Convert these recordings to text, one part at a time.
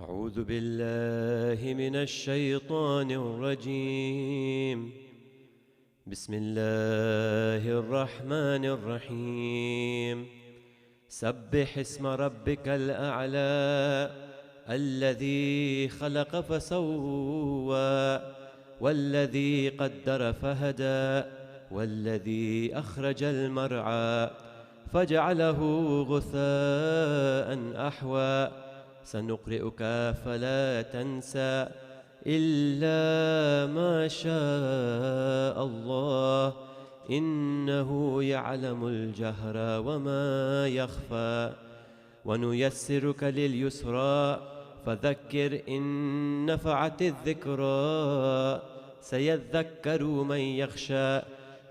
أعوذ بالله من الشيطان الرجيم. بسم الله الرحمن الرحيم. سبح اسم ربك الأعلى الذي خلق فسوى والذي قدر فهدى والذي أخرج المرعى فجعله غثاء أحوى سنقرئك فلا تنسى إلا ما شاء الله إنه يعلم الجهر وما يخفى ونيسرك لليسرى فذكر إن نفعت الذكرى سيذكر من يخشى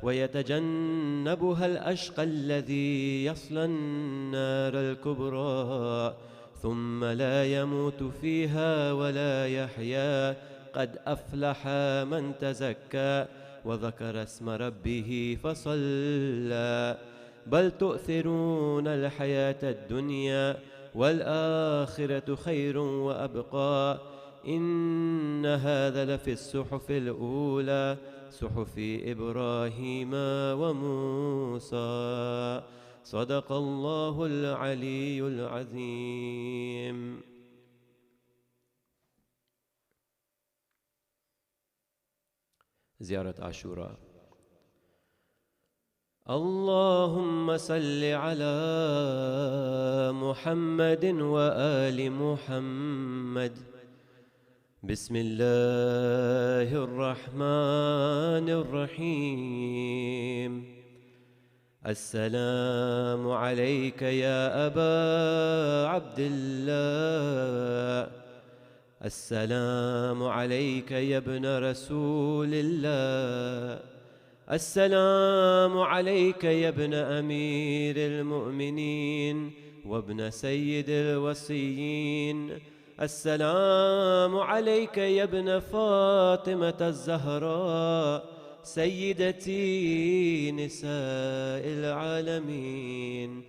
ويتجنبها الأشقى الذي يصلى النار الكبرى ثم لا يموت فيها ولا يحيا قد أفلح من تزكى وذكر اسم ربه فصلى بل تؤثرون الحياة الدنيا والآخرة خير وأبقى إن هذا لفي الصحف الأولى صحف إبراهيم وموسى صدق الله العلي العظيم. زيارة عاشوراء. اللهم صل على محمد وآل محمد. بسم الله الرحمن الرحيم. السلام عليك يا أبا عبد الله. السلام عليك يا ابن رسول الله. السلام عليك يا ابن أمير المؤمنين وابن سيد الوصيين. السلام عليك يا ابن فاطمة الزهراء سيدتي نساء العالمين.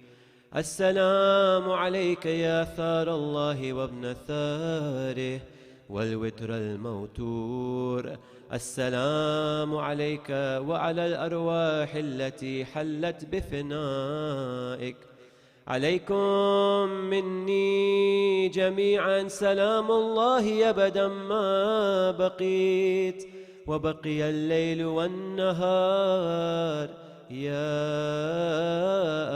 السلام عليك يا ثار الله وابن ثاره والوتر الموتور. السلام عليك وعلى الأرواح التي حلت بفنائك. عليكم مني جميعا سلام الله أبدا ما بقيت وبقي الليل والنهار. يا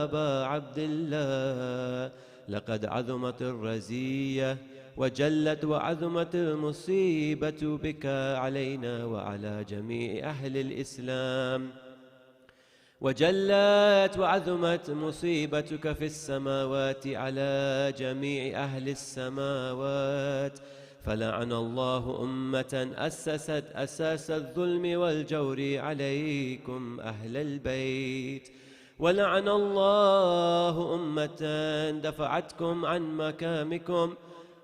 أبا عبد الله لقد عظمت الرزية وجلت وعظمت المصيبة بك علينا وعلى جميع أهل الإسلام. وجلت وعظمت مصيبتك في السماوات على جميع أهل السماوات. فلعن الله أمة أسست أساس الظلم والجور عليكم أهل البيت. ولعن الله أمة دفعتكم عن مكامكم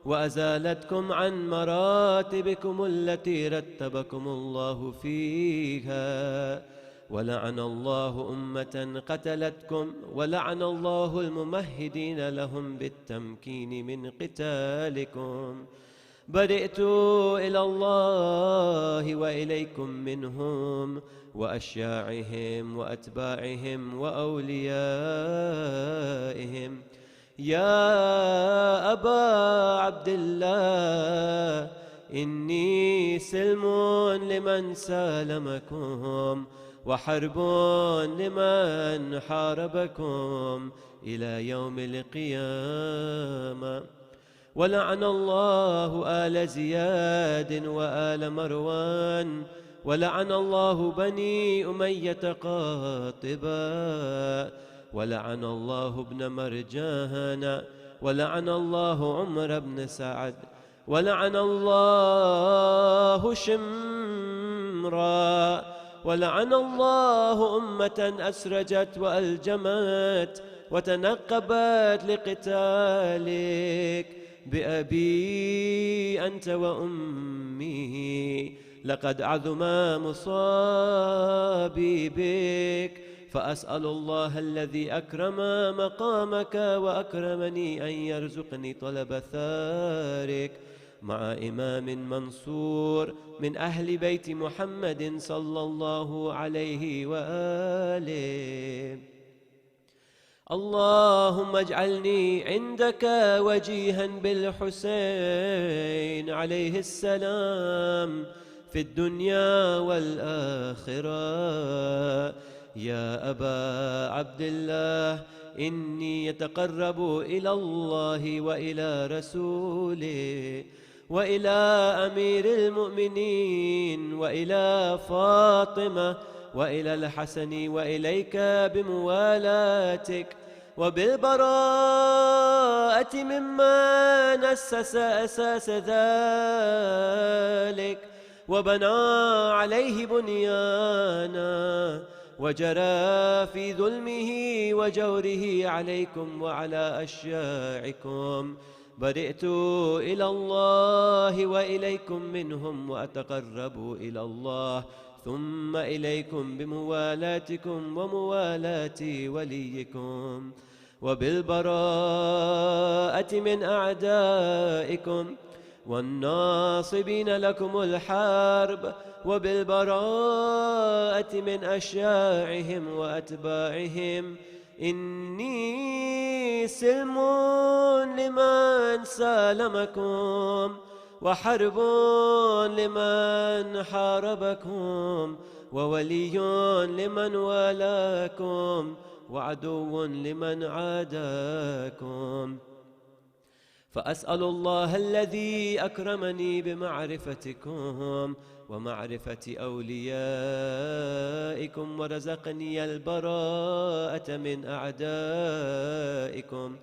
وأزالتكم عن مراتبكم التي رتبكم الله فيها. ولعن الله أمة قتلتكم ولعن الله الممهدين لهم بالتمكين من قتالكم. برئت إلى الله وإليكم منهم وأشياعهم وأتباعهم وأوليائهم. يا أبا عبد الله إني سلم لمن سالمكم وحرب لمن حاربكم إلى يوم القيامة. ولعن الله آل زياد وآل مروان. ولعن الله بني أمية قاطبا. ولعن الله ابن مرجان. ولعن الله عمر بن سعد. ولعن الله شمرا. ولعن الله أمة أسرجت وألجمت وتنقبت لقتالك بأبي أنت وأمي. لقد عظم مصابي بك فأسأل الله الذي أكرم مقامك وأكرمني أن يرزقني طلب ثارك مع إمام منصور من أهل بيت محمد صلى الله عليه وآله. اللهم اجعلني عندك وجيها بالحسين عليه السلام في الدنيا والآخرة. يا أبا عبد الله إني أتقرب إلى الله وإلى رسوله وإلى أمير المؤمنين وإلى فاطمة وإلى الحسن وإليك بموالاتك وبالبراءة ممن أسس أساس ذلك وبنى عليه بنيانا وجرى في ظلمه وجوره عليكم وعلى أشياعكم. برئت إلى الله وإليكم منهم وأتقرب إلى الله ثم إليكم بموالاتكم وموالاة وليكم وبالبراءة من أعدائكم والناصبين لكم الحرب وبالبراءة من أشياعهم وأتباعهم. إني سلم لمن سالمكم وحرب لمن حاربكم وولي لمن والاكم وعدو لمن عاداكم. فأسأل الله الذي أكرمني بمعرفتكم ومعرفة أوليائكم ورزقني البراءة من أعدائكم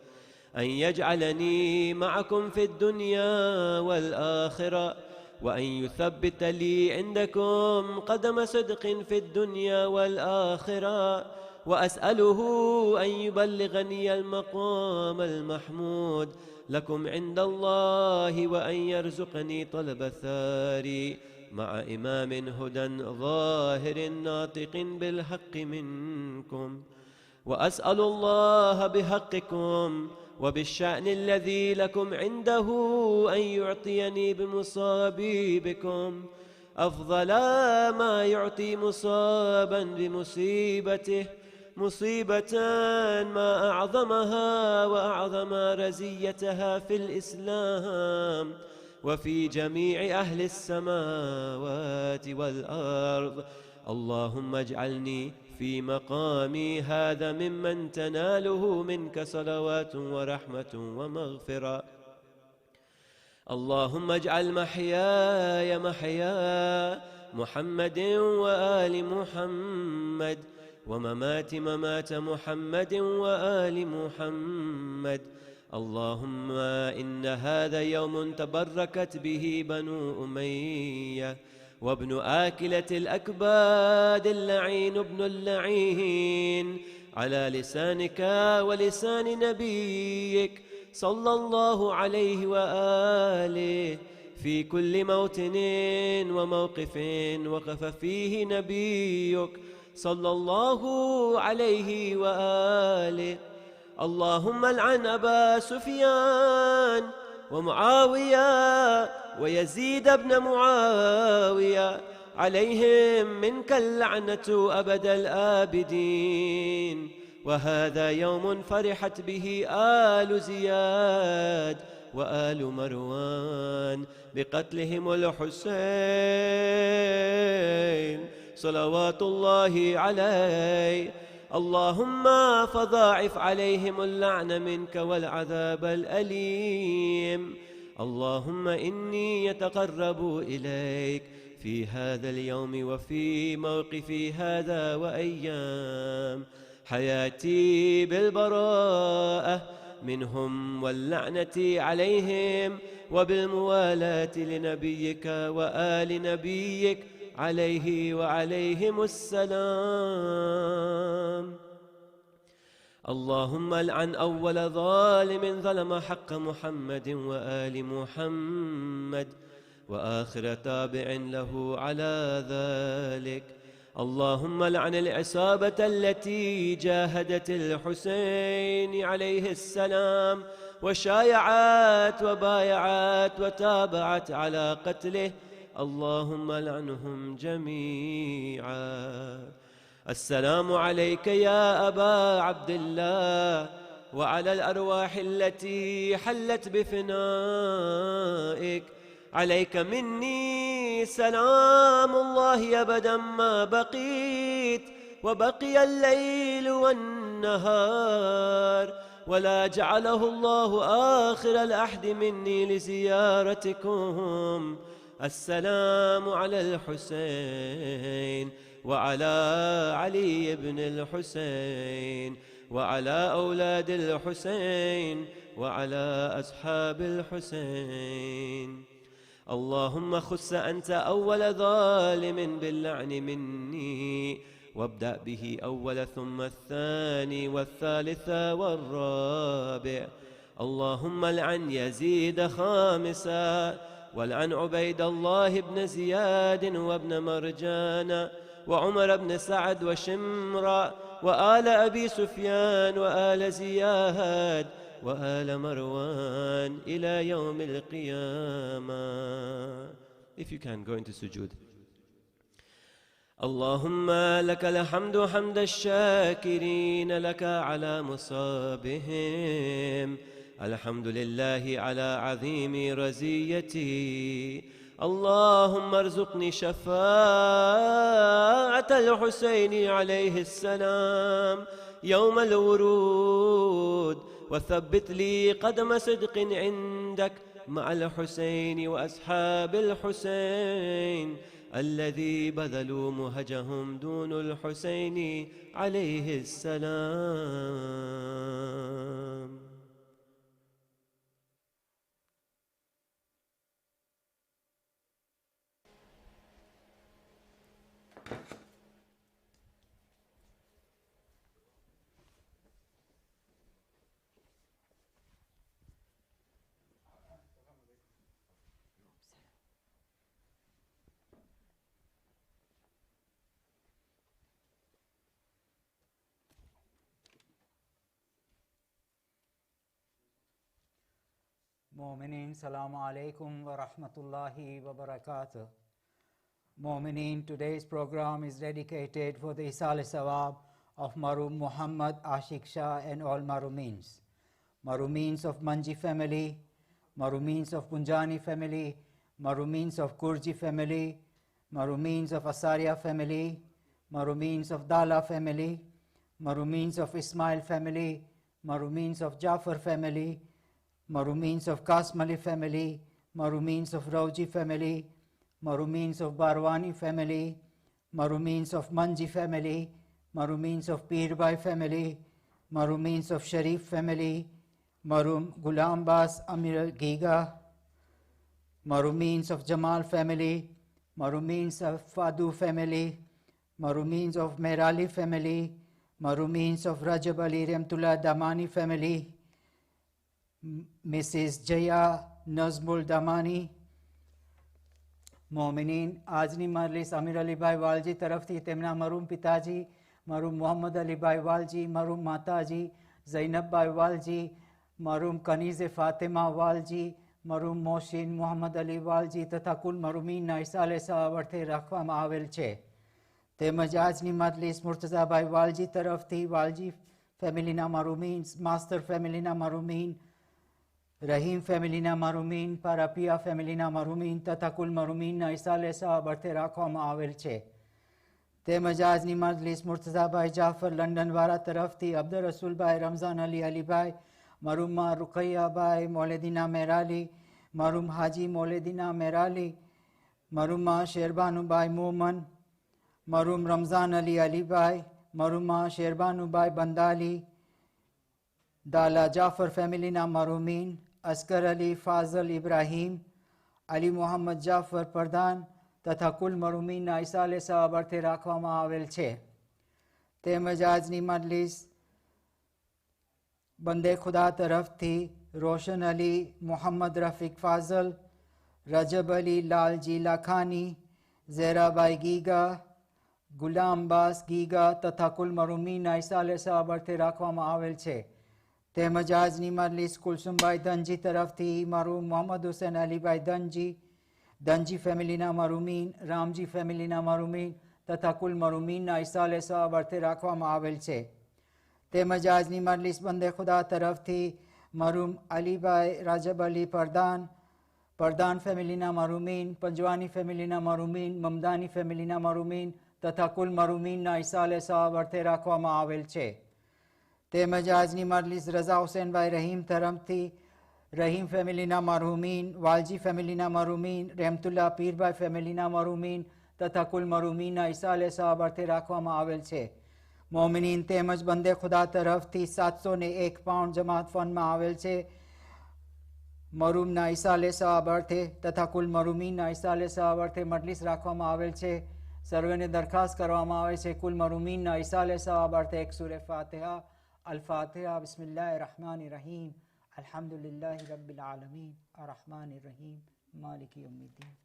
أن يجعلني معكم في الدنيا والآخرة وأن يثبت لي عندكم قدم صدق في الدنيا والآخرة. وأسأله أن يبلغني المقام المحمود لكم عند الله وأن يرزقني طلب الثاري مع إمام هدى ظاهر ناطق بالحق منكم. وأسأل الله بحقكم وبالشأن الذي لكم عنده أن يعطيني بمصابيبكم أفضل ما يعطي مصابا بمصيبته، مصيبة ما أعظمها وأعظم رزيتها في الإسلام وفي جميع أهل السماوات والأرض. اللهم اجعلني في مقامي هذا ممن تناله منك صلوات ورحمة ومغفرة. اللهم اجعل محياي محيا محمد وآل محمد وممات ممات محمد وآل محمد. اللهم إن هذا يوم تبركت به بنو أمية وابن آكلة الأكباد اللعين ابن اللعين على لسانك ولسان نبيك صلى الله عليه وآله في كل موطن وموقف وقف فيه نبيك صلى الله عليه وآله. اللهم العن أبا سفيان ومعاوية ويزيد بن معاوية عليهم منك اللعنة أبد الآبدين. وهذا يوم فرحت به آل زياد وآل مروان بقتلهم الحسين صلوات الله عليه. اللهم فضاعف عليهم اللعن منك والعذاب الأليم. اللهم إني أتقرب إليك في هذا اليوم وفي موقفي هذا وأيام حياتي بالبراءة منهم واللعنة عليهم وبالموالاة لنبيك وآل نبيك عليه وعليهم السلام. اللهم العن أول ظالم ظلم حق محمد وآل محمد وآخر تابع له على ذلك. اللهم لعن العصابة التي جاهدت الحسين عليه السلام وشايعت وبايعت وتابعت على قتله، اللهم لعنهم جميعا. السلام عليك يا أبا عبد الله وعلى الأرواح التي حلت بفنائك، عليك مني سلام الله أبدا ما بقيت وبقي الليل والنهار، ولا جعله الله آخر العهد مني لزيارتكم. السلام على الحسين وعلى علي بن الحسين وعلى أولاد الحسين وعلى أصحاب الحسين. اللهم خص أنت أول ظالم باللعن مني، وابدأ به أول ثم الثاني والثالث والرابع. اللهم لعن يزيد خامسا، والعن عبيد الله بن زياد وابن مرجان وعمر بن سعد وشمر وآل أبي سفيان وآل زياد وآل مروان إلى يوم القيامة. If you can go into sujood. اللهم لك الحمد حمد الشاكرين لك على مصابهم، الحمد لله على عظيم رزيتي. اللهم ارزقني شفاعة الحسين عليه السلام يوم الورود، وثبت لي قدم صدق عندك مع الحسين وأصحاب الحسين الذي بذلوا مهجهم دون الحسين عليه السلام. Mu'mineen, Salaamu Alaikum wa Rahmatullahi wa Barakatuh. Mu'mineen, today's program is dedicated for the Isal Sawab of Maroom Mohammed, Ashik Shah and all Maroomins. Maroomins of Manji family, Maroomins of Punjani family, Maroomins of Kurji family, Maroomins of Asaria family, Maroomins of Dala family, Maroomins of Ismail family, Maroomins of Jaffer family, Maroomins of Kasmali family, Maroomins of Rauji family, Maroomins of Barwani family, Maroomins of Manji family, Maroomins of Pirbai family, Maroomins of Sharif family, Maroom Ghulam Bas Amir Giga, Maroomins of Jamal family, Maroomins of Fadu family, Maroomins of Merali family, Maroomins of Rajab Ali Ramtullah Damani family, Mrs. Jaya Nazmul Damani. मोमिनीन, आजनी मजलिस अमीर अली भाई वालजी तरफ थी। तेमना मरूम पिताजी मरूम मोहम्मद अली भाई वालजी, मरूम माताजी ज़ैनब भाई वालजी, मरूम कनीज़ फ़ातिमा वालजी, मरूम मोहसिन मोहम्मद अली वालजी तथा कुल मरूमीन नाइसाले सावर्थे रखवामां आवेल छे। તેમજ આજની મજલિસ મુર્તઝા ભાઈ વાલજી તરફથી વાલજી ફેમિલીના મરૂમીન, માસ્તર ફેમિલીના મરૂમીન, રહીમ ફેમિલીના મરૂમીન, પારાપિયા ફેમિલીના મરૂમીન તથા કુલ મરૂમીનના ઇસાલે સવાબ અર્થે રાખવામાં આવેલ છે। તેમજ આજની મજલિસ મુર્તઝા ભાઈ જાફર લંડનવાળા તરફથી અબ્દુલ રસૂલભાઈ, રમઝાન અલી અલીભાઈ, મરૂમા રૂકૈયાભાઈ મૌલેદીના મેરાલી, મરૂમ હાજી મૌલેદીના મેરાલી, મરૂમા શેરબાનુભાઈ મોમન, मरूम रमज़ान अली अलीभाई, मरूमा शेरबानुभाई बंदाली, दाला जाफ़र फैमिलीना मरूमीन, अस्कर अली फाजल इब्राहिम, अली मोहम्मद जाफ़र प्रधान तथा कुल मरूमीन इसाले सवाब अर्थे राखवामां आवेल छे। તેમજ આજની મજલિસ बंदे खुदा तरफथी रोशन अली, मोहम्मद रफ़ीक फाजल, रजब अली लालजी लाखानी, ज़ेराबाई गीगा, ગુલામ બાસ ગીગા તથા કુલ મરૂમીન ઇસાલે સવાબ અર્થે રાખવામાં આવેલ છે। તેમજ આજની મજલિસ કુલસુમભાઈ ધનજી તરફથી મરહૂમ મોહમ્મદ હુસૈન અલીભાઈ ધનજી ફેમિલીના મરહૂમીન, રામજી ફેમિલીના મરહૂમીન તથા કુલ મરહૂમીનના ઇસાલે સવાબ અર્થે રાખવામાં આવેલ છે. તેમજ આજની મજલિસ બંદે ખુદા તરફથી મરહૂમ અલીભાઈ રાજબ અલી પરદાન ફેમિલીના મરહૂમીન, પંજવાની ફેમિલીના મરહૂમીન, મમદાની ફેમિલીના મરહૂમીન તથા કુલ મરહૂમીનના ઇસાલે સવાબ અર્થે રાખવામાં આવેલ છે. તેમજ આજની મજલિસ રઝાહુસેન રહીમ તરફથી રહીમ ફેમિલીના મરહૂમીન, વાલજી ફેમિલીના મરહૂમીન, રહેમતુલ્લાહ પીરભાઈ ફેમિલીના મરહૂમીન તથા કુલ મરહૂમીનના ઇસાલે સવાબ અર્થે રાખવામાં આવેલ છે. મોમિનીન તેમજ બંદે ખુદા તરફથી 701 પાઉન્ડ જમાત ફંડમાં આવેલ છે. મરહૂમના ઇસાલે સવાબ અર્થે તથા કુલ મરહૂમીનના ઇસાલે સવાબ અર્થે મજલિસ રાખવામાં આવેલ છે. સર્વેને દરખાસ્ત કરવામાં આવે છે કુલ મરહૂમીનના ઇસાલે સવાબ અર્થે એક સૂરે ફાતિહા. الفاتحة بسم الله الرحمن الرحيم الحمد لله رب العالمين الرحمن الرحيم مالك يوم الدين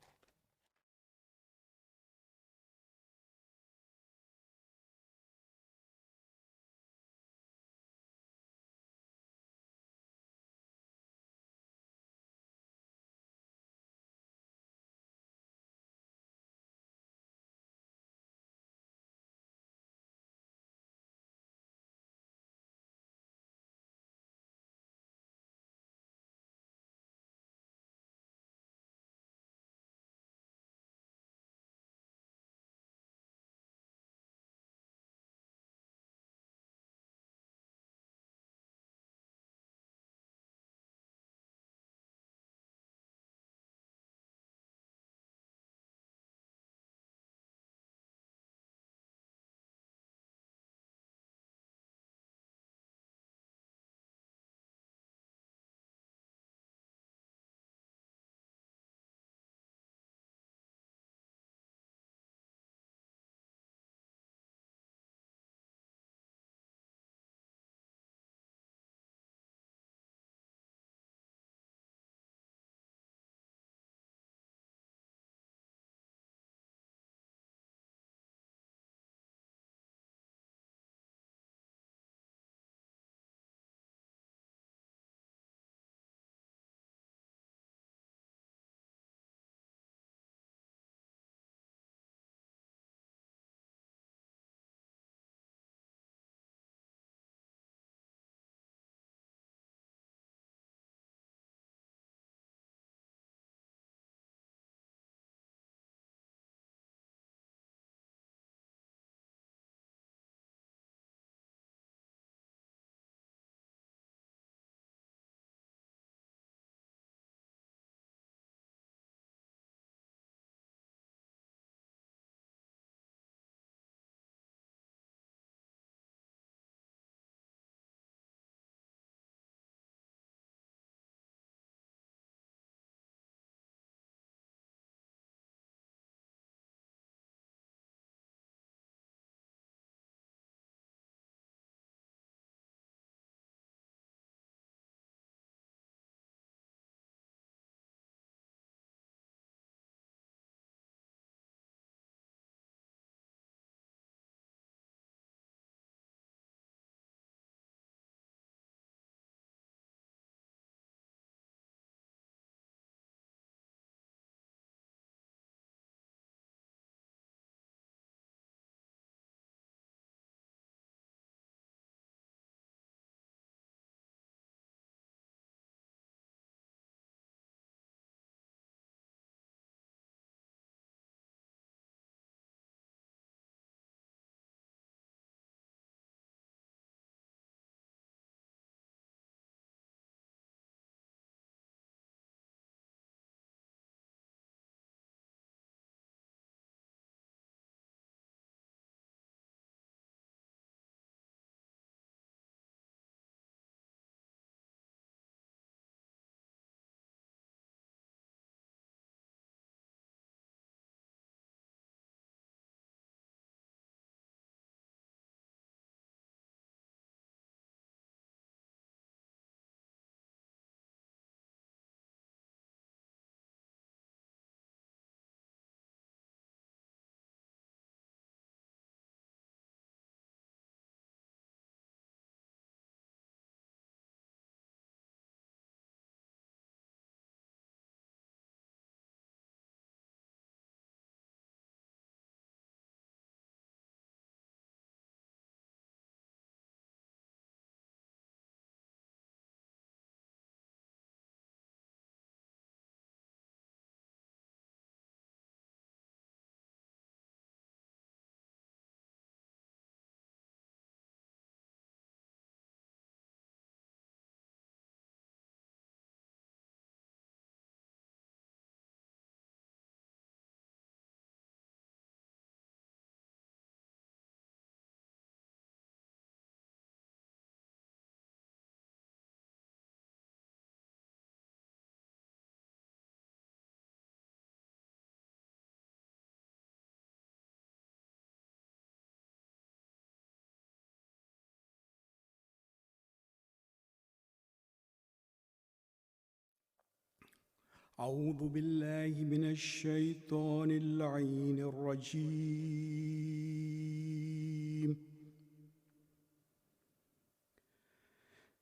أعوذ بالله من الشيطان اللعين الرجيم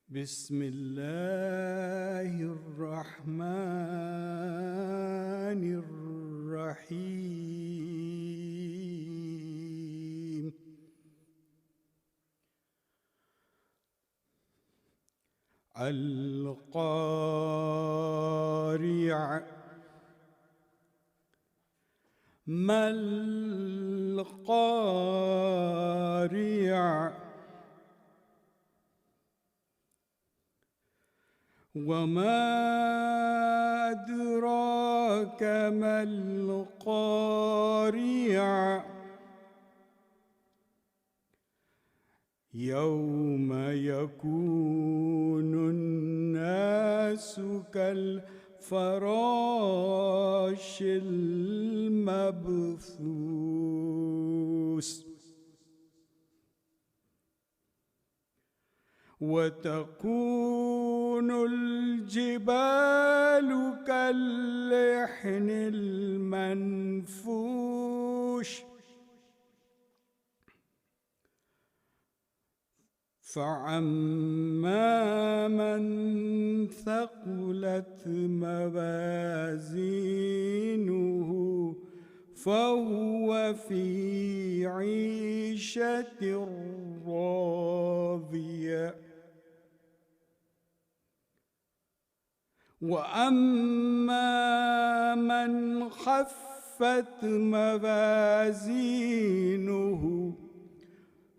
بسم الله الرحمن الرحيم القارعة ما القارعة وما أدراك ما القارعة يوم يكون الناس كالفراش المبثوث وتكون الجبال كاللحن المنفوش فأما من ثقلت موازينه فهو في عيشة راضية وأما من خفت موازينه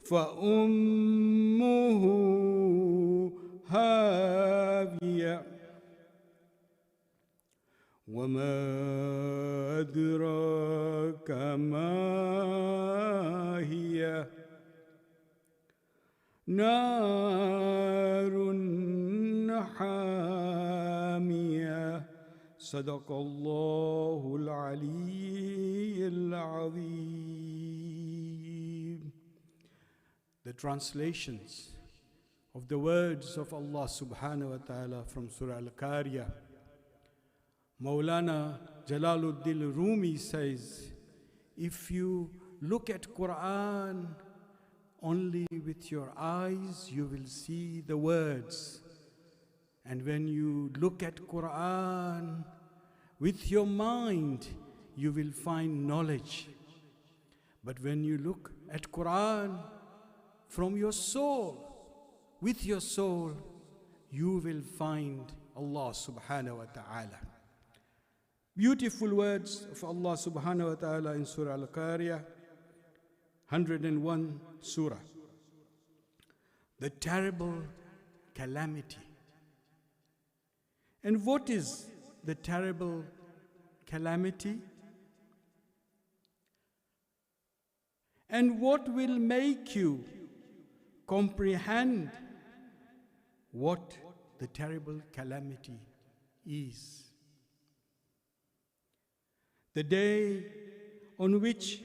فأمه هاوية وما أدراك ما هي نار حامية صدق الله العلي العظيم. The translations of the words of Allah subhanahu wa ta'ala from Surah Al-Qariyah. Maulana Jalaluddin Rumi says, if you look at Quran only with your eyes, you will see the words. And when you look at Quran with your mind, you will find knowledge. But when you look at Quran from your soul, with your soul, you will find Allah subhanahu wa ta'ala. Beautiful words of Allah subhanahu wa ta'ala in Surah Al-Qariyah, 101 Surah. The terrible calamity. And what is the terrible calamity? And what will make you comprehend what the terrible calamity is? The day on which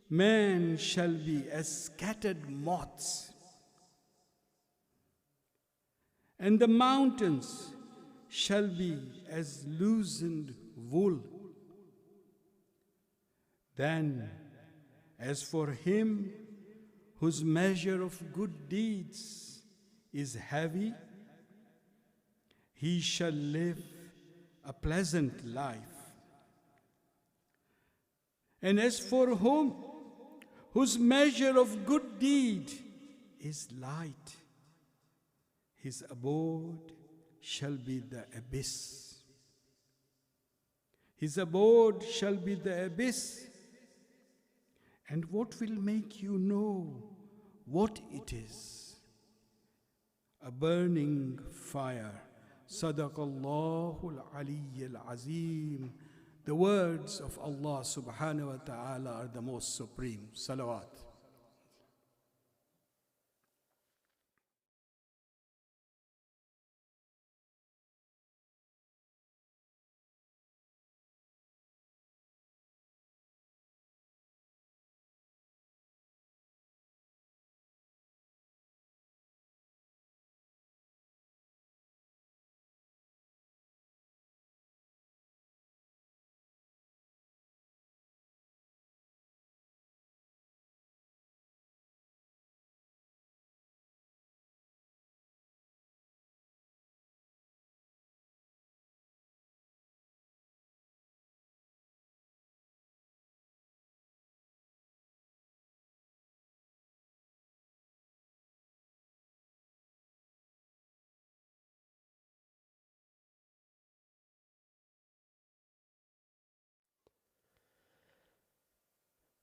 man shall be as scattered moths, and the mountains shall be as loosened wool. Then, as for him whose measure of good deeds is heavy, he shall live a pleasant life. And as for whom whose measure of good deed is light, his abode shall be the abyss. His abode shall be the abyss. And what will make you know what it is? A burning fire. Sadaqallahu al-Ali al-Azim. The words of Allah subhanahu wa ta'ala are the most supreme. Salawat.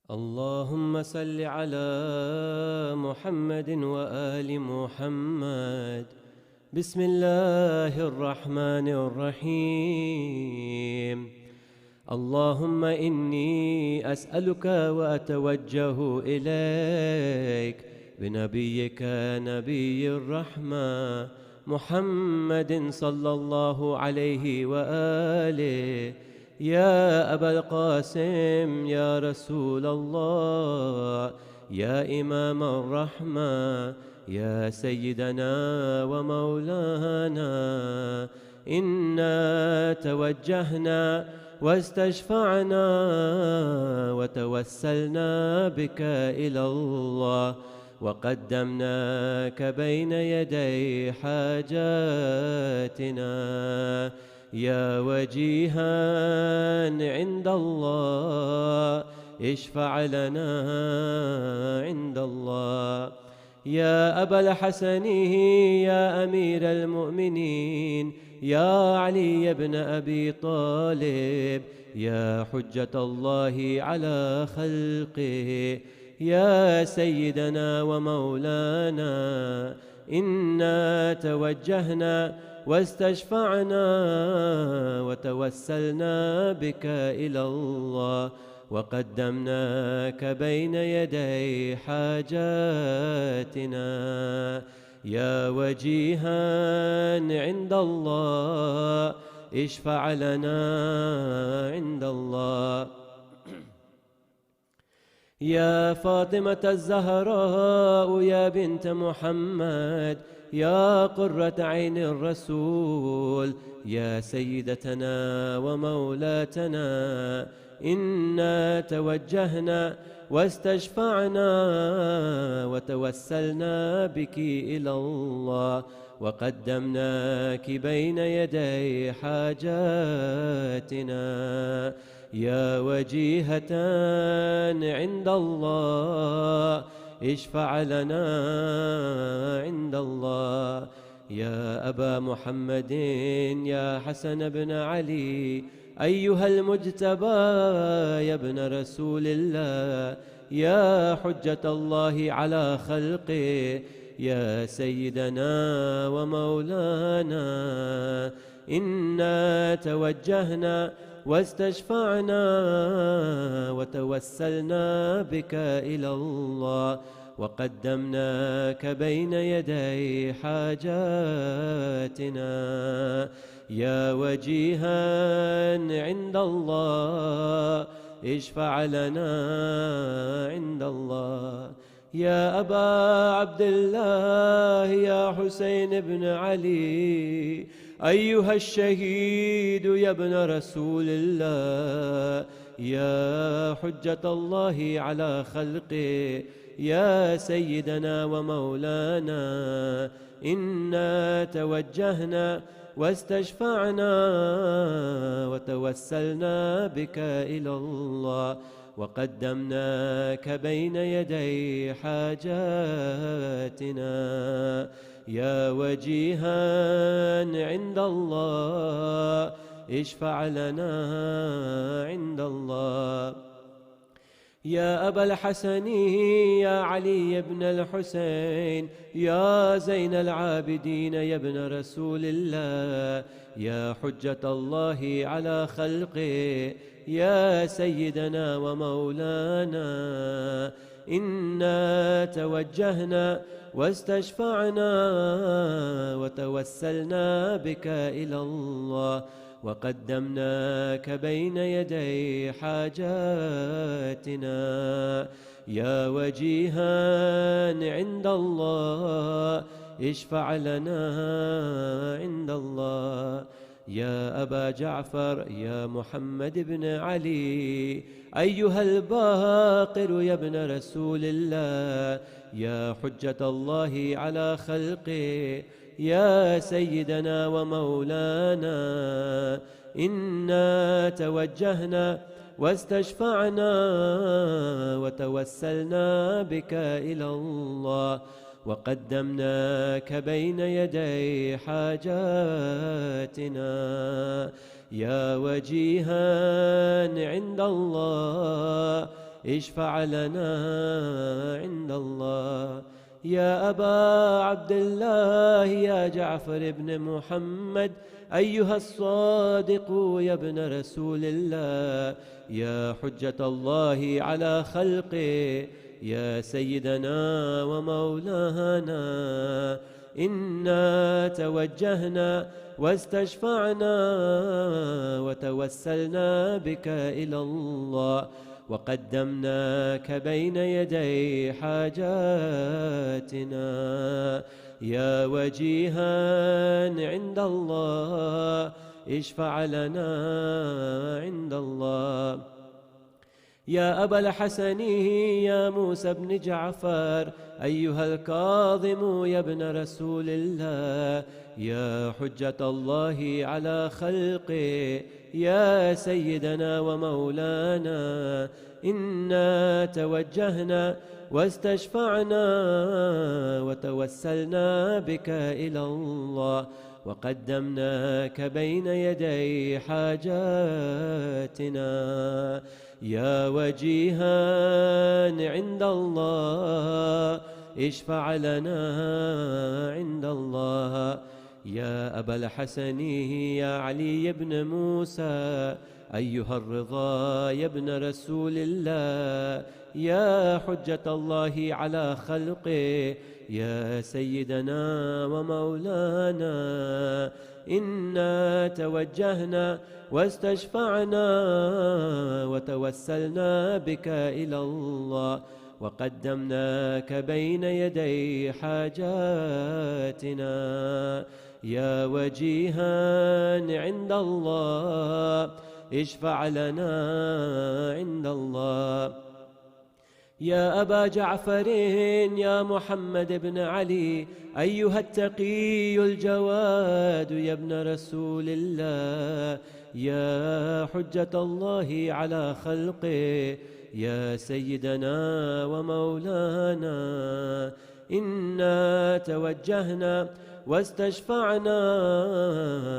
اللهم صل على محمد وآل محمد. بسم الله الرحمن الرحيم. اللهم إني أسألك وأتوجه إليك بنبيك نبي الرحمة محمد صلى الله عليه وآله. يا أبا القاسم يا رسول الله، يا إمام الرحمة، يا سيدنا ومولانا، إنا توجهنا واستشفعنا وتوسلنا بك إلى الله، وقدمناك بين يدي حاجاتنا. يا وجيها عند الله اشفع لنا عند الله. يا أبا الحسن يا أمير المؤمنين، يا علي بن أبي طالب، يا حجة الله على خلقه، يا سيدنا ومولانا، إنا توجهنا واستشفعنا وتوسلنا بك إلى الله، وقدمناك بين يدي حاجاتنا. يا وجيها عند الله اشفع لنا عند الله. يا فاطمة الزهراء يا بنت محمد، يا قرة عين الرسول، يا سيدتنا ومولاتنا، إنا توجهنا واستشفعنا وتوسلنا بك إلى الله، وقدمناك بين يدي حاجاتنا. يا وجيهة عند الله اشفع لنا عند الله. يا أبا محمد يا حسن بن علي، أيها المجتبى يا ابن رسول الله، يا حجة الله على خلقه، يا سيدنا ومولانا، إنا توجهنا واستشفعنا وتوسلنا بك إلى الله، وقدمناك بين يدي حاجاتنا. يا وجيها عند الله اشفع لنا عند الله. يا أبا عبد الله يا حسين بن علي، أيها الشهيد يا ابن رسول الله، يا حجة الله على خلقه، يا سيدنا ومولانا، إنا توجهنا واستشفعنا وتوسلنا بك إلى الله، وقدمناك بين يدي حاجاتنا. يا وجيها عند الله اشفع لنا عند الله. يا أبا الحسن يا علي بن الحسين، يا زين العابدين يا ابن رسول الله، يا حجة الله على خلقه، يا سيدنا ومولانا، إنا توجهنا واستشفعنا وتوسلنا بك إلى الله، وقدمناك بين يدي حاجاتنا. يا وجيها عند الله اشفع لنا عند الله. يا أبا جعفر يا محمد بن علي، أيها الباقر يا ابن رسول الله، يا حجة الله على خلقه، يا سيدنا ومولانا، إنا توجهنا واستشفعنا وتوسلنا بك إلى الله، وقدمناك بين يدي حاجاتنا. يا وجيها عند الله اشفع لنا عند الله. يا أبا عبد الله يا جعفر بن محمد أيها الصادق يا ابن رسول الله، يا حجة الله على خلقه، يا سيدنا ومولانا، إنا توجهنا واستشفعنا وتوسلنا بك إلى الله، وقدمناك بين يدي حاجاتنا. يا وجيها عند الله اشفع لنا عند الله. يا أبا الحسن يا موسى بن جعفر أيها الكاظم يا ابن رسول الله، يا حجة الله على خلقه، يا سيدنا ومولانا، إنا توجهنا واستشفعنا وتوسلنا بك إلى الله، وقدمناك بين يدي حاجاتنا. يا وجيها عند الله اشفع لنا عند الله. يا أبا الحسن يا علي بن موسى أيها الرضا يا ابن رسول الله، يا حجة الله على خلقه، يا سيدنا ومولانا، إنا توجهنا واستشفعنا وتوسلنا بك إلى الله، وقدمناك بين يدي حاجاتنا. يا وجيها عند الله اشفع لنا عند الله. يا أبا جعفر يا محمد بن علي أيها التقي الجواد يا ابن رسول الله، يا حجة الله على خلقه، يا سيدنا ومولانا، إنا توجهنا واستشفعنا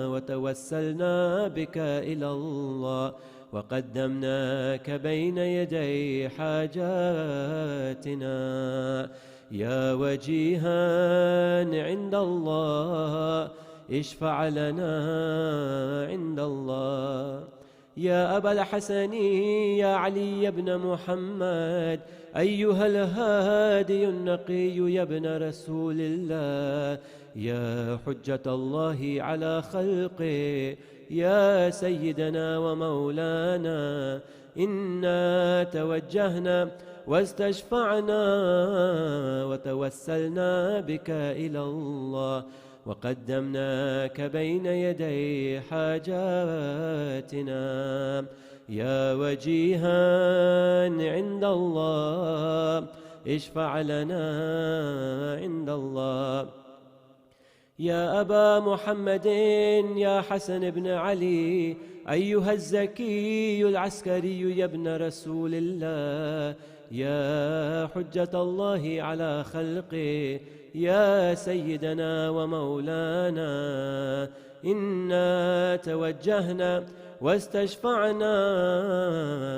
وتوسلنا بك إلى الله، وقدمناك بين يدي حاجاتنا. يا وجيها عند الله اشفع لنا عند الله. يا أبا الحسن يا علي بن محمد أيها الهادي النقي يا ابن رسول الله، يا حجة الله على خلقه، يا سيدنا ومولانا، إنا توجهنا واستشفعنا وتوسلنا بك إلى الله، وقدمناك بين يدي حاجاتنا. يا وجيها عند الله اشفع لنا عند الله. يا أبا محمد يا حسن بن علي أيها الزكي العسكري يا ابن رسول الله، يا حجة الله على خلقه، يا سيدنا ومولانا، إنا توجهنا واستشفعنا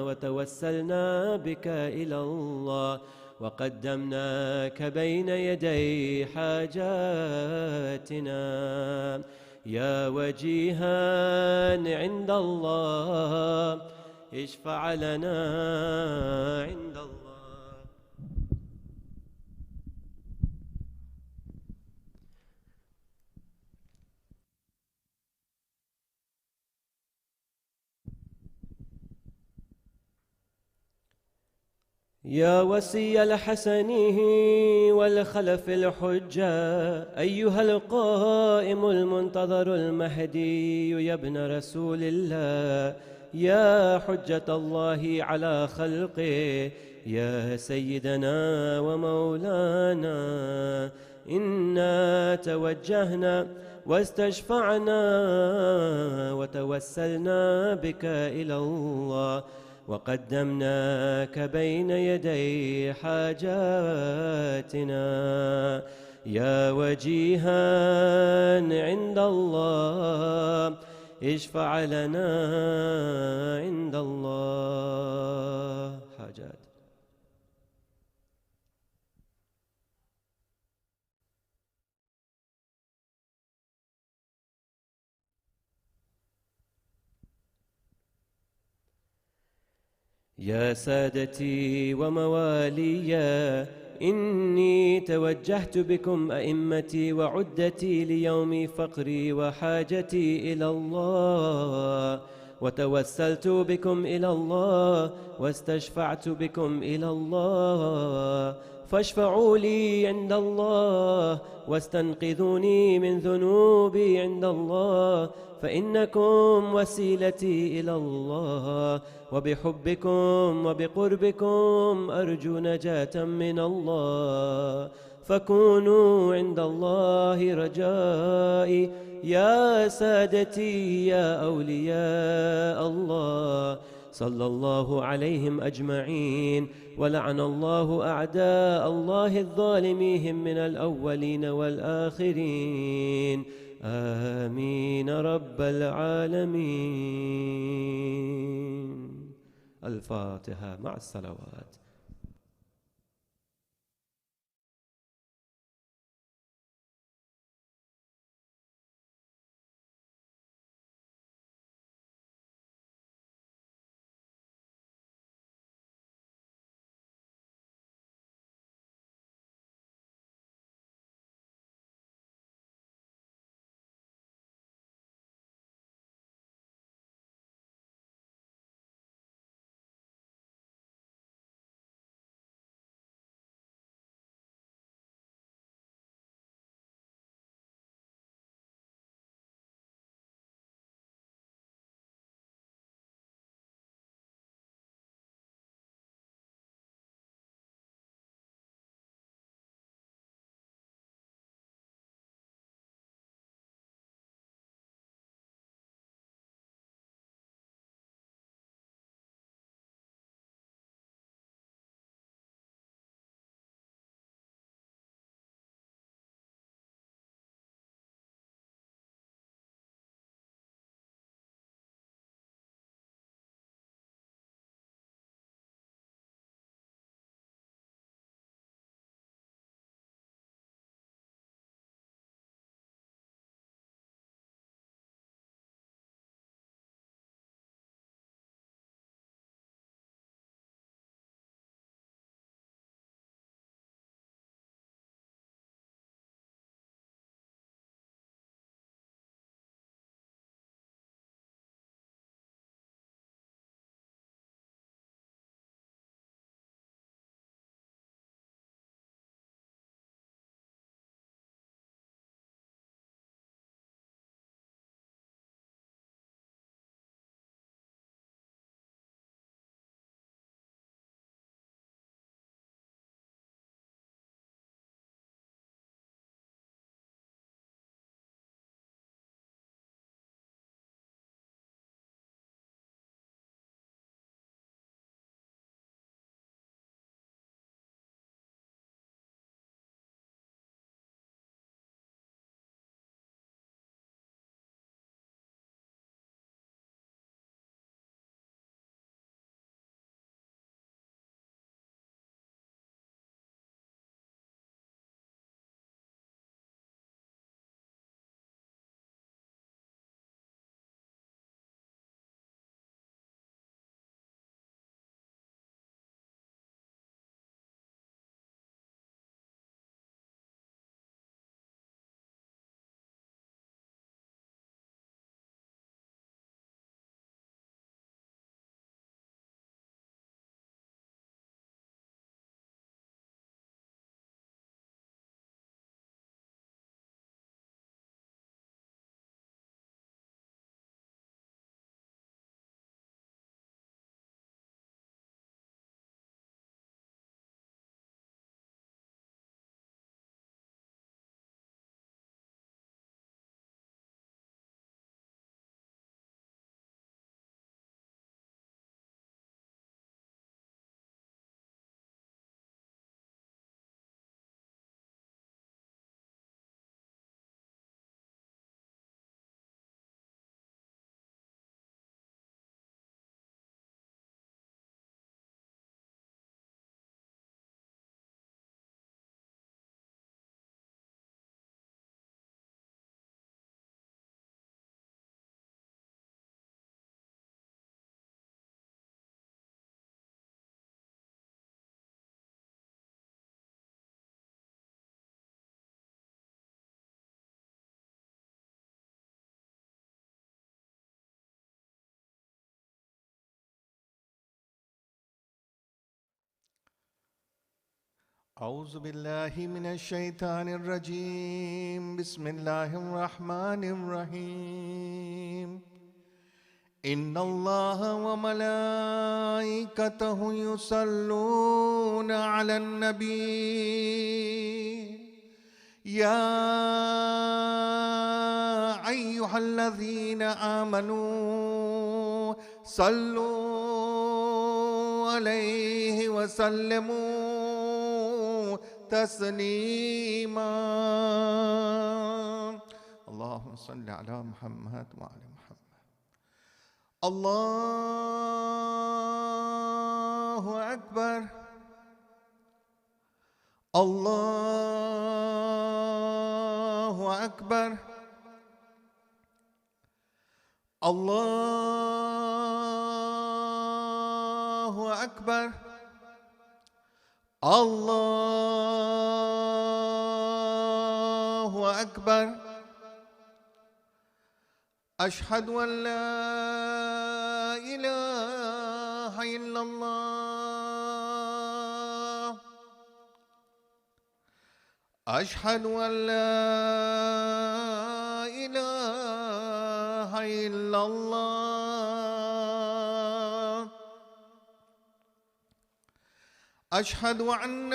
وتوسلنا بك إلى الله، وقدمناك بين يدي حاجاتنا. يا وجيها عند الله اشفع لنا عند الله. يا وصي الحسن والخلف الحجة أيها القائم المنتظر المهدي يا ابن رسول الله، يا حجة الله على خلقه، يا سيدنا ومولانا، إنا توجهنا واستشفعنا وتوسلنا بك إلى الله، وقدمناك بين يدي حاجاتنا. يا وجيها عند الله اشفع لنا عند الله. حاجات يا سادتي وموالي، إني توجهت بكم أئمتي وعدتي ليوم فقري وحاجتي إلى الله، وتوسلت بكم إلى الله، واستشفعت بكم إلى الله، فاشفعوا لي عند الله، واستنقذوني من ذنوبي عند الله، فإنكم وسيلتي إلى الله، وبحبكم وبقربكم أرجو نجاة من الله، فكونوا عند الله رجائي يا سادتي يا أولياء الله. صلى الله عليهم أجمعين، ولعن الله أعداء الله الظالميهم من الأولين والآخرين. آمين رب العالمين. الفاتحة مع الصلوات. أعوذ بالله من الشيطان الرجيم بسم الله الرحمن الرحيم إن الله وملائكته يصلون على النبي يا أيها الذين آمنوا صلوا عليه وسلموا تسليما اللهم صل على محمد وعلى محمد. الله أكبر الله أكبر الله أكبر الله أكبر. أشهد أن لا إله إلا الله أشهد أن لا إله إلا الله أشهد أن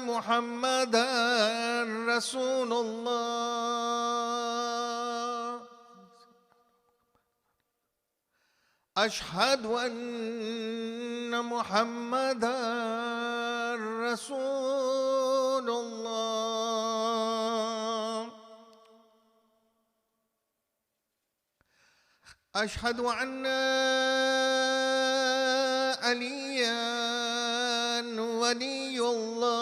محمدا رسول الله أشهد أن محمدا رسول الله أشهد أن عليا ولي الله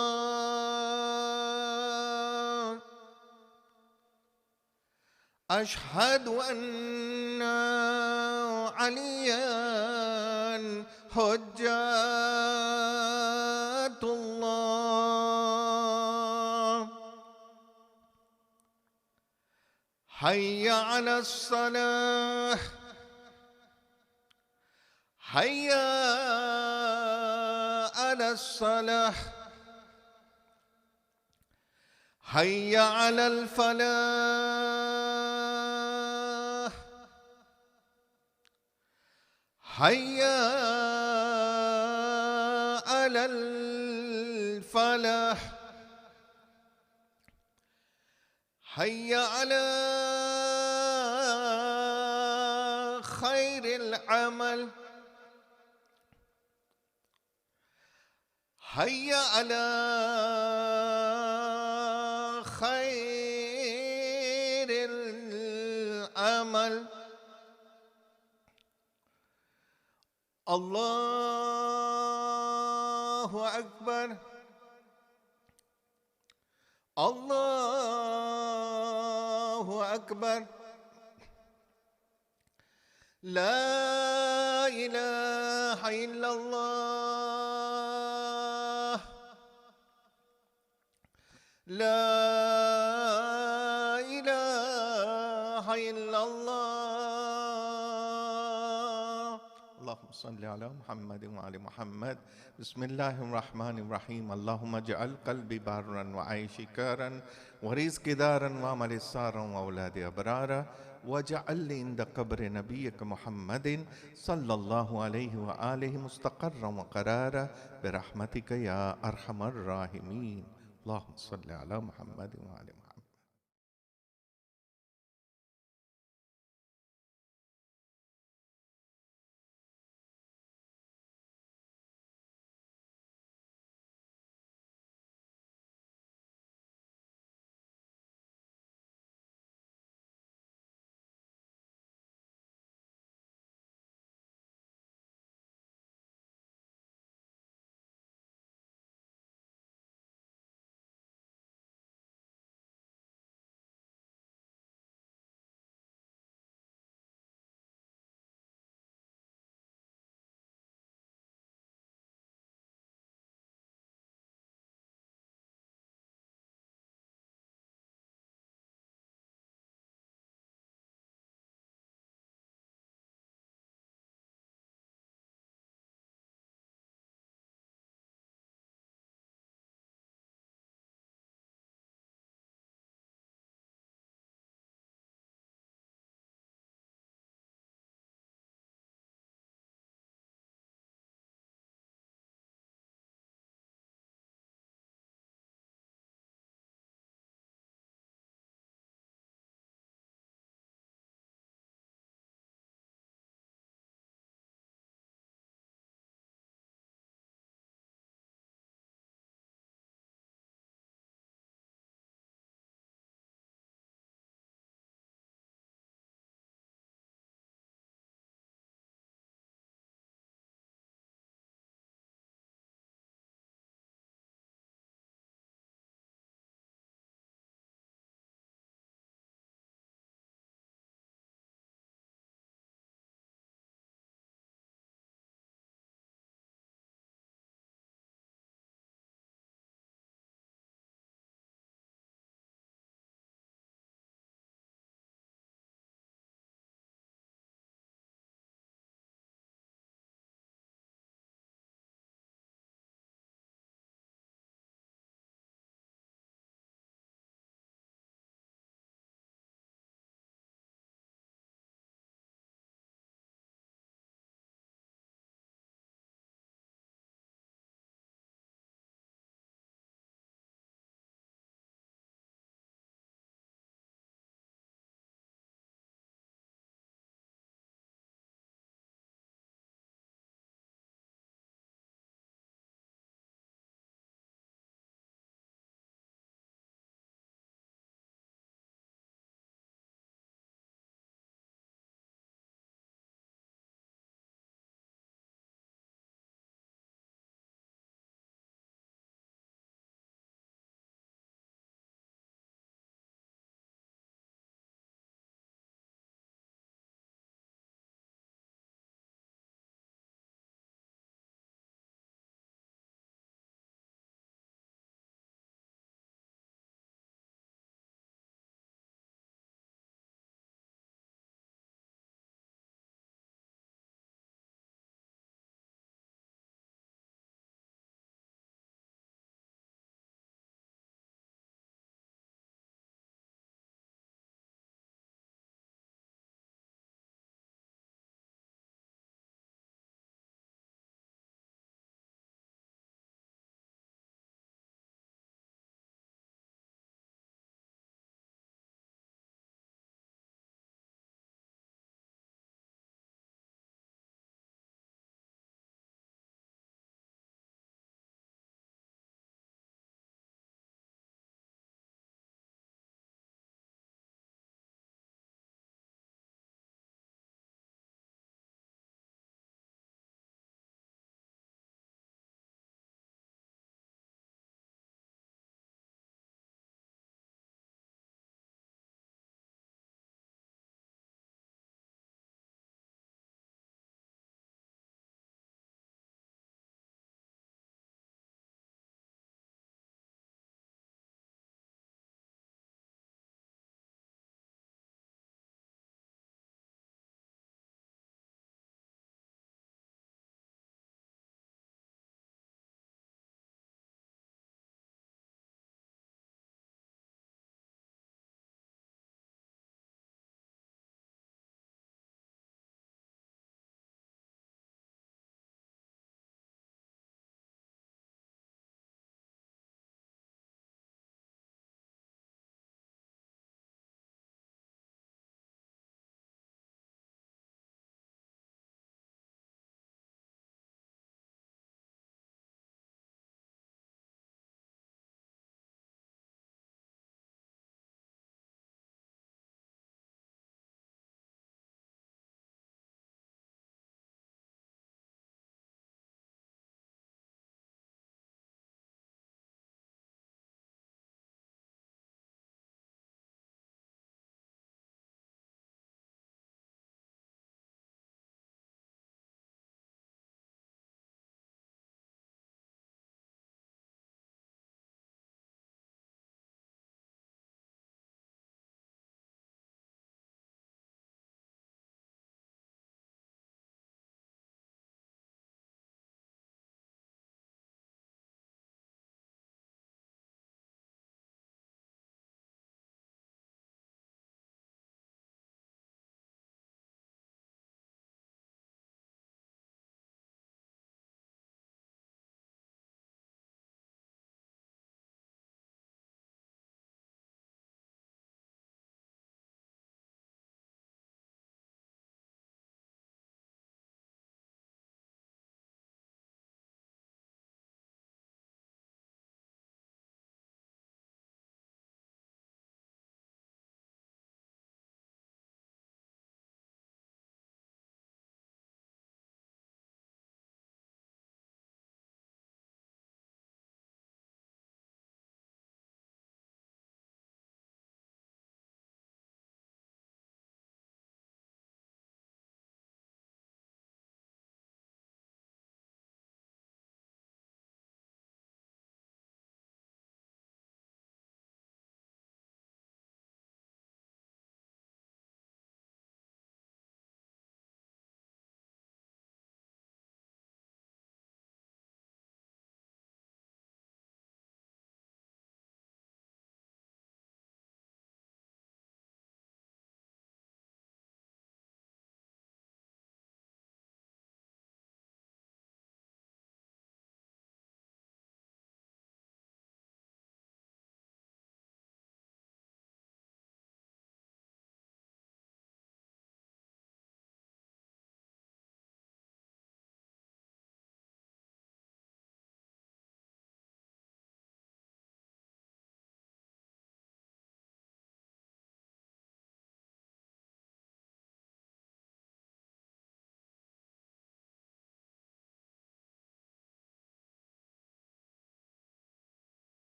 أشهد أن عليا حجة الله حي على الصلاة حي على الصلاة حي على الفلاح حي على الفلاح حي على خير العمل حي على خير العمل. الله أكبر الله أكبر لا إله إلا الله لا إله إلا الله. اللهم صل على محمد وعلى محمد. بسم الله الرحمن الرحيم. اللهم اجعل قلبي بارا وعيشي كارا ورزقي دارا وعملي سارا وأولادي أبرارا واجعل لي عند قبر نبيك محمد صلى الله عليه وآله مستقرا وقرارا برحمتك يا أرحم الراحمين. اللهم صل على محمد وعلى محمد.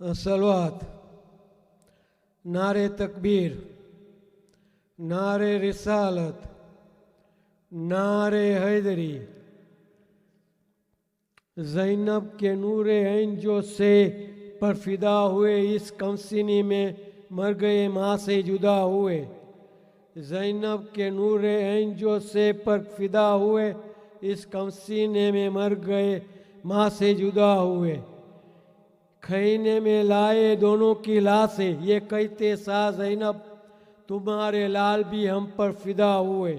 صلوات، نعرے تکبیر، نعرے رسالت، نعرے حیدری، زینب کے نور عین جو سے پر فدا ہوئے، اس کمسینی میں مر گئے ماں سے جدا ہوئے. زینب کے نور عین جو سے پر فدا ہوئے، اس کمسینے میں مر گئے ماں سے جدا ہوئے. کھینے میں لائے دونوں کی لاشیں، یہ کہتے سا زینب تمہارے لال بھی ہم پر فدا ہوئے.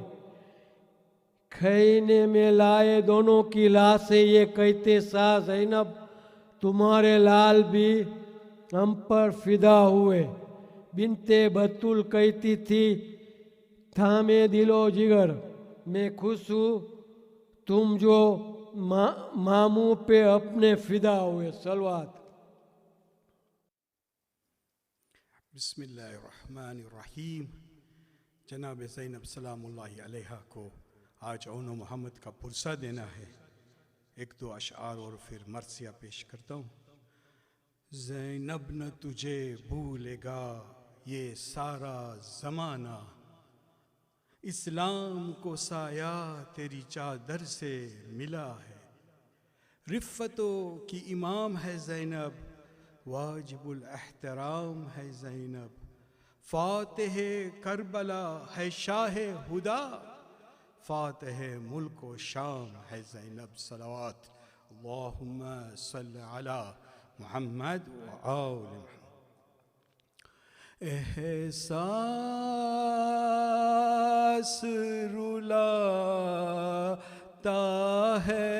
کھینے میں لائے دونوں کی لاشیں، یہ کہتے سا زینب تمہارے لال بھی ہم پر فدا ہوئے. بنتے بطول کہتی تھی تھامے دل و جگر، میں خوش ہوں تم جو ماموں پہ اپنے فدا ہوئے. صلوات. بسم اللہ الرحمن الرحیم. جناب زینب سلام اللہ علیہ کو آج اون و محمد کا پرسہ دینا ہے. ایک دو اشعار اور پھر مرثیہ پیش کرتا ہوں. زینب نہ تجھے بھولے گا یہ سارا زمانہ، اسلام کو سایہ تیری چادر سے ملا ہے. رفتوں کی امام ہے زینب، واجب الاحترام ہے زینب. فاتح کربلا ہے شاہ ہدا، فاتح ملک و شام ہے زینب. صلوات. اللہم صل علی محمد و آل محمد. احساس رلاتا ہے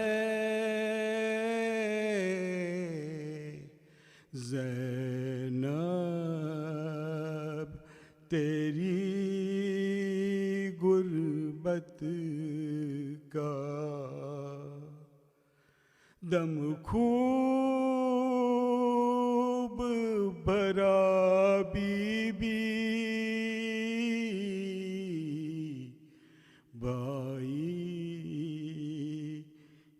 زینب تیری غربت کا، دم خوب بھرا بی بی بائی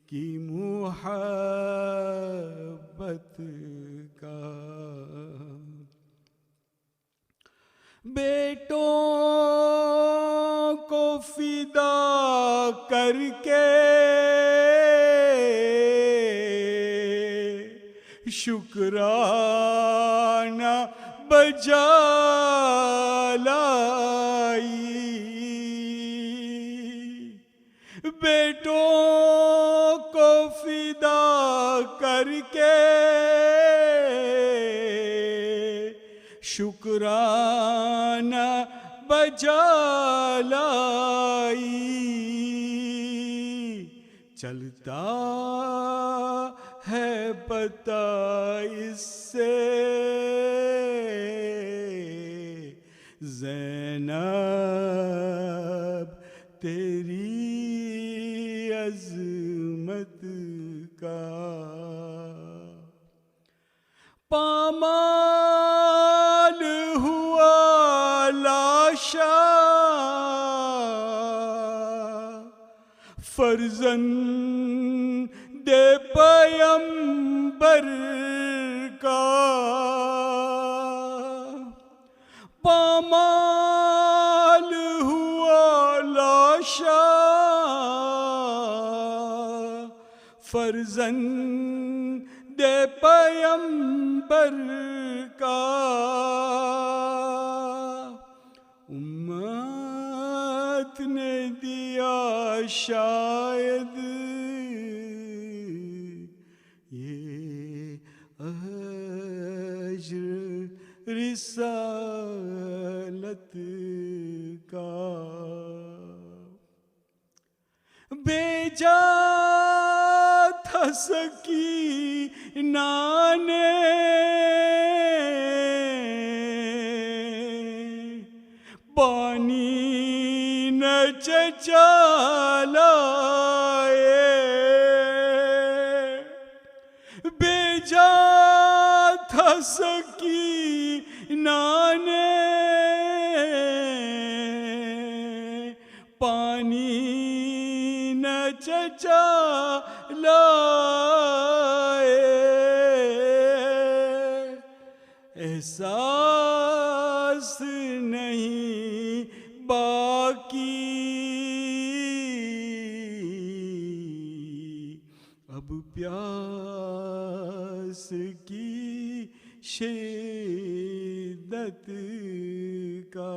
کی محبت کا. بیٹوں کو فدا کر کے شکرانہ بجا لائی. بیٹوں کو فدا کر کے شکرانہ بجا لائی. چلتا ہے پتہ اس سے زینب تیری عظمت کا. پامال ہوا لاشا فرزند پیمبر کا. پامال ہوا لاشا فرزند پیمبر کا. امت نے دیا شاید یہ اجر رسالت کا. بیجا تھا سکینہ نے پانی نہ چچا لائے. بیجا تھا سکینہ نے پانی نہ چچا لائے. احساس نہیں باقی اب پیاس کی شدت کا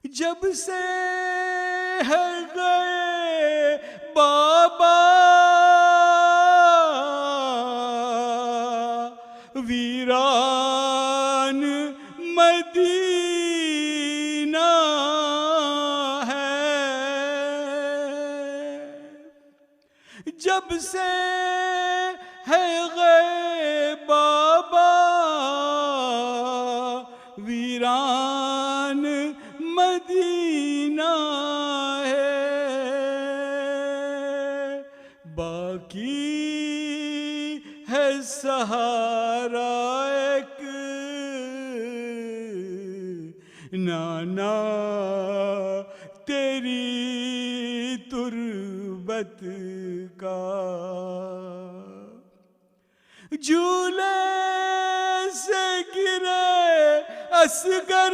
جب سے ہے گئے بابا ویران مدینہ ہے جب سے ہے گئے بابا ویران مدینہ ہے باقی ہے سہارا ایک نانا تیری تربت کا جھولے سے گرے اصغر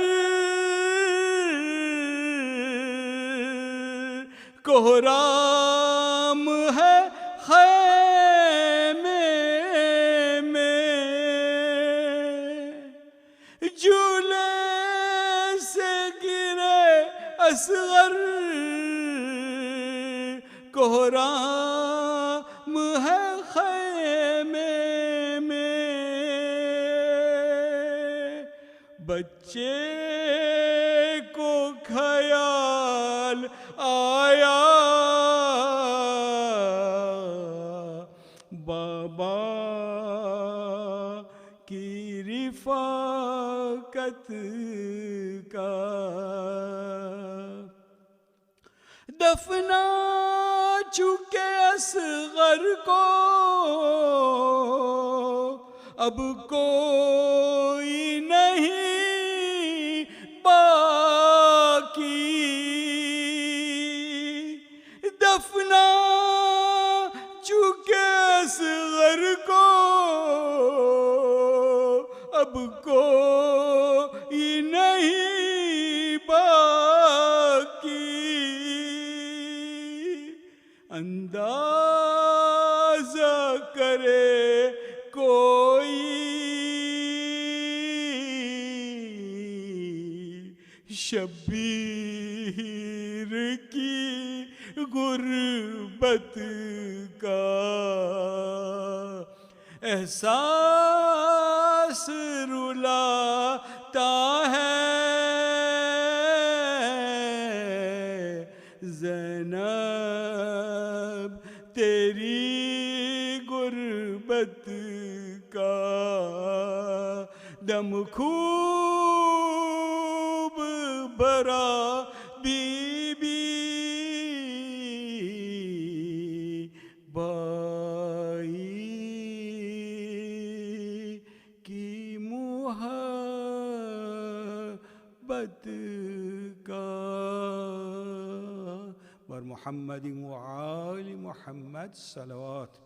کوہرام ہے خیمے میں جھولے سے گرے اصغر کوہرام ہے خیمے میں بچے کو خیال آیا بابا کی رفاقت کا دفنا چکے اصغر کو اب کوئی نہیں باقی دفنا چکے اصغر کو اب کوئی نہیں باقی اندازہ کرے کوئی شبیر کی غربت کا احساس رلاتا ہے زینب تیری غربت کا دم خوب بھرا بی بی بائی کی محبت کا بر محمد وآل محمد صلوات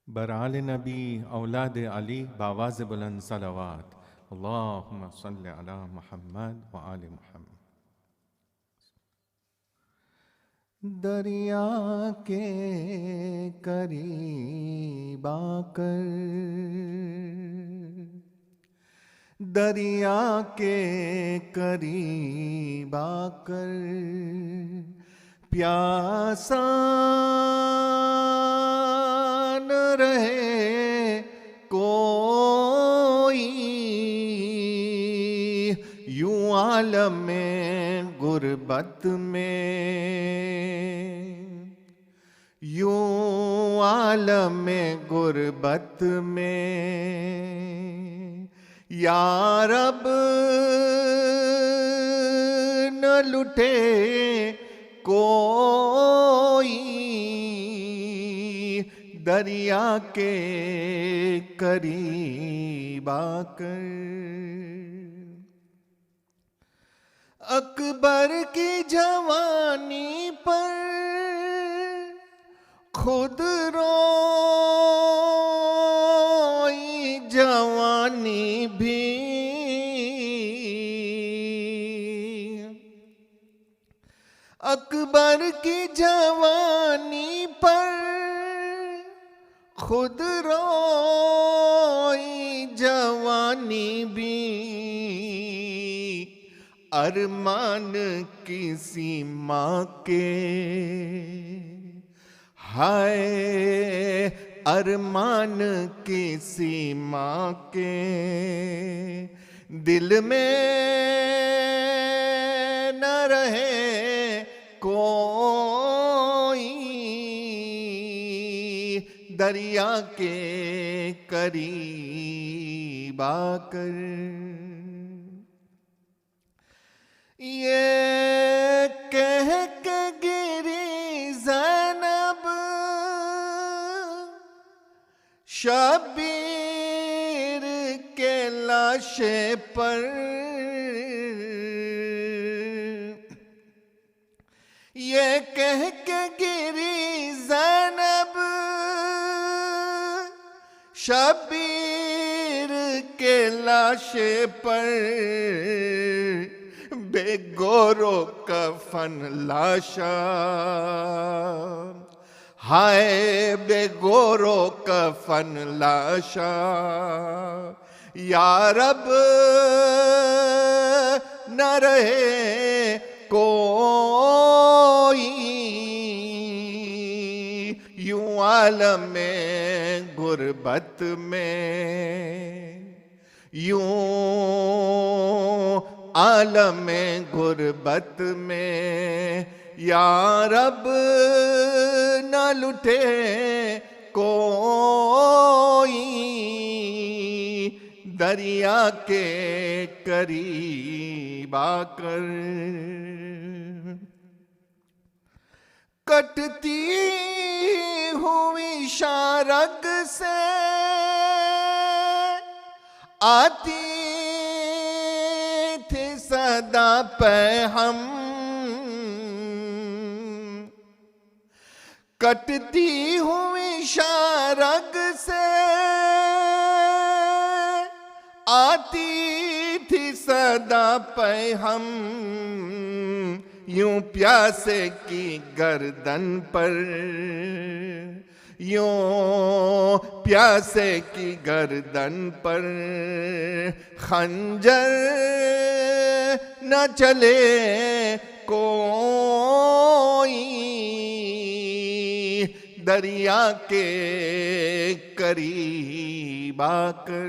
برآل نبی اولاد علی باواز بلند صلوات اللہم صل علی محمد وآل محمد دریا کے قریب آ کر دریا کے قریب آ کر پیاسا نہ رہے کوئی یوں عالم غربت میں یوں عالم غربت میں یا رب نہ لٹے کوئی دریا کے قریب آ کر اکبر کی جوانی پر خود روئی جوانی بھی اکبر کی جوانی پر خود روئی جوانی بھی ارمان کسی ماں کے ہائے ارمان کسی ماں کے دل میں نہ رہے کوئی دریا کے قریب آ کر یہ کہہ کے گری زینب شبیر کے لاشے پر یہ کہہ کے گری زینب شبیر کے لاشے پر بے گورو کفن لاشا ہائے بے گورو کفن لاشا یا رب نہ رہے کوئی یوں عالم غربت میں یوں عالم غربت میں یا رب نہ لٹے کوئی دریا کے قریب آ کر کٹتی ہوئی شارگ سے آتی تھی صدا پہ ہم کٹتی ہوئی شارگ سے آتی تھی صدا پہ ہم یوں پیاسے کی گردن پر یوں پیاسے کی گردن پر خنجر نہ چلے کوئی دریا کے قریب آ کر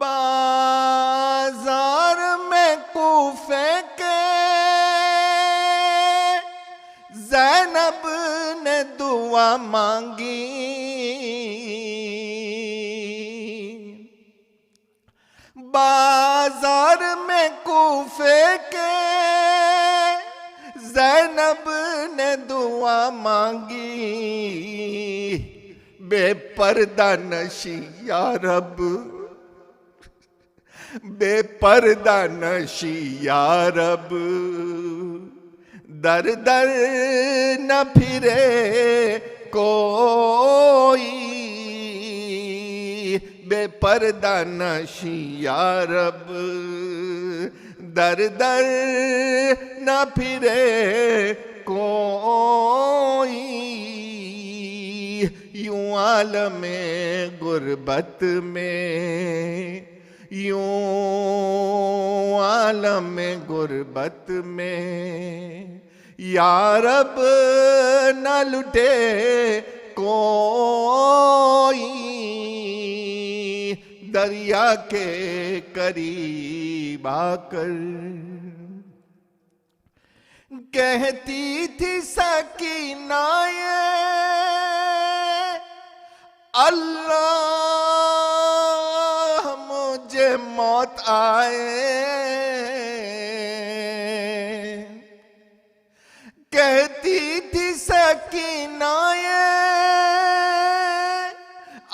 بازار میں کوفے کے زینب نے دعا مانگی بازار میں کوفے کے زینب نے دعا مانگی بے پردہ نشی یا رب بے پردہ نشی یا رب در در نہ پھرے کوئی بے پردہ نشی یا رب در در نہ پھرے کوئی یوں عالم غربت میں یوں عالم غربت میں یا رب نہ لٹے کوئی دریا کے قریب آ کر کہتی تھی سکینہ اللہ مجھے موت آئے کہتی تھی سکینہ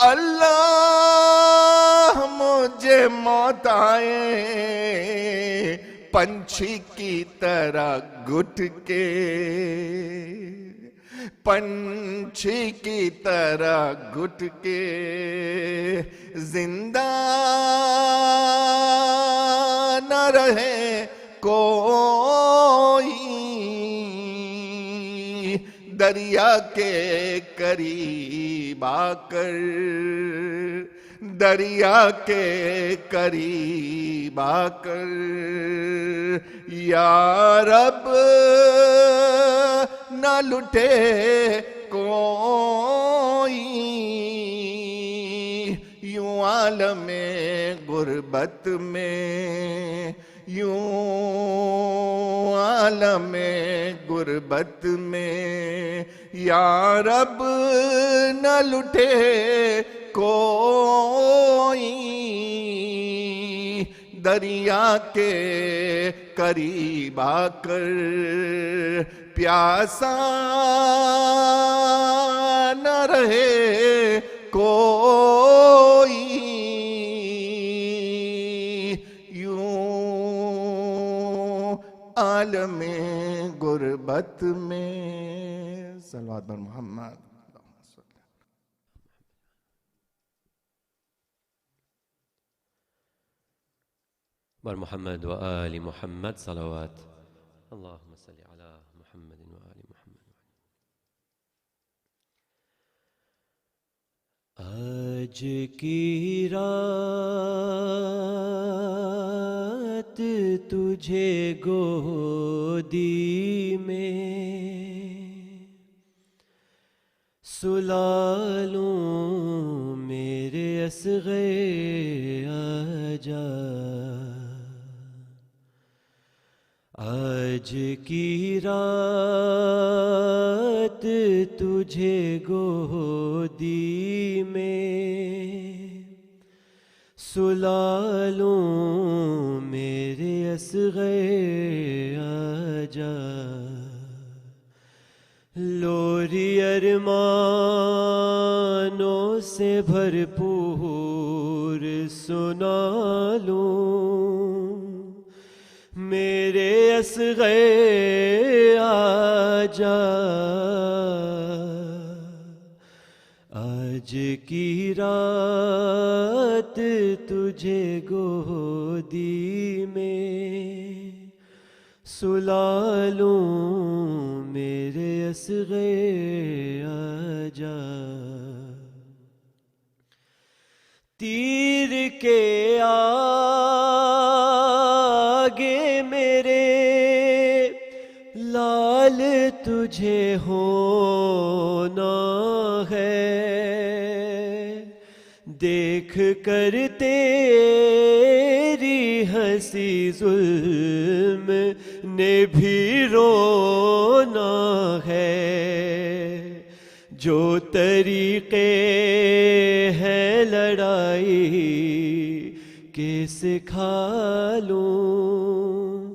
اللہ مجھے موت آئے पंछी की तरह घुट के, पंछी की तरह घुट के जिंदा न रहे कोई, दरिया के करीब आकर, दरिया के करीब आकर या रब न लुटे कोई, यूं आलमे गुर्बत में, यूं आलमे गुर्बत में या रब न लुटे कोई, दरिया के करीब आकर प्यासा न रहे कोई, यूं आलमे गुर्बत में। सल्लल्लाहु अलैहि मोहम्मद। بر محمد و آل محمد صلوات. اللهم صل على محمد و آل محمد. آج کی رات تجھے گودی میں سلا لوں میرے اصغر آجا، آج کی رات تجھے گودی میں سلا لوں میرے اصغر آجا، لوری ارمانوں سے بھرپور سنا لوں میرے اصغر آجا، آج کی رات تجھے گودی میں سلا لوں میرے اصغر آجا، تیر کے آگے میرے لال تجھے ہونا ہے، دیکھ کر تیری ہنسی ظلم نے بھی رونا ہے، جو طریقے ہیں لڑائی کے سکھا لوں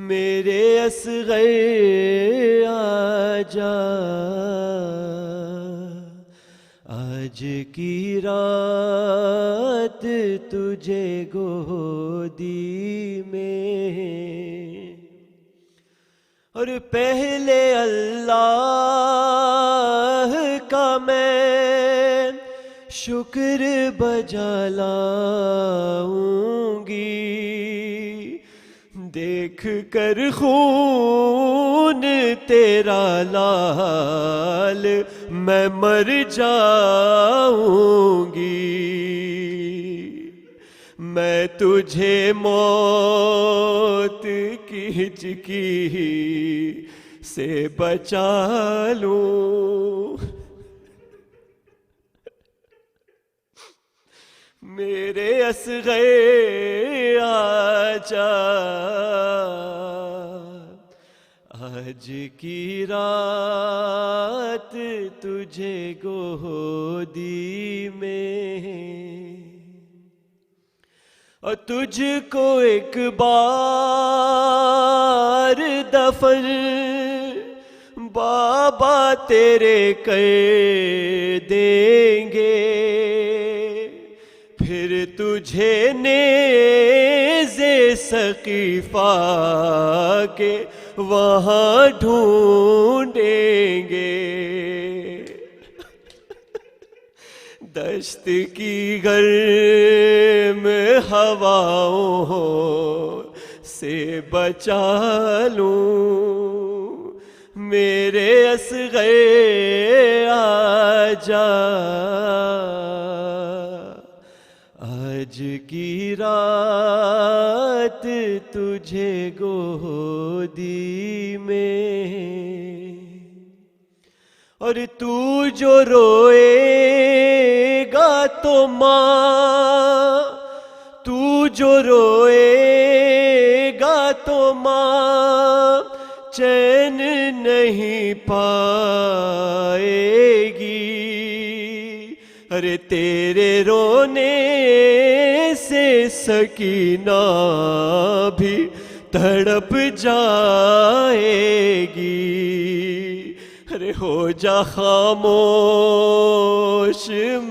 میرے اصغر آجا، آج کی رات تجھے گودی میں، اور پہلے اللہ کا میں شکر بجا لاؤں گی، دیکھ کر خون تیرا لال میں مر جاؤں گی، میں تجھے موت کی ہچکی سے بچا لوں میرے اصغر آجا، آج کی رات تجھے گودی میں، اور تجھ کو ایک بار دفن بابا تیرے کر دیں گے، پھر تجھے نیزے ثقیفہ کے وہاں ڈھونڈیں گے. دشت کی گرم ہواؤں سے بچا لوں میرے اصغر آجا. آج کی رات تجھے گودی میں اور تو جو روئے گا تو ماں، تو جو روئے گا تو ماں چین نہیں پائے گی. ارے تیرے رونے سے سکینہ بھی تڑپ جائے گی. ارے ہو جا خاموش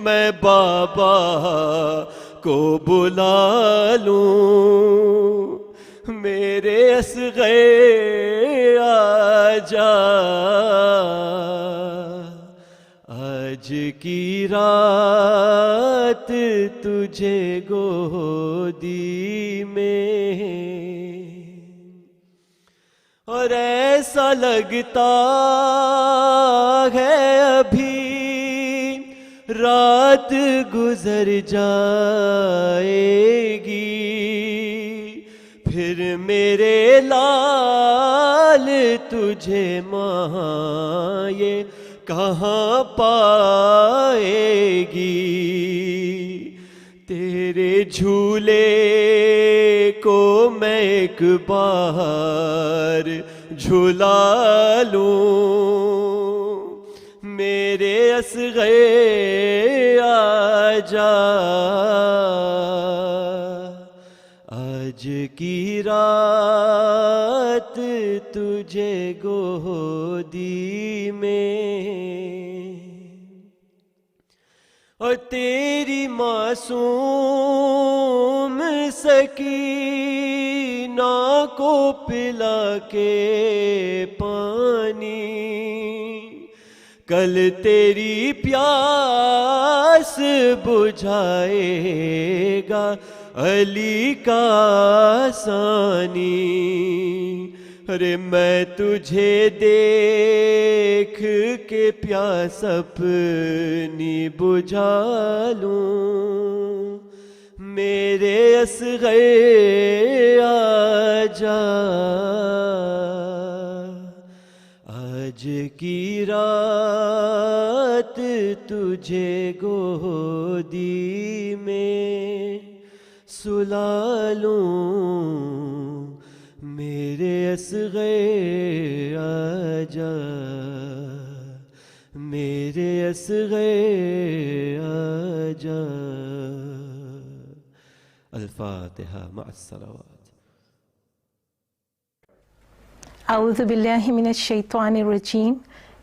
میں بابا کو بلا لوں میرے اصغر آجا. آج کی رات تجھے گودی میں اور ایسا لگتا ہے ابھی رات گزر جائے گی. پھر میرے لال تجھے ماں یہ کہاں پائے گی. تیرے جھولے کو میں ایک بار جھلا لوں میرے اصغر آجا. آج کی رات تجھے گودی میں اور تیری معصوم سکینہ کو پلا کے پانی کل تیری پیاس بجھائے گا علی کا ثانی. ارے میں تجھے دیکھ کے پیاس اپنی بجھا لوں میرے اصغر آجا. آج کی رات تجھے گودی میں سلا لوں میرے اصغر آجا میرے اصغر آجا. الفاتحہ مع الصلوات. اعوذ باللہ من الشیطان الرجیم.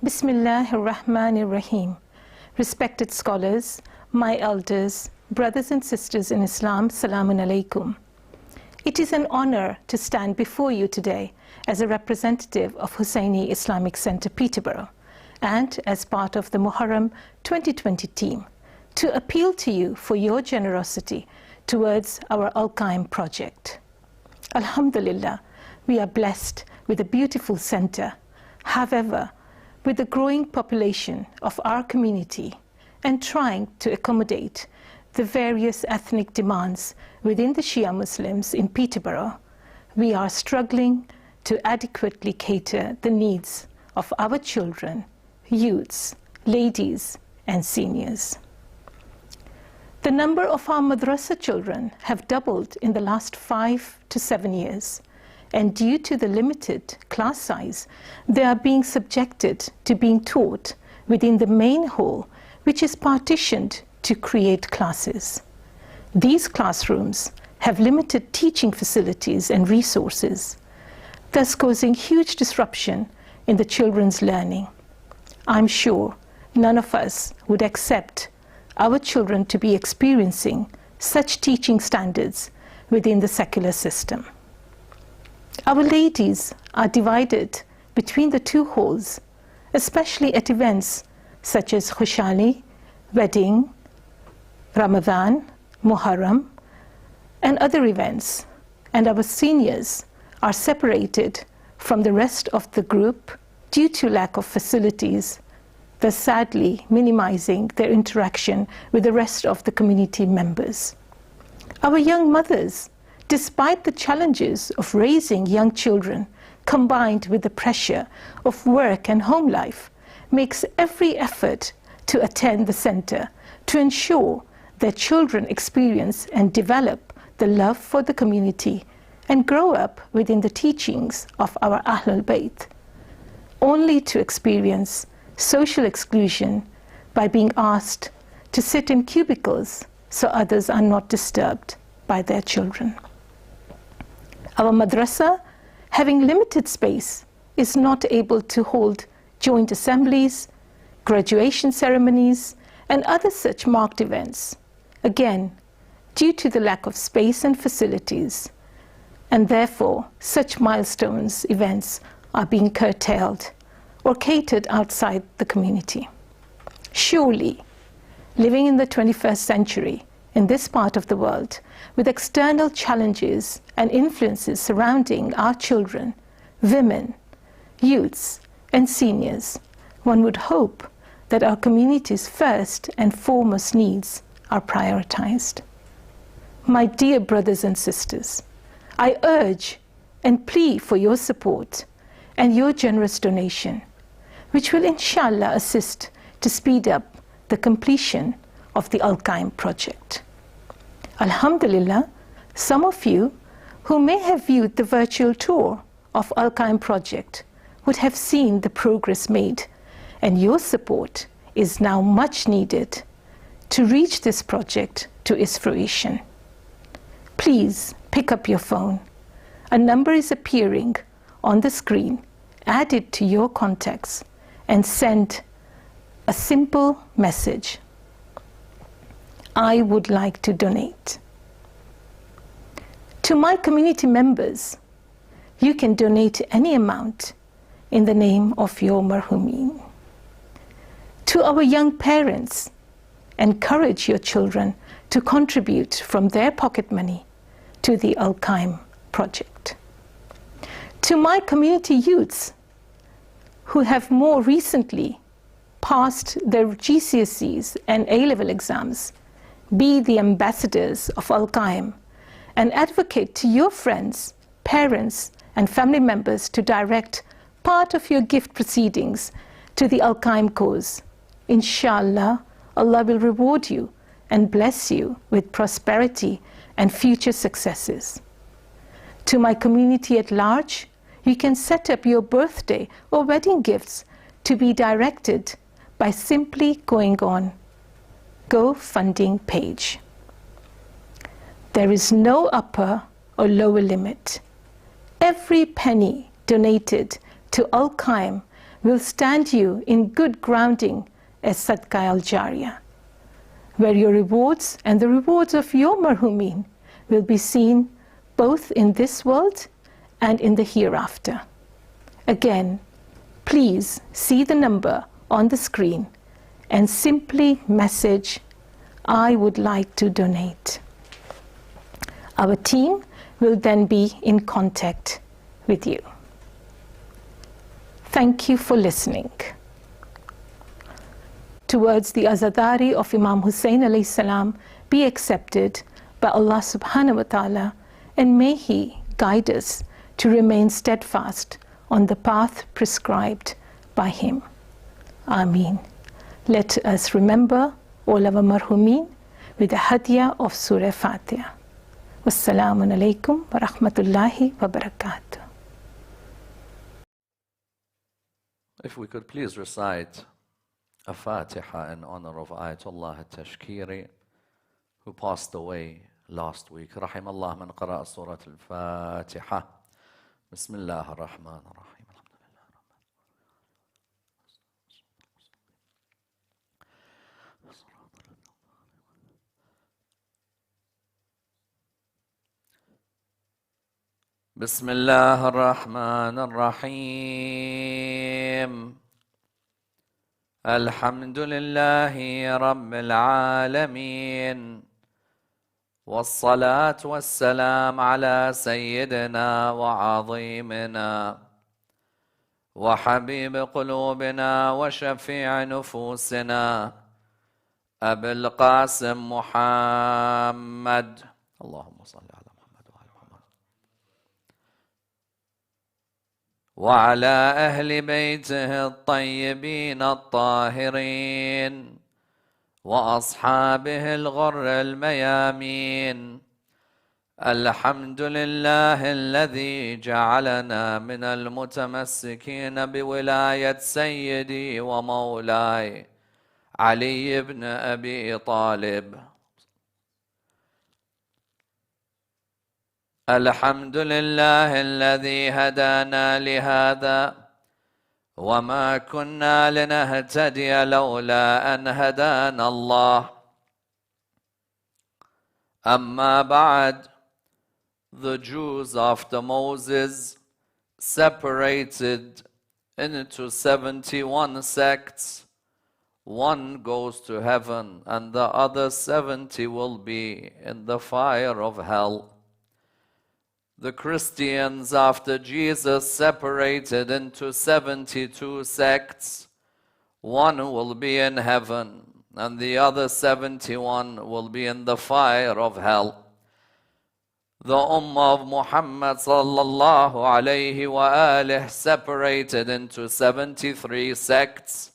بسم اللہ الرحمن الرحیم. Respected scholars, my elders, brothers and sisters in Islam, Salaam alaikum. It is an honor to stand before you today as a representative of Husseini Islamic Center, Peterborough, and as part of the Muharram 2020 team, to appeal to you for your generosity towards our Al-Qaim project. Alhamdulillah, we are blessed with a beautiful center. However, with the growing population of our community and trying to accommodate the various ethnic demands within the Shia Muslims in Peterborough, we are struggling to adequately cater the needs of our children, youths, ladies, and seniors. The number of our madrasa children have doubled in the last 5 to 7 years, and due to the limited class size, they are being subjected to being taught within the main hall, which is partitioned to create classes. These classrooms have limited teaching facilities and resources, thus causing huge disruption in the children's learning. I'm sure none of us would accept our children to be experiencing such teaching standards within the secular system. Our ladies are divided between the two halls, especially at events such as Khushali, wedding, Ramadan, Muharram, and other events, and our seniors are separated from the rest of the group due to lack of facilities, thus sadly minimizing their interaction with the rest of the community members. Our young mothers, despite the challenges of raising young children, combined with the pressure of work and home life, makes every effort to attend the center to ensure their children experience and develop the love for the community and grow up within the teachings of our Ahlul Bayt, only to experience social exclusion by being asked to sit in cubicles so others are not disturbed by their children. Our madrasa, having limited space, is not able to hold joint assemblies, graduation ceremonies, and other such marked events, again, due to the lack of space and facilities, and therefore such milestones events are being curtailed or catered outside the community. Surely, living in the 21st century in this part of the world, with external challenges and influences surrounding our children, women, youths, and seniors, one would hope that our community's first and foremost needs are prioritized. My dear brothers and sisters, I urge and plead for your support and your generous donation, which will inshallah assist to speed up the completion of the Al-Qaim project. Alhamdulillah, some of you who may have viewed the virtual tour of Al-Qaim project would have seen the progress made, and your support is now much needed to reach this project to its fruition. Please pick up your phone. A number is appearing on the screen. Add it to your contacts and send a simple message. I would like to donate. To my community members, you can donate any amount in the name of your marhumin. To our young parents, encourage your children to contribute from their pocket money to the Al-Qaim project. To my community youths who have more recently passed their GCSEs and A-level exams, be the ambassadors of Al-Qaim and advocate to your friends, parents, and family members to direct part of your gift proceedings to the Al-Qaim cause. Inshallah, Allah will reward you and bless you with prosperity and future successes. To my community at large, you can set up your birthday or wedding gifts to be directed by simply going on GoFunding page. There is no upper or lower limit. Every penny donated to Al-Qaim will stand you in good grounding as Sadqa al-Jariyah, where your rewards and the rewards of your marhumin will be seen both in this world and in the hereafter. Again, please see the number on the screen and simply message, I would like to donate. Our team will then be in contact with you. Thank you for listening. Towards the azadari of Imam Hussein alayhi salam be accepted by Allah subhanahu wa ta'ala, and may He guide us to remain steadfast on the path prescribed by Him. Ameen. Let us remember all our marhumin with the hadiyah of Surah Fatiha. Wassalamu alaikum wa rahmatullahi wa barakatuh. If we could please recite a Fatiha in honor of Ayatollah al-Tashkiri, who passed away last week. رحم الله من قرأ سورة الفاتحة. بسم الله الرحمن الرحيم. بسم الله الرحمن الرحيم الحمد لله رب العالمين والصلاة والسلام على سيدنا وعظيمنا وحبيب قلوبنا وشفيع نفوسنا أبي القاسم محمد اللهم صل على محمد وعلى محمد وعلى أهل بيته الطيبين الطاهرين وأصحابه الغر الميامين الحمد لله الذي جعلنا من المتمسكين بولاية سيدي ومولاي علي بن أبي طالب الحمد لله الذي هدانا لهذا وما كنا لنهتدي لولا أن هدانا الله أما بعد. The Jews after Moses separated into 71 sects. One goes to heaven and the other 70 will be in the fire of hell. The Christians after Jesus separated into 72 sects. One will be in heaven and the other 71 will be in the fire of hell. The Ummah of Muhammad sallallahu alayhi wa alihi separated into 73 sects.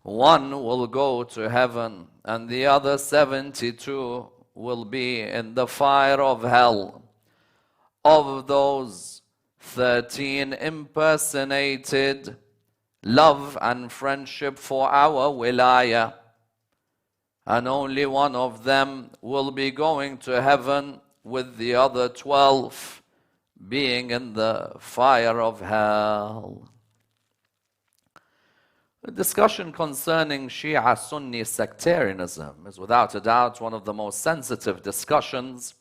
One will go to heaven and the other 72 will be in the fire of hell. Of those, 13 impersonated love and friendship for our wilayah, and only one of them will be going to heaven, with the other 12 being in the fire of hell. The discussion concerning Shia-Sunni sectarianism is without a doubt one of the most sensitive discussions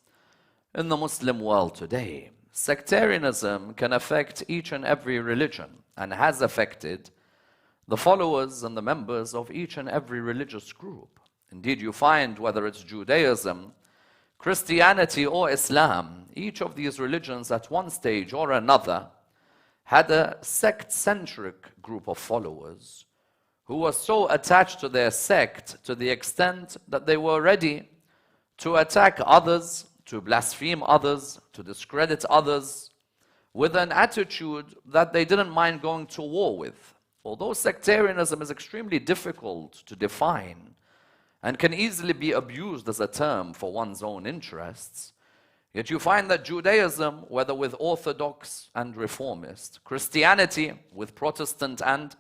in the Muslim world today. Sectarianism can affect each and every religion and has affected the followers and the members of each and every religious group. Indeed, you find whether it's Judaism, Christianity or Islam, each of these religions at one stage or another had a sect-centric group of followers who were so attached to their sect to the extent that they were ready to attack others, to blaspheme others, to discredit others, with an attitude that they didn't mind going to war with. Although sectarianism is extremely difficult to define and can easily be abused as a term for one's own interests, yet you find that Judaism, whether with Orthodox and Reformist, Christianity with Protestant and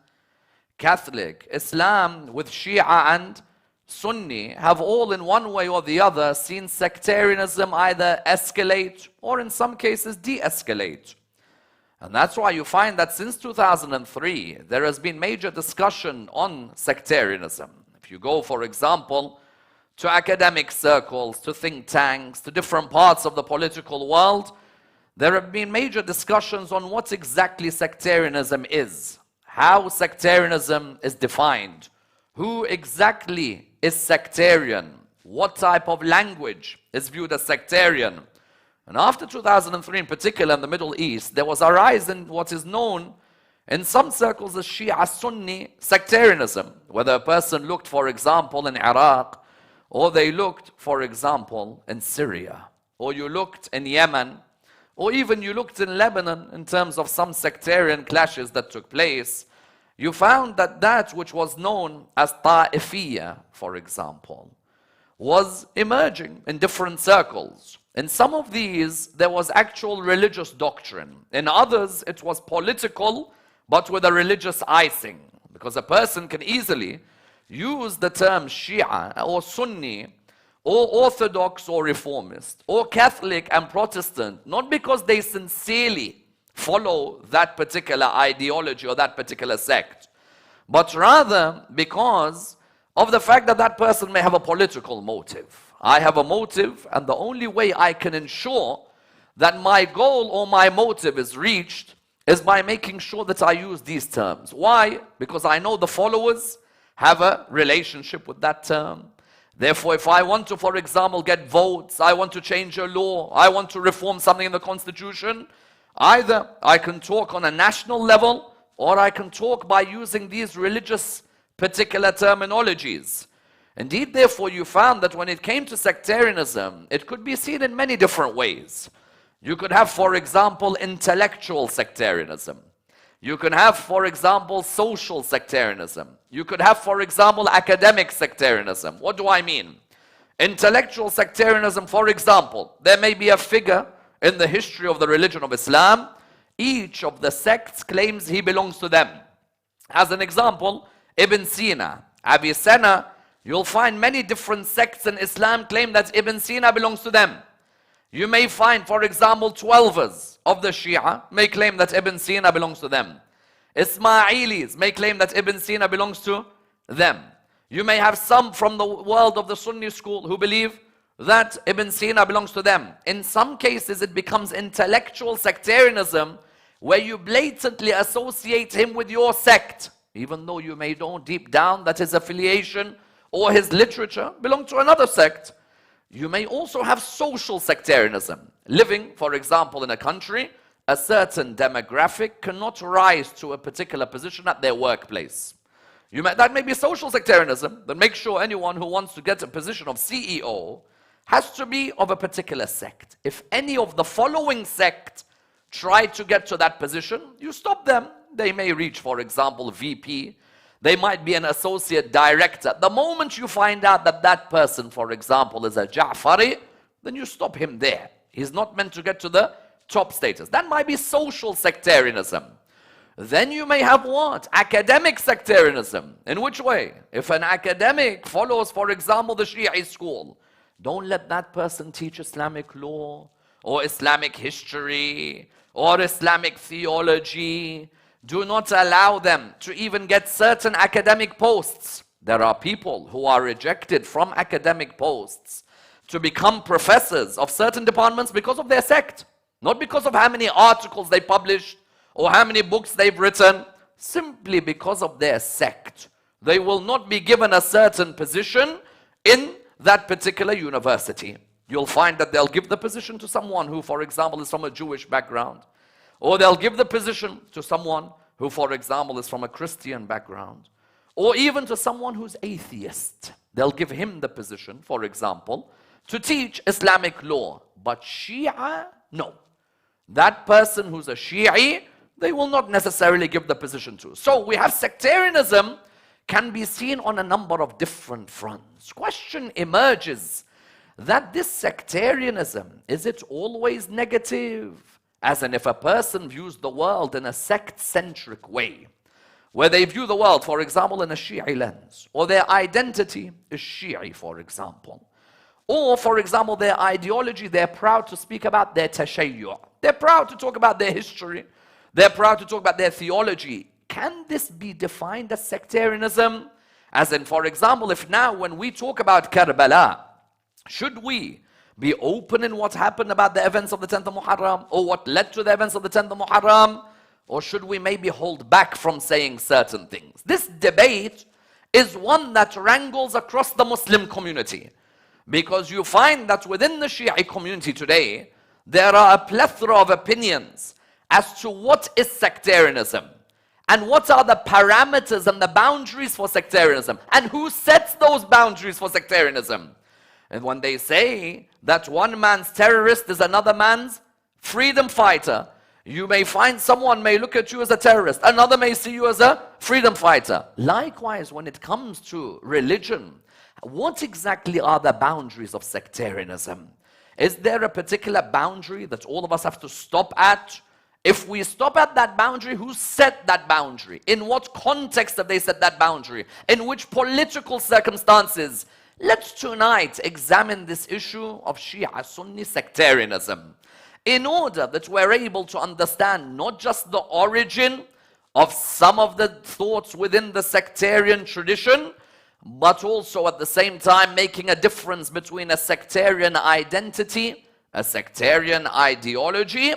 Catholic, Islam with Shia and Sunni, have all in one way or the other seen sectarianism either escalate or in some cases de-escalate. And that's why you find that since 2003, there has been major discussion on sectarianism. If you go, for example, to academic circles, to think tanks, to different parts of the political world, there have been major discussions on what exactly sectarianism is, how sectarianism is defined, who exactly is sectarian, what type of language is viewed as sectarian. And after 2003 in particular in the Middle East, there was a rise in what is known in some circles as Shia-Sunni sectarianism, whether a person looked, for example, in Iraq, or they looked, for example, in Syria, or you looked in Yemen, or even you looked in Lebanon in terms of some sectarian clashes that took place. You found that that which was known as Ta'ifiyya, for example, was emerging in different circles. In some of these, there was actual religious doctrine. In others, it was political, but with a religious icing. Because a person can easily use the term Shia or Sunni or Orthodox or Reformist or Catholic and Protestant, not because they sincerely follow that particular ideology or that particular sect, but rather because of the fact that that person may have a political motive. I have a motive, and the only way I can ensure that my goal or my motive is reached is by making sure that I use these terms. Why? Because I know the followers have a relationship with that term. Therefore, if I want to, for example, get votes, I want to change a law, I want to reform something in the constitution, either I can talk on a national level or I can talk by using these religious particular terminologies. Indeed, therefore, you found that when it came to sectarianism, it could be seen in many different ways. You could have, for example, intellectual sectarianism. You can have, for example, social sectarianism. You could have, for example, academic sectarianism. What do I mean? Intellectual sectarianism, for example, there may be a figure in the history of the religion of Islam. Each of the sects claims he belongs to them. As an example, Ibn Sina, Avicenna, you'll find many different sects in Islam claim that Ibn Sina belongs to them. You may find, for example, 12ers of the Shia may claim that Ibn Sina belongs to them. Ismailis may claim that Ibn Sina belongs to them. You may have some from the world of the Sunni school who believe that Ibn Sina belongs to them. In some cases, it becomes intellectual sectarianism where you blatantly associate him with your sect, even though you may know deep down that his affiliation or his literature belong to another sect. You may also have social sectarianism. Living, for example, in a country, a certain demographic cannot rise to a particular position at their workplace. That may be social sectarianism, that makes sure anyone who wants to get a position of CEO has to be of a particular sect. If any of the following sect try to get to that position, you stop them. They may reach, for example, VP. They might be an associate director. The moment you find out that that person, for example, is a Ja'fari, then you stop him there. He's not meant to get to the top status. That might be social sectarianism. Then you may have what? Academic sectarianism. In which way? If an academic follows, for example, the Shia school, don't let that person teach Islamic law or Islamic history or Islamic theology. Do not allow them to even get certain academic posts. There are people who are rejected from academic posts to become professors of certain departments because of their sect. Not because of how many articles they published or how many books they've written. Simply because of their sect. They will not be given a certain position in that particular university. You'll find that they'll give the position to someone who, for example, is from a Jewish background. Or they'll give the position to someone who, for example, is from a Christian background. Or even to someone who's atheist. They'll give him the position, for example, to teach Islamic law. But Shia, no. That person who's a Shi'i, they will not necessarily give the position to. So we have sectarianism can be seen on a number of different fronts. Question emerges that this sectarianism, is it always negative? As in, if a person views the world in a sect-centric way, where they view the world, for example, in a Shi'i lens, or their identity is Shi'i, for example, or, for example, their ideology, they're proud to speak about their tashayyu', they're proud to talk about their history, they're proud to talk about their theology. Can this be defined as sectarianism? As in, for example, if now when we talk about Karbala, should we be open in what happened about the events of the 10th of Muharram, or what led to the events of the 10th of Muharram, or should we maybe hold back from saying certain things? This debate is one that wrangles across the Muslim community, because you find that within the Shia community today, there are a plethora of opinions as to what is sectarianism, and what are the parameters and the boundaries for sectarianism, and who sets those boundaries for sectarianism. And when they say that one man's terrorist is another man's freedom fighter, you may find someone may look at you as a terrorist, another may see you as a freedom fighter. Likewise, when it comes to religion, what exactly are the boundaries of sectarianism? Is there a particular boundary that all of us have to stop at? If we stop at that boundary, who set that boundary? In what context have they set that boundary? In which political circumstances? Let's tonight examine this issue of Shia-Sunni sectarianism in order that we're able to understand not just the origin of some of the thoughts within the sectarian tradition, but also at the same time making a difference between a sectarian identity a sectarian ideology,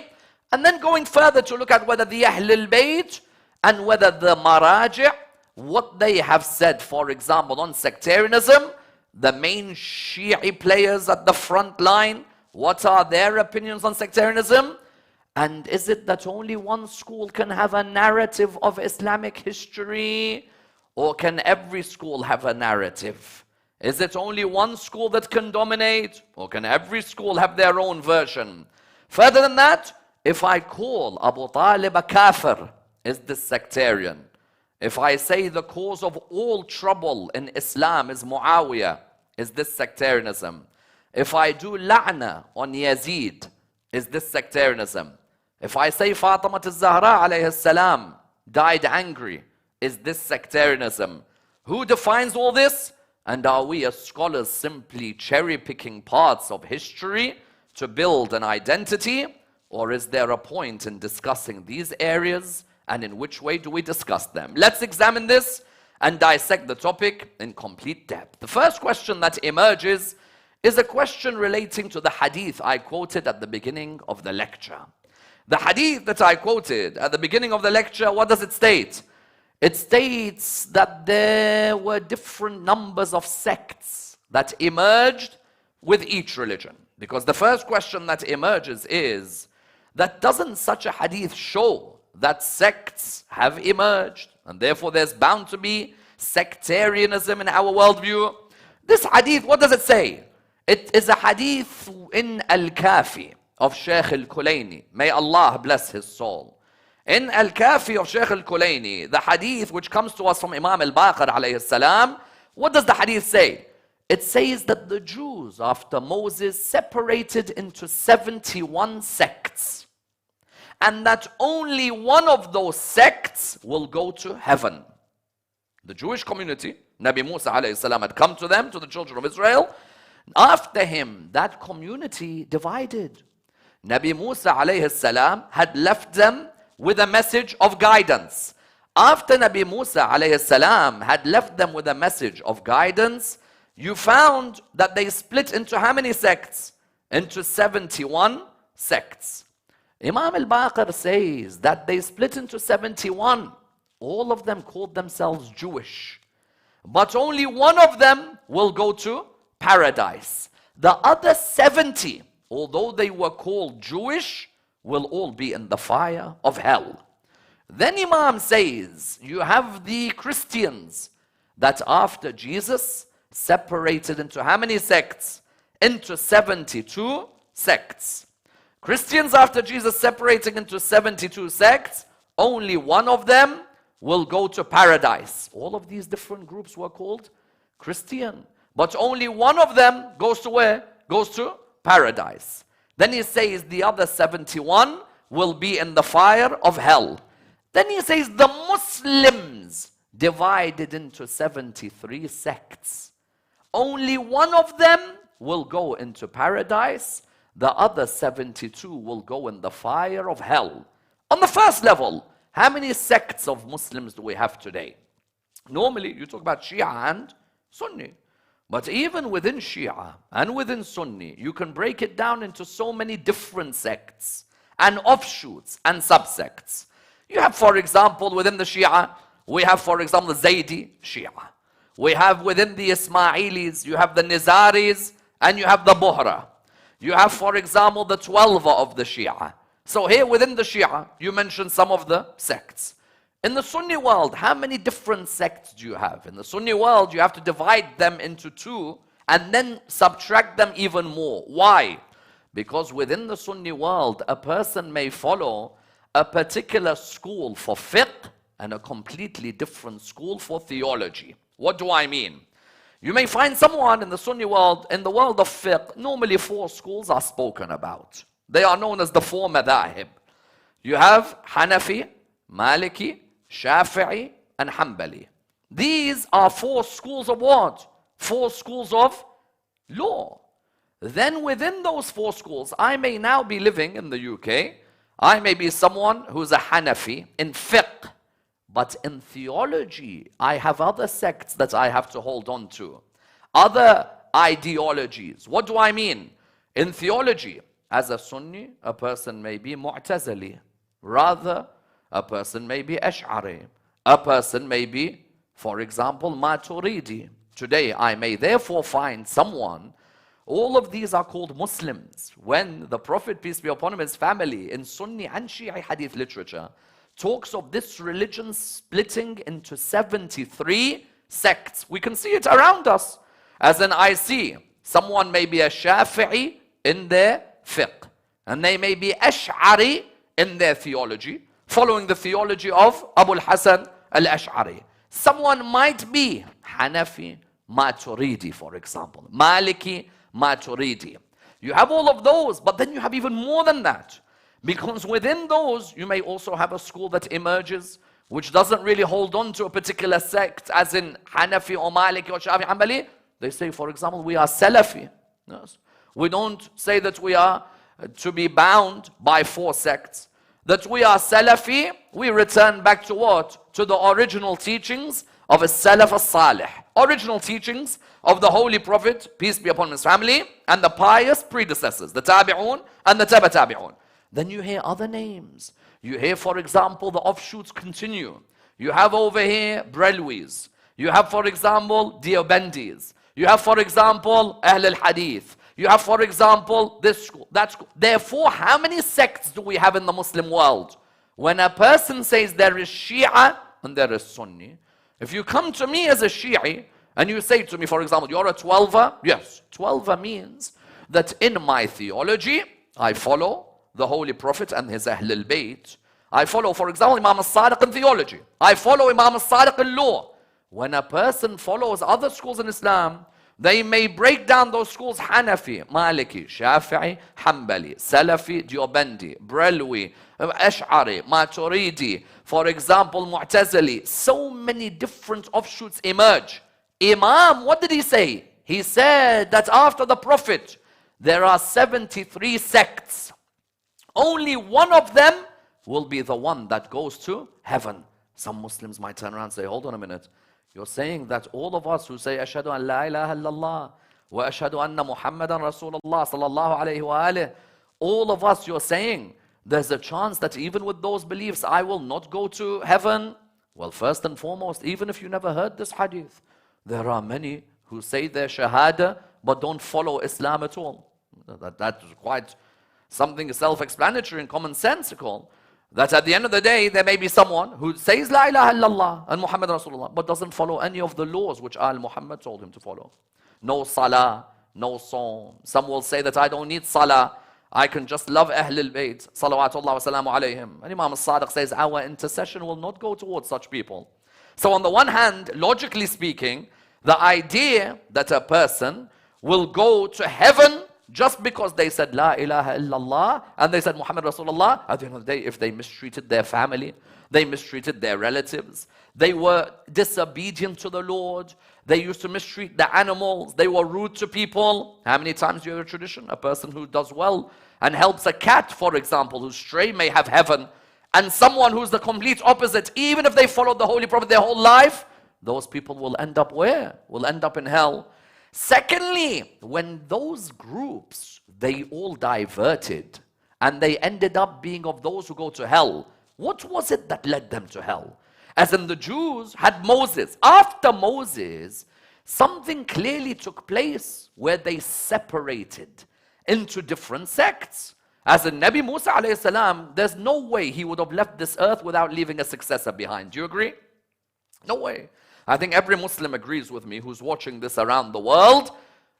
and then going further to look at whether the Ahlul Bayt and whether the Maraji', what they have said, for example, on sectarianism, the main Shi'i players at the front line, what are their opinions on sectarianism? And is it that only one school can have a narrative of Islamic history? Or can every school have a narrative? Is it only one school that can dominate? Or can every school have their own version? Further than that, if I call Abu Talib a kafir, is this sectarian? If I say the cause of all trouble in Islam is Muawiyah, is this sectarianism? If I do la'na on Yazid, is this sectarianism? If I say Fatima al-Zahra alayhi salam died angry, is this sectarianism? Who defines all this? And are we as scholars simply cherry-picking parts of history to build an identity? Or is there a point in discussing these areas? And in which way do we discuss them? Let's examine this and dissect the topic in complete depth. The first question that emerges is a question relating to the hadith I quoted at the beginning of the lecture. The hadith that I quoted at the beginning of the lecture, what does it state? It states that there were different numbers of sects that emerged with each religion. Because the first question that emerges is, that doesn't such a hadith show that sects have emerged, and therefore there's bound to be sectarianism in our worldview? This hadith, what does it say? It is a hadith in Al-Kafi of Shaykh Al-Kulaini. May Allah bless his soul. In Al-Kafi of Shaykh Al-Kulaini, the hadith which comes to us from Imam Al-Baqir alayhi salam, what does the hadith say? It says that the Jews after Moses separated into 71 sects, and that only one of those sects will go to heaven. The Jewish community, Nabi Musa alayhi salam had come to them, to the children of Israel. After him, that community divided. Nabi Musa alayhi salam had left them with a message of guidance. After Nabi Musa alayhi salam had left them with a message of guidance, you found that they split into how many sects? Into 71 sects. Imam al-Baqir says that they split into 71. All of them called themselves Jewish. But only one of them will go to paradise. The other 70, although they were called Jewish, will all be in the fire of hell. Then Imam says, you have the Christians that after Jesus separated into how many sects? Into 72 sects. Christians after Jesus separating into 72 sects, only one of them will go to paradise. All of these different groups were called Christian, but only one of them goes to where? Goes to paradise. Then he says the other 71 will be in the fire of hell. Then he says the Muslims divided into 73 sects. Only one of them will go into paradise. The other 72 will go in the fire of hell. On the first level, how many sects of Muslims do we have today? Normally, you talk about Shia and Sunni. But even within Shia and within Sunni, you can break it down into so many different sects and offshoots and subsects. You have, for example, within the Shia, we have, for example, the Zaydi Shia. We have within the Ismailis, you have the Nizaris, and you have the Buhra. You have, for example, the 12 of the Shia. So here within the Shia, you mentioned some of the sects. In the Sunni world, how many different sects do you have? In the Sunni world, you have to divide them into two and then subtract them even more. Why? Because within the Sunni world, a person may follow a particular school for fiqh and a completely different school for theology. What do I mean? You may find someone in the Sunni world, in the world of fiqh, normally 4 schools are spoken about. They are known as the 4 madahib. You have Hanafi, Maliki, Shafi'i, and Hanbali. These are 4 schools of what? 4 schools of law. Then within those 4 schools, I may now be living in the UK. I may be someone who's a Hanafi in fiqh. But in theology, I have other sects that I have to hold on to. Other ideologies. What do I mean? In theology, as a Sunni, a person may be Mu'tazili. Rather, a person may be Ash'ari. A person may be, for example, Maturidi. Today, I may therefore find someone. All of these are called Muslims. When the Prophet, peace be upon him, his family, in Sunni and Shia hadith literature, talks of this religion splitting into 73 sects. We can see it around us. As in, I see someone may be a Shafi'i in their fiqh, and they may be Ash'ari in their theology, following the theology of Abu al-Hasan al-Ash'ari. Someone might be Hanafi, Maturidi, for example, Maliki, Maturidi. You have all of those, but then you have even more than that. Because within those, you may also have a school that emerges, which doesn't really hold on to a particular sect, as in Hanafi or Maliki or Shafi Hanbali. They say, for example, we are Salafi. Yes. We don't say that we are to be bound by 4 sects. That we are Salafi, we return back to what? To the original teachings of a Salaf al-Salih. Original teachings of the Holy Prophet, peace be upon his family, and the pious predecessors, the Tabi'un and the Taba Tabi'un. Then you hear other names. You hear, for example, the offshoots continue. You have over here Brelwis. You have, for example, Deobandis. You have, for example, Ahl al-Hadith. You have, for example, this school, that school. Therefore, how many sects do we have in the Muslim world? When a person says there is Shia and there is Sunni, if you come to me as a Shi'i and you say to me, for example, you're a 12er, yes, 12er means that in my theology, I follow the Holy Prophet and his Ahl al-Bayt. I follow, for example, Imam al-Sadiq in theology. I follow Imam al-Sadiq in law. When a person follows other schools in Islam, they may break down those schools: Hanafi, Maliki, Shafi'i, Hanbali, Salafi, Deobandi, Brelwi, Ash'ari, Maturidi, for example, Mu'tazili. So many different offshoots emerge. Imam, what did he say? He said that after the Prophet, there are 73 sects. Only one of them will be the one that goes to heaven. Some Muslims might turn around and say, hold on a minute. You're saying that all of us who say, Ashhadu an la ilaha illallah, wa ashhadu anna Muhammadan Rasulullah sallallahu alayhi wa alih, all of us, you're saying, there's a chance that even with those beliefs, I will not go to heaven? Well, first and foremost, even if you never heard this hadith, there are many who say their shahada, but don't follow Islam at all. That's quite something self-explanatory and commonsensical. That at the end of the day, there may be someone who says La ilaha illallah and Muhammad Rasulullah, but doesn't follow any of the laws which Muhammad told him to follow. No salah, no sawm. Some will say that I don't need salah, I can just love Ahl al-Bayt, salawatullah wa salamu alayhim. And Imam al-Sadiq says our intercession will not go towards such people. So on the one hand, logically speaking, the idea that a person will go to heaven just because they said La ilaha illallah and they said Muhammad Rasulullah, at the end of the day, if they mistreated their family, they mistreated their relatives, they were disobedient to the Lord, they used to mistreat the animals, they were rude to people. How many times do you hear a tradition? A person who does well and helps a cat, for example, who's stray, may have heaven. And someone who's the complete opposite, even if they followed the Holy Prophet their whole life, those people will end up where? Will end up in hell. Secondly, when those groups, they all diverted and they ended up being of those who go to hell, what was it that led them to hell? As in, the Jews had Moses. After Moses, something clearly took place where they separated into different sects. As in Nabi Musa alayhi salam, there's no way he would have left this earth without leaving a successor behind. Do you agree? No way. I think every Muslim agrees with me who's watching this around the world.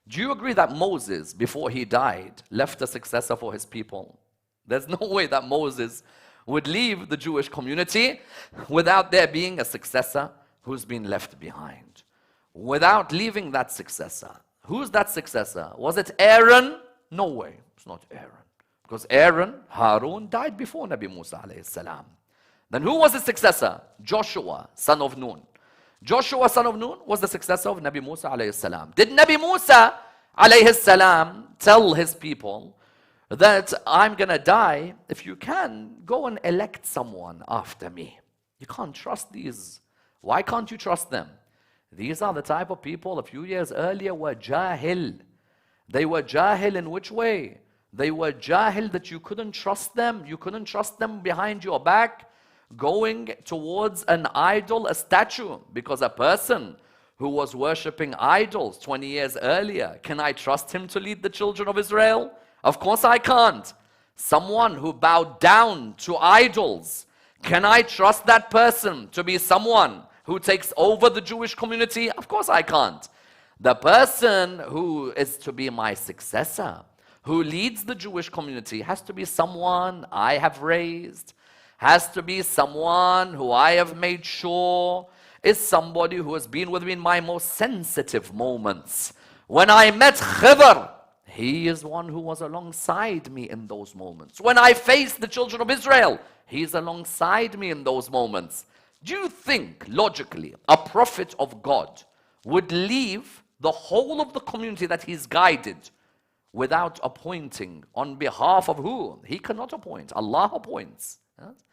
Do you agree that Moses, before he died, left a successor for his people? There's no way that Moses would leave the Jewish community without there being a successor who's been left behind. Without leaving that successor. Who's that successor? Was it Aaron? No way. It's not Aaron. Because Aaron, Harun, died before Nabi Musa alayhi salam. Then who was the successor? Joshua, son of Nun. Joshua, son of Nun, was the successor of Nabi Musa alayhi salam. Did Nabi Musa alayhi salam tell his people that I'm going to die? If you can, go and elect someone after me. You can't trust these. Why can't you trust them? These are the type of people a few years earlier were jahil. They were jahil in which way? They were jahil that you couldn't trust them. You couldn't trust them behind your back, going towards an idol, a statue. Because a person who was worshipping idols 20 years earlier, can I trust him to lead the children of Israel? Of course I can't. Someone who bowed down to idols, can I trust that person to be someone who takes over the Jewish community? Of course I can't. The person who is to be my successor, who leads the Jewish community, has to be someone I have raised, has to be someone who I have made sure is somebody who has been with me in my most sensitive moments. When I met Khidr, he is one who was alongside me in those moments. When I faced the children of Israel, he is alongside me in those moments. Do you think, logically, a prophet of God would leave the whole of the community that he's guided without appointing on behalf of who? He cannot appoint. Allah appoints. Yes?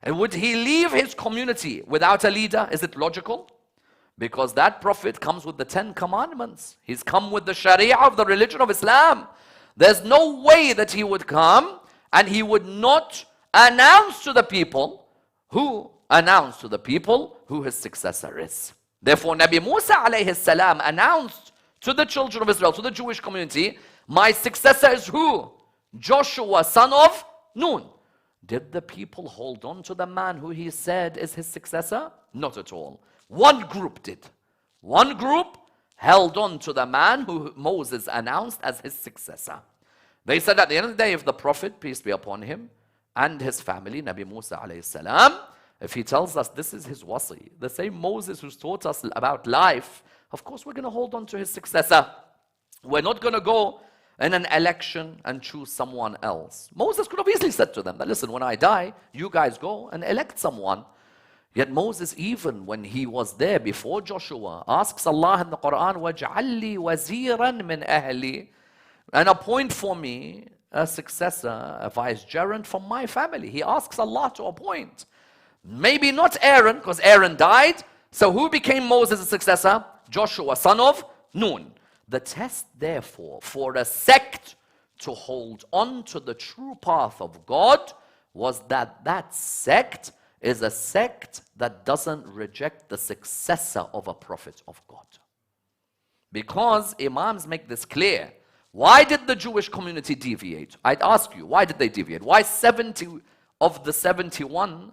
And would he leave his community without a leader? Is it logical? Because that prophet comes with the 10 commandments. He's come with the sharia of the religion of Islam. There's no way that he would come and he would not announce to the people who his successor is. Therefore, Nabi Musa alayhi salam announced to the children of Israel, to the Jewish community, my successor is who? Joshua, son of Nun. Did the people hold on to the man who he said is his successor? Not at all. One group did. One group held on to the man who Moses announced as his successor. They said at the end of the day, if the Prophet, peace be upon him, and his family, Nabi Musa alayhi salam, if he tells us this is his wasi, the same Moses who's taught us about life, of course we're going to hold on to his successor. We're not going to go in an election and choose someone else. Moses could have easily said to them that, listen, when I die, you guys go and elect someone. Yet Moses, even when he was there before Joshua, asks Allah in the Quran, وَاجْعَلْ لِي وَزِيرًا مِنْ أَهْلِي, and appoint for me a successor, a vicegerent from my family. He asks Allah to appoint. Maybe not Aaron, because Aaron died. So who became Moses' successor? Joshua, son of Nun. The test, therefore, for a sect to hold on to the true path of God was that that sect is a sect that doesn't reject the successor of a prophet of God. Because Imams make this clear. Why did the Jewish community deviate? I'd ask you, why did they deviate? Why 70 of the 71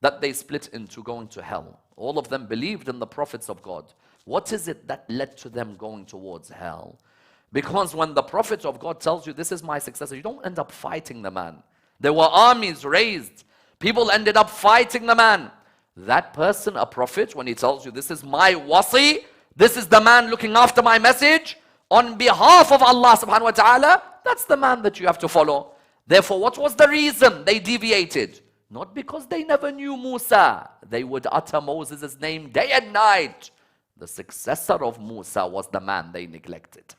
that they split into going to hell? All of them believed in the prophets of God. What is it that led to them going towards hell? Because when the prophet of God tells you, this is my successor, you don't end up fighting the man. There were armies raised. People ended up fighting the man. That person, a prophet, when he tells you, this is my wasi, this is the man looking after my message, on behalf of Allah subhanahu wa ta'ala, that's the man that you have to follow. Therefore, what was the reason they deviated? Not because they never knew Musa. They would utter Moses' name day and night. The successor of Musa was the man they neglected.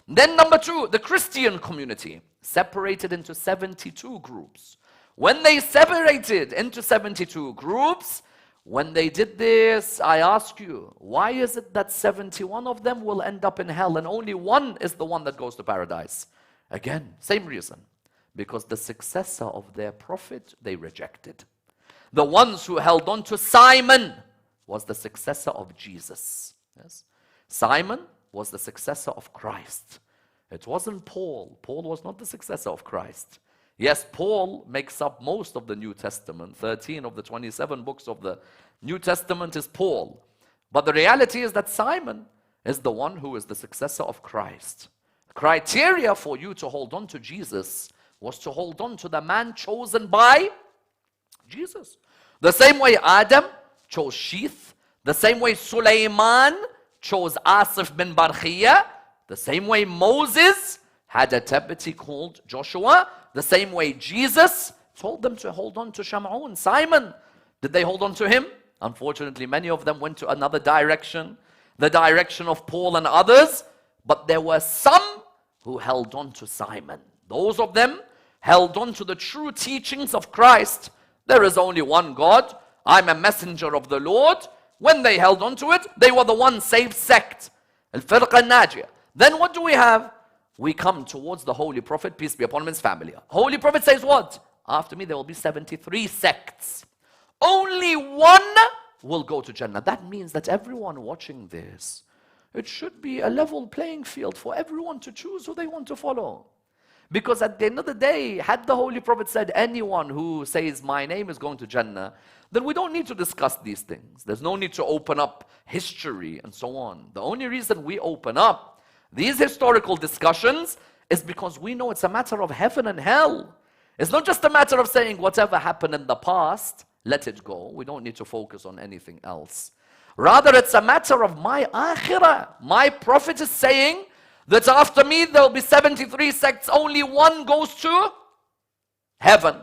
Then number 2, the Christian community separated into 72 groups. When they separated into 72 groups, when they did this, I ask you, why is it that 71 of them will end up in hell and only one is the one that goes to paradise? Again, same reason. Because the successor of their prophet, they rejected. The ones who held on to Simon was the successor of Jesus. Yes? Simon was the successor of Christ. It wasn't Paul. Paul was not the successor of Christ. Yes, Paul makes up most of the New Testament. 13 of the 27 books of the New Testament is Paul. But the reality is that Simon is the one who is the successor of Christ. The criteria for you to hold on to Jesus was to hold on to the man chosen by Jesus. The same way Adam chose Sheath, the same way Sulaiman chose Asif bin Barkhiyah, the same way Moses had a deputy called Joshua, the same way Jesus told them to hold on to Shamun. Simon, did they hold on to him? Unfortunately, many of them went to another direction, the direction of Paul and others, but there were some who held on to Simon. Those of them held on to the true teachings of Christ. There is only one God. I'm a messenger of the Lord. When they held on to it, they were the one saved sect. Al-Firqa Najiyah. Then what do we have? we come towards the Holy Prophet, peace be upon him, his family. Holy Prophet says what? After me there will be 73 sects. Only one will go to Jannah. That means that everyone watching this, it should be a level playing field for everyone to choose who they want to follow. Because at the end of the day, had the Holy Prophet said anyone who says my name is going to Jannah, then we don't need to discuss these things. There's no need to open up history and so on. The only reason we open up these historical discussions is because we know it's a matter of heaven and hell. It's not just a matter of saying whatever happened in the past, let it go. We don't need to focus on anything else. Rather, it's a matter of my akhirah. My Prophet is saying that after me there will be 73 sects, only one goes to heaven.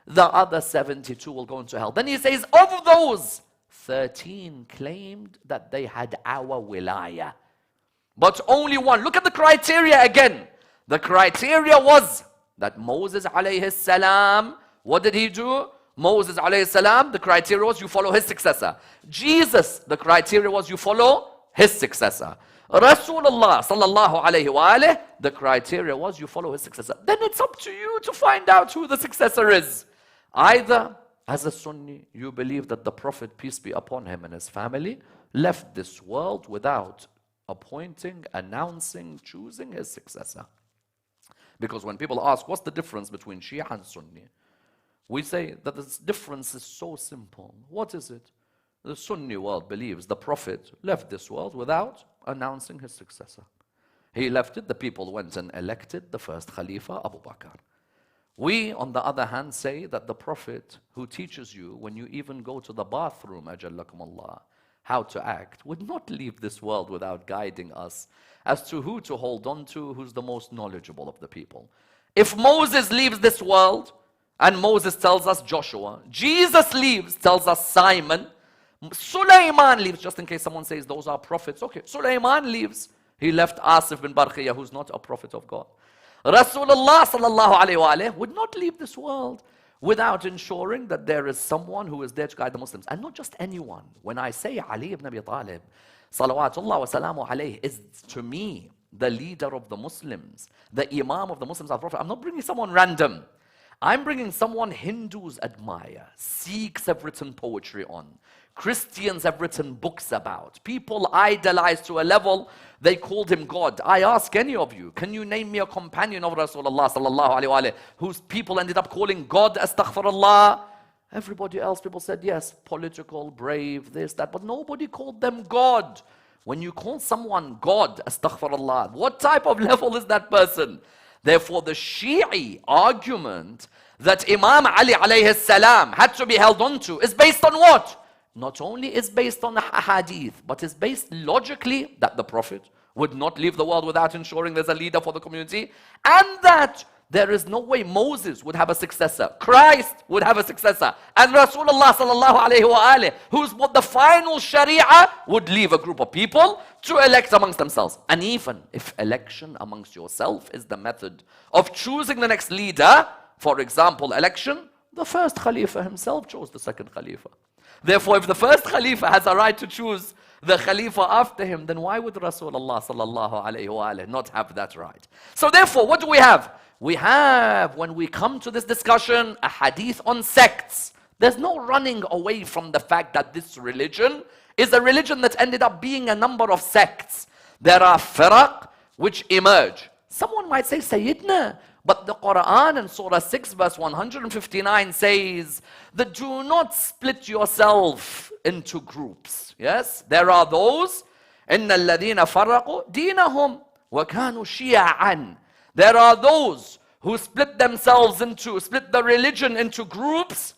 The other 72 will go into hell. Then he says, of those, 13 claimed that they had our wilayah. But only one. Look at the criteria again. The criteria was that Moses alayhi salam, what did he do? Moses alayhi salam, the criteria was you follow his successor. Jesus, the criteria was you follow his successor. Rasulullah sallallahu alayhi wa alayhi, the criteria was you follow his successor. Then it's up to you to find out who the successor is. Either as a Sunni, you believe that the Prophet, peace be upon him and his family, left this world without appointing, announcing, choosing his successor. Because when people ask, what's the difference between Shia and Sunni? We say that this difference is so simple. What is it? The Sunni world believes the Prophet left this world without announcing his successor. He left it, the people went and elected the first Khalifa, Abu Bakr. We, on the other hand, say that the Prophet who teaches you when you even go to the bathroom, ajallakum Allah, how to act, would not leave this world without guiding us as to who to hold on to, who's the most knowledgeable of the people. If Moses leaves this world, and Moses tells us Joshua, Jesus leaves, tells us Simon, Sulaiman leaves, just in case someone says those are prophets. Okay, Sulaiman leaves. He left Asif bin Barkhiyah, who's not a prophet of God. Rasulullah sallallahu alayhi wa alayhi would not leave this world without ensuring that there is someone who is there to guide the Muslims. And not just anyone. When I say Ali ibn Abi Talib, salawatullah wa salamu alayhi, is to me the leader of the Muslims, the Imam of the Muslims, our Prophet. I'm not bringing someone random. I'm bringing someone Hindus admire, Sikhs have written poetry on, Christians have written books about, people idolize to a level they called him God. I ask any of you, can you name me a companion of Rasulullah sallallahu alaihi wasallam whose people ended up calling God astaghfirullah? Everybody else, people said yes, political, brave, this, that, but nobody called them God. When you call someone God, astaghfirullah, what type of level is that person? Therefore, the Shi'i argument that Imam Ali alayhi salam had to be held on to is based on what? Not only is based on hadith, but is based logically that the Prophet would not leave the world without ensuring there's a leader for the community, and that there is no way Moses would have a successor, Christ would have a successor, and Rasulullah sallallahu alayhi wa alayhi, who's what the final Sharia, would leave a group of people to elect amongst themselves. And even if election amongst yourself is the method of choosing the next leader, for example, election, the first Khalifa himself chose the second Khalifa. Therefore, if the first Khalifa has a right to choose the Khalifa after him, then why would Rasulullah sallallahu alayhi wa alayhi not have that right? So therefore, what do we have? We have, when we come to this discussion, a hadith on sects. There's no running away from the fact that this religion is a religion that ended up being a number of sects. There are firaq which emerge. Someone might say, Sayyidina, but the Quran in Surah 6 verse 159 says that do not split yourself into groups. Yes, there are those, إِنَّ الَّذِينَ فَرَّقُوا دِينَهُمْ وَكَانُوا شِيَعًا. There are those who split the religion into groups,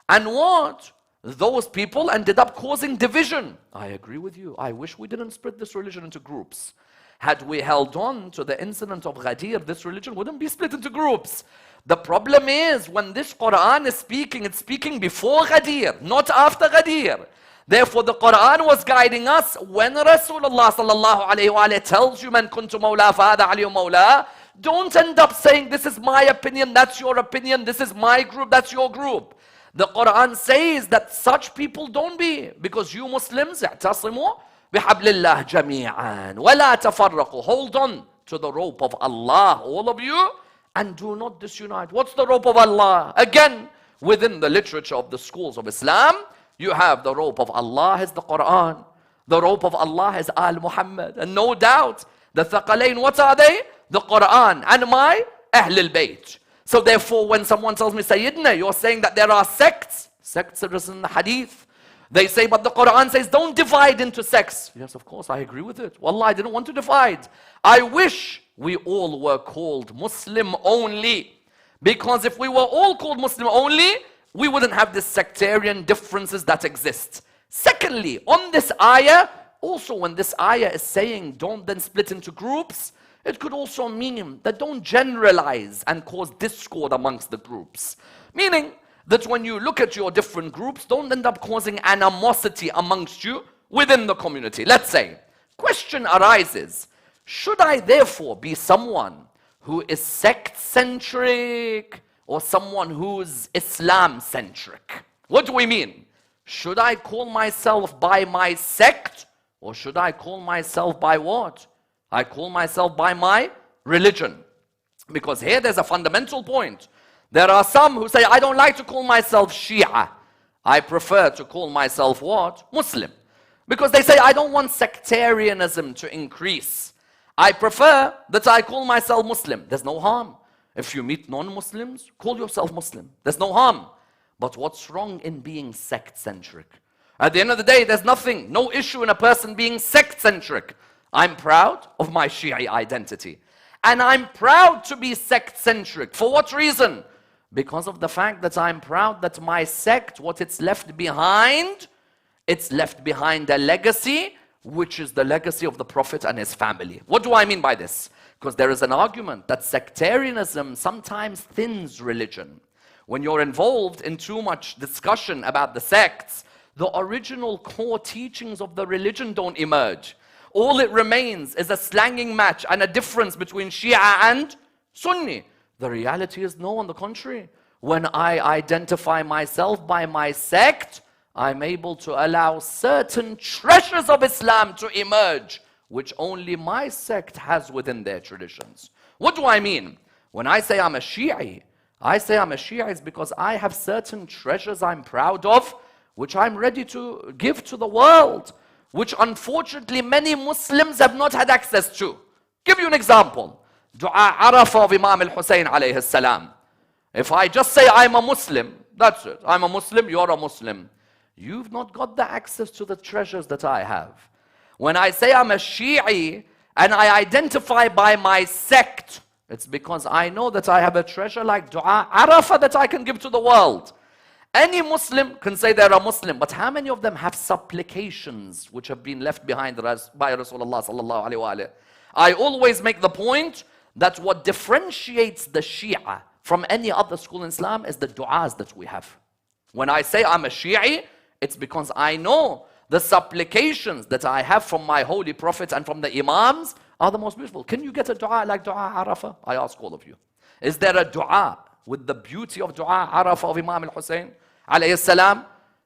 and what? Those people ended up causing division. I agree with you. I wish we didn't split this religion into groups. Had we held on to the incident of Ghadir, this religion wouldn't be split into groups. The problem is, when this Quran is speaking, it's speaking before Ghadir, not after Ghadir. Therefore, the Quran was guiding us when Rasulullah sallallahu alayhi wa tells you, Man kuntu mawla fahada aliyu mawla. Don't end up saying, this is my opinion, that's your opinion, this is my group, that's your group. The Quran says that such people don't be, because you Muslims, اعتصموا بحبل الله جميعا ولا تفرقوا. Hold on to the rope of Allah, all of you, and do not disunite. What's the rope of Allah? Again, within the literature of the schools of Islam, you have the rope of Allah is the Quran. The rope of Allah is Al Muhammad. And no doubt, the Thaqalain, what are they? The Quran and my Ahlul Bayt. So therefore, when someone tells me, Sayyidina, you're saying that there are sects. Sects are written in the Hadith. They say, but the Quran says, don't divide into sects. Yes, of course, I agree with it. Wallah, I didn't want to divide. I wish we all were called Muslim only. Because if we were all called Muslim only, we wouldn't have the sectarian differences that exist. Secondly, on this ayah, also when this ayah is saying don't then split into groups, it could also mean that don't generalize and cause discord amongst the groups. Meaning that when you look at your different groups, don't end up causing animosity amongst you within the community. Let's say, question arises, should I therefore be someone who is sect-centric or someone who's Islam-centric? What do we mean? Should I call myself by my sect or should I call myself by what? I call myself by my religion. Because here there's a fundamental point. There are some who say, I don't like to call myself Shia. I prefer to call myself what? Muslim. Because they say, I don't want sectarianism to increase. I prefer that I call myself Muslim. There's no harm. If you meet non-Muslims, call yourself Muslim. There's no harm. But what's wrong in being sect-centric? At the end of the day, there's nothing, no issue in a person being sect-centric. I'm proud of my Shia identity. And I'm proud to be sect-centric. For what reason? Because of the fact that I'm proud that my sect, what it's left behind a legacy, which is the legacy of the Prophet and his family. What do I mean by this? Because there is an argument that sectarianism sometimes thins religion. When you're involved in too much discussion about the sects, the original core teachings of the religion don't emerge. All it remains is a slanging match and a difference between Shia and Sunni. The reality is no, on the contrary. When I identify myself by my sect, I'm able to allow certain treasures of Islam to emerge, which only my sect has within their traditions. What do I mean? When I say I'm a Shi'i, is because I have certain treasures I'm proud of, which I'm ready to give to the world, which unfortunately many Muslims have not had access to. Give you an example. Dua Arafah of Imam al-Hussein alayhi salam. If I just say I'm a Muslim, that's it. I'm a Muslim, you're a Muslim. You've not got the access to the treasures that I have. When I say I'm a Shi'i and I identify by my sect, it's because I know that I have a treasure like Dua Arafah that I can give to the world. Any Muslim can say they're a Muslim, but how many of them have supplications which have been left behind by Rasulullah sallallahu alaihi wasallam? I always make the point that what differentiates the Shia from any other school in Islam is the du'as that we have. When I say I'm a Shi'i, it's because I know the supplications that I have from my holy Prophet and from the Imams are the most beautiful. Can you get a dua like Dua Arafah? I ask all of you. Is there a dua with the beauty of Dua Arafah of Imam al-Hussein alayhi salam?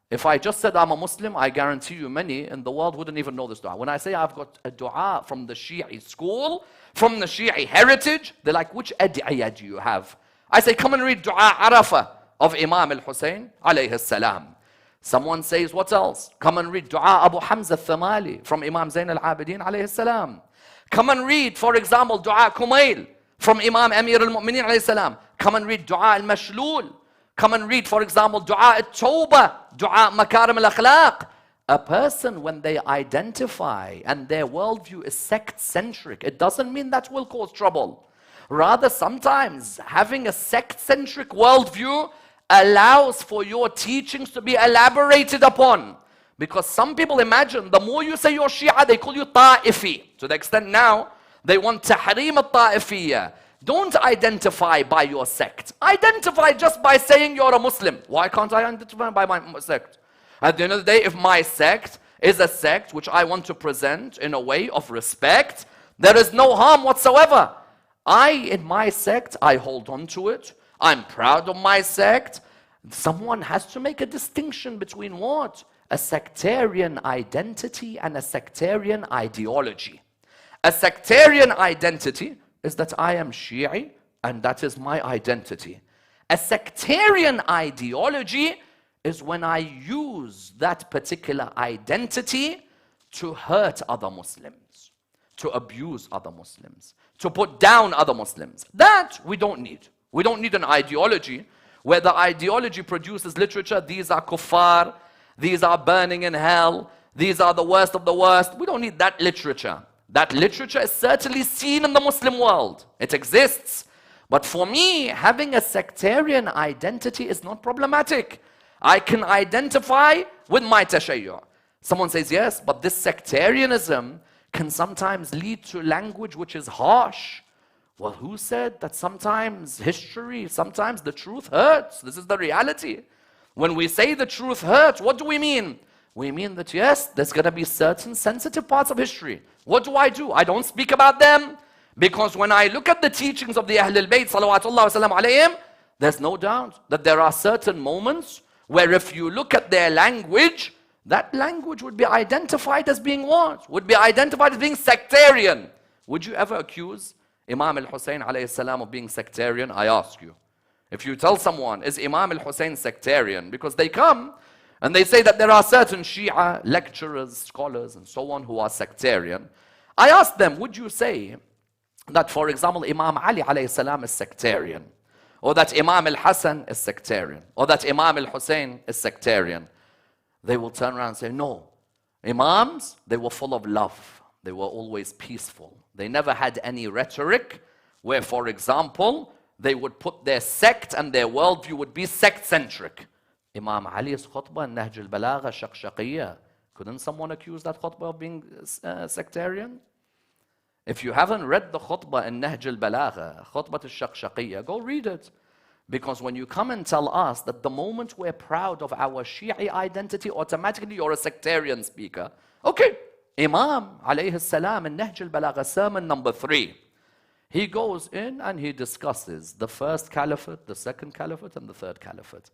If I just said I'm a Muslim, I guarantee you many in the world wouldn't even know this dua. When I say I've got a dua from the Shi'i school, from the Shi'i heritage, they're like, which ad'iyah do you have? I say, come and read Dua Arafah of Imam al-Hussein alayhi salam. Someone says, what else? Come and read Dua Abu Hamza al-Thamali from Imam Zain al-Abidin alayhi salam. Come and read, for example, Dua Kumail from Imam Amir al-Mu'mineen alayhi salam. Come and read Dua al-Mashlul. Come and read, for example, Dua al-Tawbah, Dua Makarim al-Akhlaq. A person, when they identify and their worldview is sect-centric, it doesn't mean that will cause trouble. Rather, sometimes having a sect-centric worldview allows for your teachings to be elaborated upon. Because some people imagine, the more you say you're Shia, they call you Ta'ifi. To the extent now, they want Tahrim al-Ta'ifiyya. Don't identify by your sect. Identify just by saying you're a Muslim. Why can't I identify by my sect? At the end of the day, if my sect is a sect which I want to present in a way of respect, there is no harm whatsoever. In my sect, I hold on to it. I'm proud of my sect. Someone has to make a distinction between what? A sectarian identity and a sectarian ideology. A sectarian identity is that I am Shi'i and that is my identity. A sectarian ideology is when I use that particular identity to hurt other Muslims, to abuse other Muslims, to put down other Muslims. That we don't need. We don't need an ideology where the ideology produces literature. These are kuffar, these are burning in hell, these are the worst of the worst. We don't need that literature. That literature is certainly seen in the Muslim world. It exists. But for me, having a sectarian identity is not problematic. I can identify with my tashayyu'. Someone says, yes, but this sectarianism can sometimes lead to language which is harsh. Well, who said that sometimes history, sometimes the truth hurts? This is the reality. When we say the truth hurts, what do we mean? We mean that, yes, there's going to be certain sensitive parts of history. What do? I don't speak about them. Because when I look at the teachings of the Ahlul Bayt, salawatullah wa salam alayhim, there's no doubt that there are certain moments where if you look at their language, that language would be identified as being what? Would be identified as being sectarian. Would you ever accuse Imam al-Hussein alayhi salam of being sectarian? I ask you. If you tell someone, is Imam al-Hussein sectarian? Because they come and they say that there are certain Shia lecturers, scholars, and so on who are sectarian. I ask them, would you say that, for example, Imam Ali alayhi salam is sectarian, or that Imam al-Hassan is sectarian, or that Imam al-Hussein is sectarian? They will turn around and say, no. Imams, they were full of love. They were always peaceful. They never had any rhetoric where, for example, they would put their sect and their worldview would be sect-centric. Imam Ali's khutbah in Nahj al-Balagha, shaqshaqiyya. Couldn't someone accuse that khutbah of being sectarian? If you haven't read the khutbah in Nahj al-Balagha, khutbah al-shaqshaqiyya, go read it. Because when you come and tell us that the moment we're proud of our Shi'i identity, automatically you're a sectarian speaker. Okay, Imam alayhi salam in Nahj al-Balagha, sermon number 3, he goes in and he discusses the first caliphate, the second caliphate, and the third caliphate.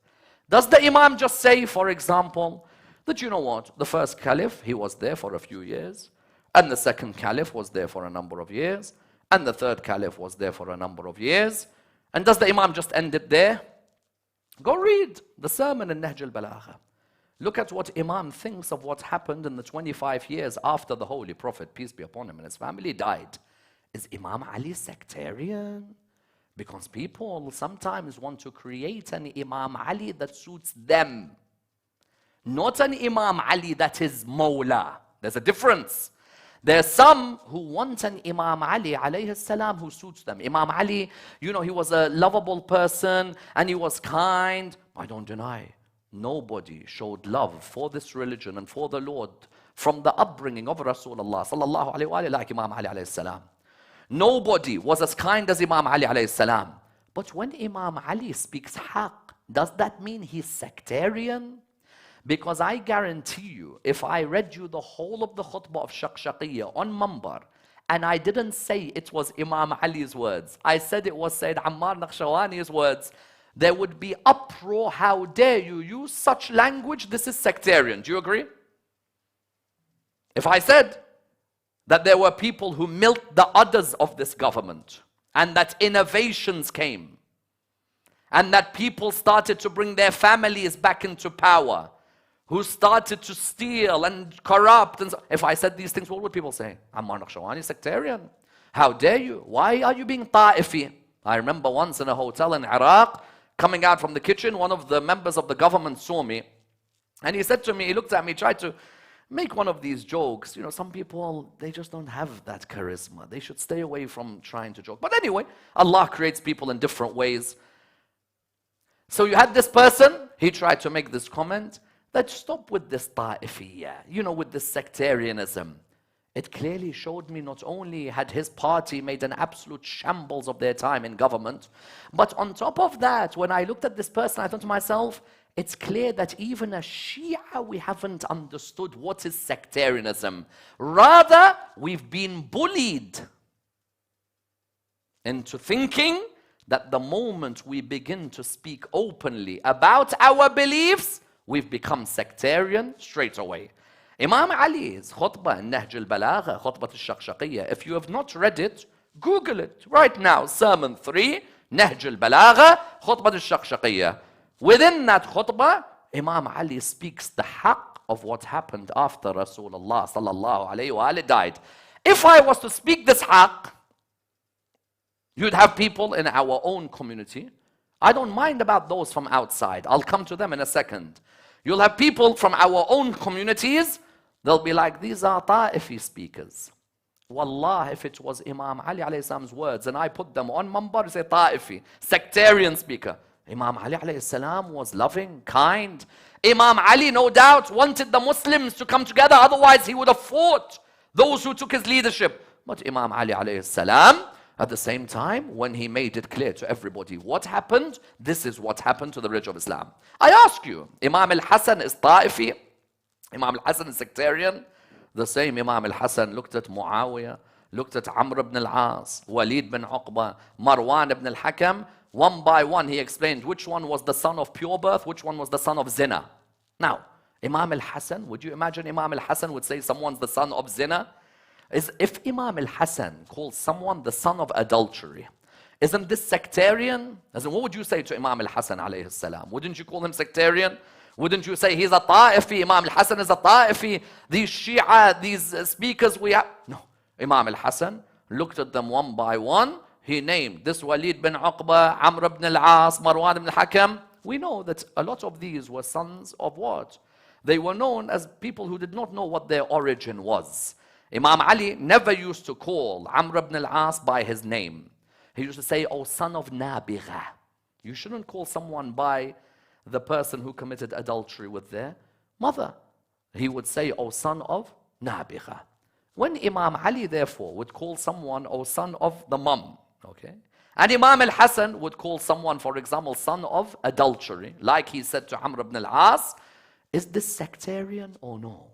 Does the Imam just say, for example, that you know what, the first caliph, he was there for a few years, and the second caliph was there for a number of years, and the third caliph was there for a number of years, and does the Imam just end it there? Go read the sermon in Nahj al-Balagha. Look at what Imam thinks of what happened in the 25 years after the Holy Prophet, peace be upon him, and his family died. Is Imam Ali sectarian? Because people sometimes want to create an Imam Ali that suits them. Not an Imam Ali that is Mawla. There's a difference. There's some who want an Imam Ali alayhi salam who suits them. Imam Ali, you know, he was a lovable person and he was kind. I don't deny. Nobody showed love for this religion and for the Lord from the upbringing of Rasulullah sallallahu alayhi wa like Imam Ali alayhi salam. Nobody was as kind as Imam Ali alayhi salam. But when Imam Ali speaks haqq, does that mean he's sectarian? Because I guarantee you, if I read you the whole of the khutbah of Shaqshaqiyya on Mambar, and I didn't say it was Imam Ali's words, I said it was Sayyid Ammar Nakshawani's words, there would be uproar. How dare you use such language? This is sectarian. Do you agree? If I said that there were people who milked the udders of this government, and that innovations came, and that people started to bring their families back into power, who started to steal and corrupt, and so, if I said these things, what would people say? Ammar Nakshawani sectarian. How dare you? Why are you being ta'ifi? I remember once in a hotel in Iraq, coming out from the kitchen, one of the members of the government saw me, and he said to me, he looked at me, tried to make one of these jokes. You know, some people, they just don't have that charisma. They should stay away from trying to joke. But anyway, Allah creates people in different ways. So you had this person, he tried to make this comment, that stop with this ta'ifiyya, you know, with this sectarianism. It clearly showed me not only had his party made an absolute shambles of their time in government, but on top of that, when I looked at this person, I thought to myself, it's clear that even as Shia, we haven't understood what is sectarianism. Rather, we've been bullied into thinking that the moment we begin to speak openly about our beliefs, we've become sectarian straight away. Imam Ali's khutbah in Nahj al-Balagha, khutbah al-Shaqshaqiyya, if you have not read it, Google it right now. Sermon 3, Nahj al-Balagha, khutbah al-Shaqshaqiyya. Within that khutbah, Imam Ali speaks the haqq of what happened after Rasulullah sallallahu alayhi wa died. If I was to speak this haqq, you'd have people in our own community. I don't mind about those from outside. I'll come to them in a second. You'll have people from our own communities. They'll be like, these are Ta'ifi speakers. Wallah, if it was Imam Ali alayhi salam's words and I put them on Mambar, say Ta'ifi, sectarian speaker. Imam Ali alayhi salam was loving, kind. Imam Ali, no doubt, wanted the Muslims to come together. Otherwise, he would have fought those who took his leadership. But Imam Ali alayhi salam, at the same time, when he made it clear to everybody what happened, this is what happened to the religion of Islam. I ask you, Imam al-Hassan is Ta'ifi? Imam al-Hassan is sectarian? The same Imam al-Hassan looked at Muawiyah, looked at Amr ibn al-As, Walid bin Uqba, Marwan ibn al-Hakam. One by one, he explained which one was the son of pure birth, which one was the son of zina. Now, Imam al-Hassan, would you imagine Imam al-Hassan would say someone's the son of zina? If Imam al-Hassan calls someone the son of adultery, isn't this sectarian? As in, what would you say to Imam al-Hassan alayhi salam? Wouldn't you call him sectarian? Wouldn't you say he's a Ta'ifi, Imam al-Hassan is a Ta'ifi, these Shia, these speakers we have? No. Imam al-Hassan looked at them one by one. He named this Walid bin Uqba, Amr ibn al-As, Marwan ibn al-Hakam. We know that a lot of these were sons of what? They were known as people who did not know what their origin was. Imam Ali never used to call Amr ibn al-As by his name. He used to say, oh, son of Nabigha. You shouldn't call someone by the person who committed adultery with their mother. He would say, oh, son of Nabigha. When Imam Ali, therefore, would call someone, oh, son of the mum, okay? And Imam al-Hassan would call someone, for example, son of adultery, like he said to Amr ibn al-As, is this sectarian or no?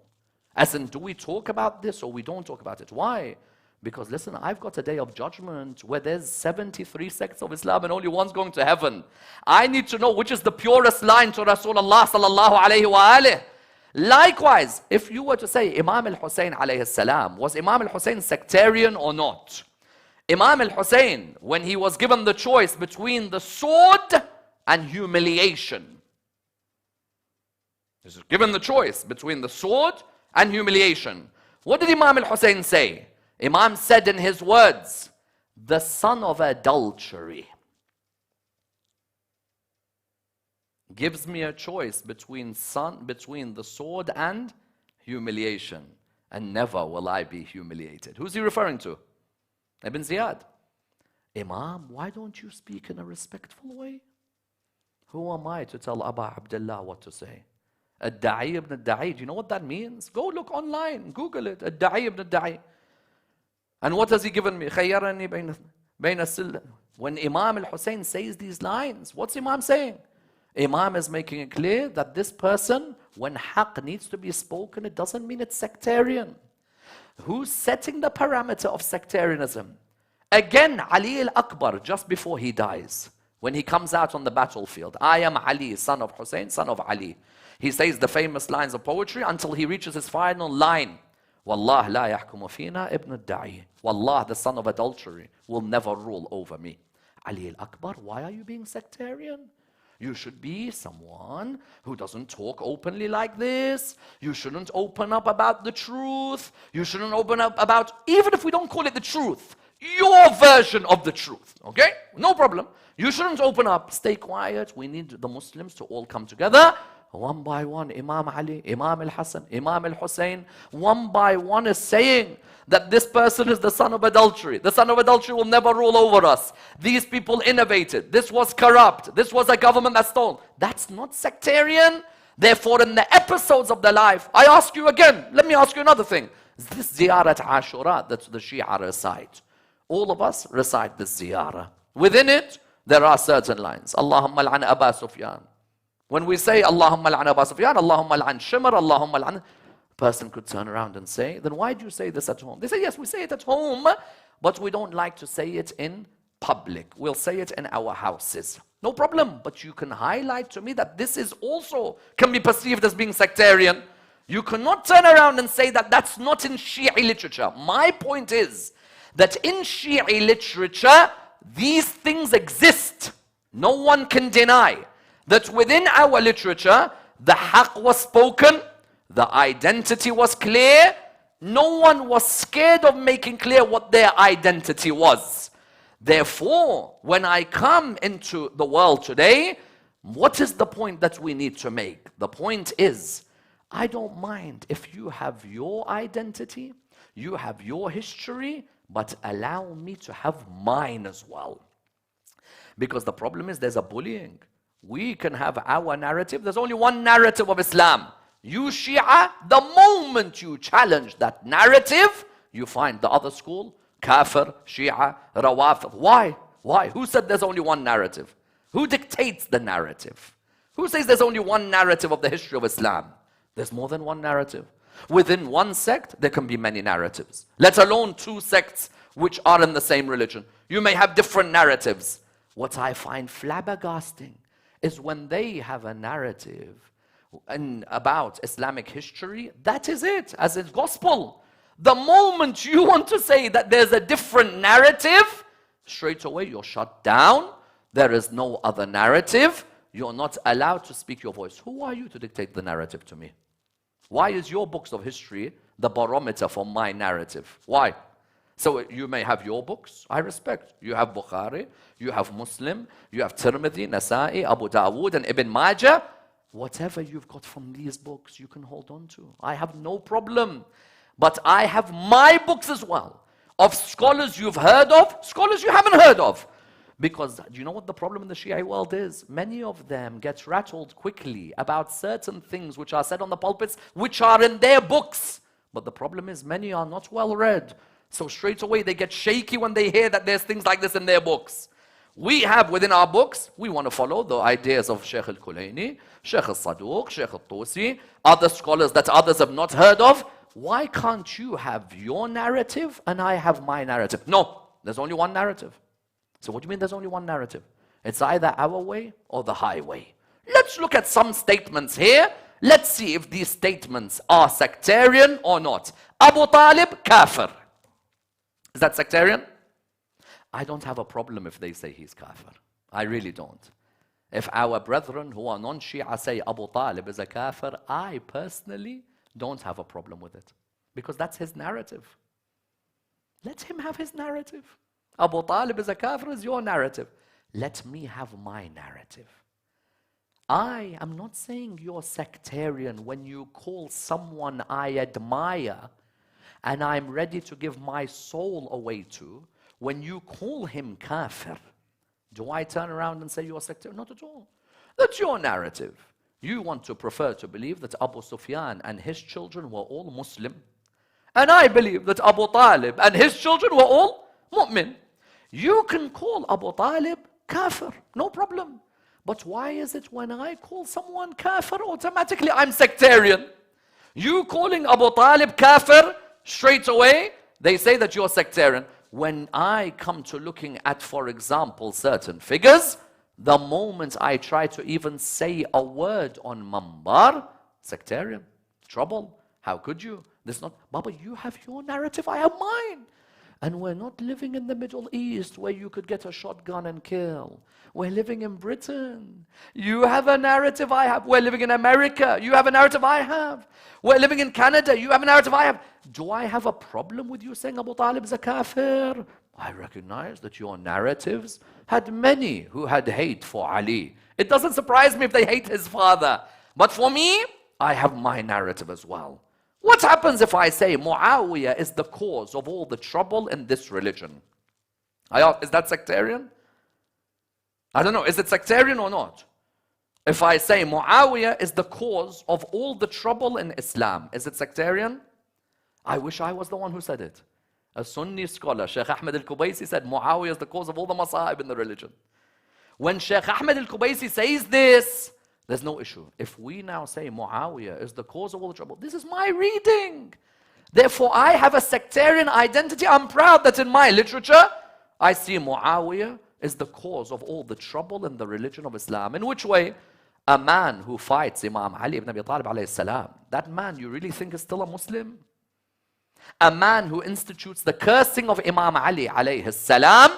As in, do we talk about this or we don't talk about it? Why? Because listen, I've got a day of judgment where there's 73 sects of Islam and only one's going to heaven. I need to know which is the purest line to Rasulullah sallallahu alayhi wa alayhi. Likewise, if you were to say Imam al-Hussein alayhi salam, was Imam al-Hussein sectarian or not? Imam al-Hussein, when he was given the choice between the sword and humiliation, he was given the choice between the sword and humiliation. What did Imam al-Hussein say? Imam said in his words, the son of adultery gives me a choice between the sword and humiliation, and never will I be humiliated. Who's he referring to? Ibn Ziyad. Imam, why don't you speak in a respectful way? Who am I to tell Abba Abdullah what to say? Ad-Da'i ibn Ad-Da'i, do you know what that means? Go look online, Google it, Ad-Da'i ibn Ad-Da'i. And what has he given me? خَيَّرَنِي بَيْنَ السِّلَّةِ. When Imam al-Hussein says these lines, what's Imam saying? Imam is making it clear that this person, when haqq needs to be spoken, it doesn't mean it's sectarian. Who's setting the parameter of sectarianism? Again, Ali al-Akbar, just before he dies, when he comes out on the battlefield, I am Ali, son of Hussein, son of Ali. He says the famous lines of poetry until he reaches his final line. Wallah la yahkumu fina ibn al-da'i. Wallah, the son of adultery, will never rule over me. Ali al-Akbar, why are you being sectarian? You should be someone who doesn't talk openly like this. You shouldn't open up about the truth. You shouldn't open up about, even if we don't call it the truth, your version of the truth, okay? No problem. You shouldn't open up. Stay quiet. We need the Muslims to all come together. One by one, Imam Ali, Imam al-Hassan, Imam al-Hussein, one by one is saying that this person is the son of adultery. The son of adultery will never rule over us. These people innovated. This was corrupt. This was a government that stole. That's not sectarian. Therefore, in the episodes of their life, I ask you again, let me ask you another thing. Is this Ziyaraat Ashura that the Shia recite? All of us recite this Ziyarah. Within it, there are certain lines. Allahumma al'an Abbas Sufyan. When we say Allahumma al'an Abbas Sufyan, Allahumma al'an Shimr, Allahumma al'an, a person could turn around and say, then why do you say this at home? They say, yes, we say it at home, but we don't like to say it in public. We'll say it in our houses. No problem, but you can highlight to me that this is also can be perceived as being sectarian. You cannot turn around and say that that's not in Shia literature. My point is that in Shia literature, these things exist. No one can deny that within our literature, the haqq was spoken, the identity was clear. No one was scared of making clear what their identity was. Therefore, when I come into the world today, what is the point that we need to make? The point is, I don't mind if you have your identity, you have your history, but allow me to have mine as well. Because the problem is there's a bullying. We can have our narrative. There's only one narrative of Islam. You Shia, the moment you challenge that narrative, you find the other school, Kafir, Shia, Rawafid. Why? Why? Who said there's only one narrative? Who dictates the narrative? Who says there's only one narrative of the history of Islam? There's more than one narrative. Within one sect, there can be many narratives. Let alone two sects which are in the same religion. You may have different narratives. What I find flabbergasting is when they have a narrative about Islamic history, that is it, as it's gospel. The moment you want to say that there's a different narrative, straight away you're shut down. There is no other narrative. You're not allowed to speak your voice. Who are you to dictate the narrative to me? Why is your books of history the barometer for my narrative? Why? So you may have your books, I respect. You have Bukhari, you have Muslim, you have Tirmidhi, Nasa'i, Abu Dawood and Ibn Majah. Whatever you've got from these books, you can hold on to. I have no problem. But I have my books as well, of scholars you've heard of, scholars you haven't heard of. Because do you know what the problem in the Shia world is? Many of them get rattled quickly about certain things which are said on the pulpits, which are in their books. But the problem is many are not well read. So straight away they get shaky when they hear that there's things like this in their books. We have within our books, we want to follow the ideas of Sheikh al-Kulaini, Sheikh al-Saduq, Sheikh al-Tusi, other scholars that others have not heard of. Why can't you have your narrative and I have my narrative? No, there's only one narrative. So what do you mean there's only one narrative? It's either our way or the highway. Let's look at some statements here. Let's see if these statements are sectarian or not. Abu Talib, kafir. Is that sectarian? I don't have a problem if they say he's kafir. I really don't. If our brethren who are non-Shia say Abu Talib is a kafir, I personally don't have a problem with it. Because that's his narrative. Let him have his narrative. Abu Talib is a kafir is your narrative. Let me have my narrative. I am not saying you're sectarian when you call someone I admire and I'm ready to give my soul away to, when you call him kafir. Do I turn around and say you're sectarian? Not at all. That's your narrative. You want to prefer to believe that Abu Sufyan and his children were all Muslim. And I believe that Abu Talib and his children were all mu'min. You can call Abu Talib kafir, no problem. But why is it when I call someone kafir, automatically I'm sectarian? You calling Abu Talib kafir, straight away, they say that you're sectarian. When I come to looking at, for example, certain figures, the moment I try to even say a word on Mambar, sectarian, trouble. How could you? This not, Baba, you have your narrative, I have mine. And we're not living in the Middle East where you could get a shotgun and kill. We're living in Britain. You have a narrative, I have. We're living in America. You have a narrative, I have. We're living in Canada. You have a narrative, I have. Do I have a problem with you saying Abu Talib is a kafir? I recognize that your narratives had many who had hate for Ali. It doesn't surprise me if they hate his father. But for me, I have my narrative as well. What happens if I say Muawiyah is the cause of all the trouble in this religion? Is that sectarian? I don't know. Is it sectarian or not? If I say Muawiyah is the cause of all the trouble in Islam, is it sectarian? I wish I was the one who said it. A Sunni scholar, Sheikh Ahmed al-Kubaisi, said Muawiyah is the cause of all the masa'ib in the religion. When Sheikh Ahmed al-Kubaisi says this, there's no issue. If we now say Muawiyah is the cause of all the trouble, this is my reading. Therefore, I have a sectarian identity. I'm proud that in my literature, I see Muawiyah is the cause of all the trouble in the religion of Islam. In which way? A man who fights Imam Ali ibn Abi Talib alayhi salam, that man you really think is still a Muslim? A man who institutes the cursing of Imam Ali alayhi salam,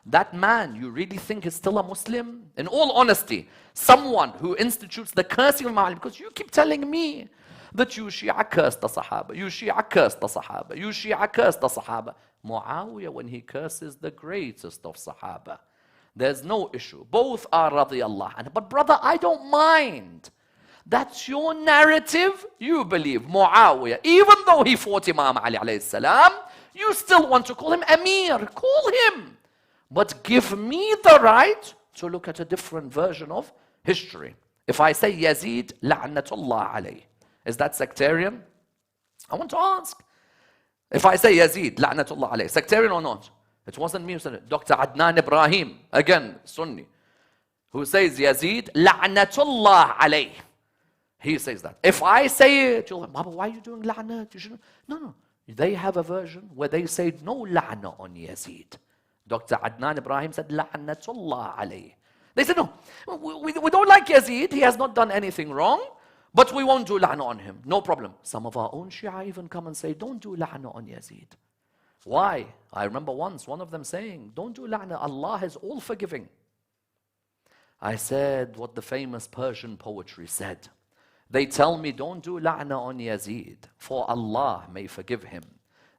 that man you really think is still a Muslim? In all honesty, someone who institutes the cursing of Imam Ali, because you keep telling me that you Shia cursed the Sahaba, you Shia cursed the Sahaba, you Shia cursed the Sahaba. Muawiyah, when he curses the greatest of Sahaba, there's no issue. Both are radiyallahu anhu. But brother, I don't mind. That's your narrative. You believe Muawiyah, even though he fought Imam Ali alayhi salam, you still want to call him Amir. Call him. But give me the right to look at a different version of history. If I say Yazid, la'natullah alayh, is that sectarian? I want to ask. If I say Yazid, la'natullah alayh, sectarian or not? It wasn't me who said it. Dr. Adhaan Ibrahim, again, Sunni, who says Yazid, la'natullah alayh. He says that. If I say it, you're like, Baba, why are you doing la'nat? You shouldn't. No. They have a version where they say no la'na on Yazid. Dr. Adhaan Ibrahim said, la'natullah alayh. They said, no, we don't like Yazid. He has not done anything wrong, but we won't do la'na on him. No problem. Some of our own Shia even come and say, don't do la'na on Yazid. Why? I remember once one of them saying, don't do la'na, Allah is all forgiving. I said what the famous Persian poetry said. They tell me, don't do la'na on Yazid, for Allah may forgive him.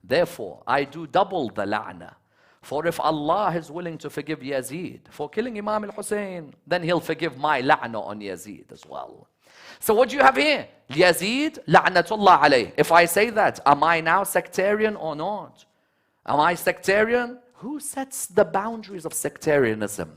Therefore, I do double the la'na. For if Allah is willing to forgive Yazid for killing Imam al-Hussein, then he'll forgive my la'na on Yazid as well. So what do you have here? Yazid, la'natullah alayh. If I say that, am I now sectarian or not? Am I sectarian? Who sets the boundaries of sectarianism?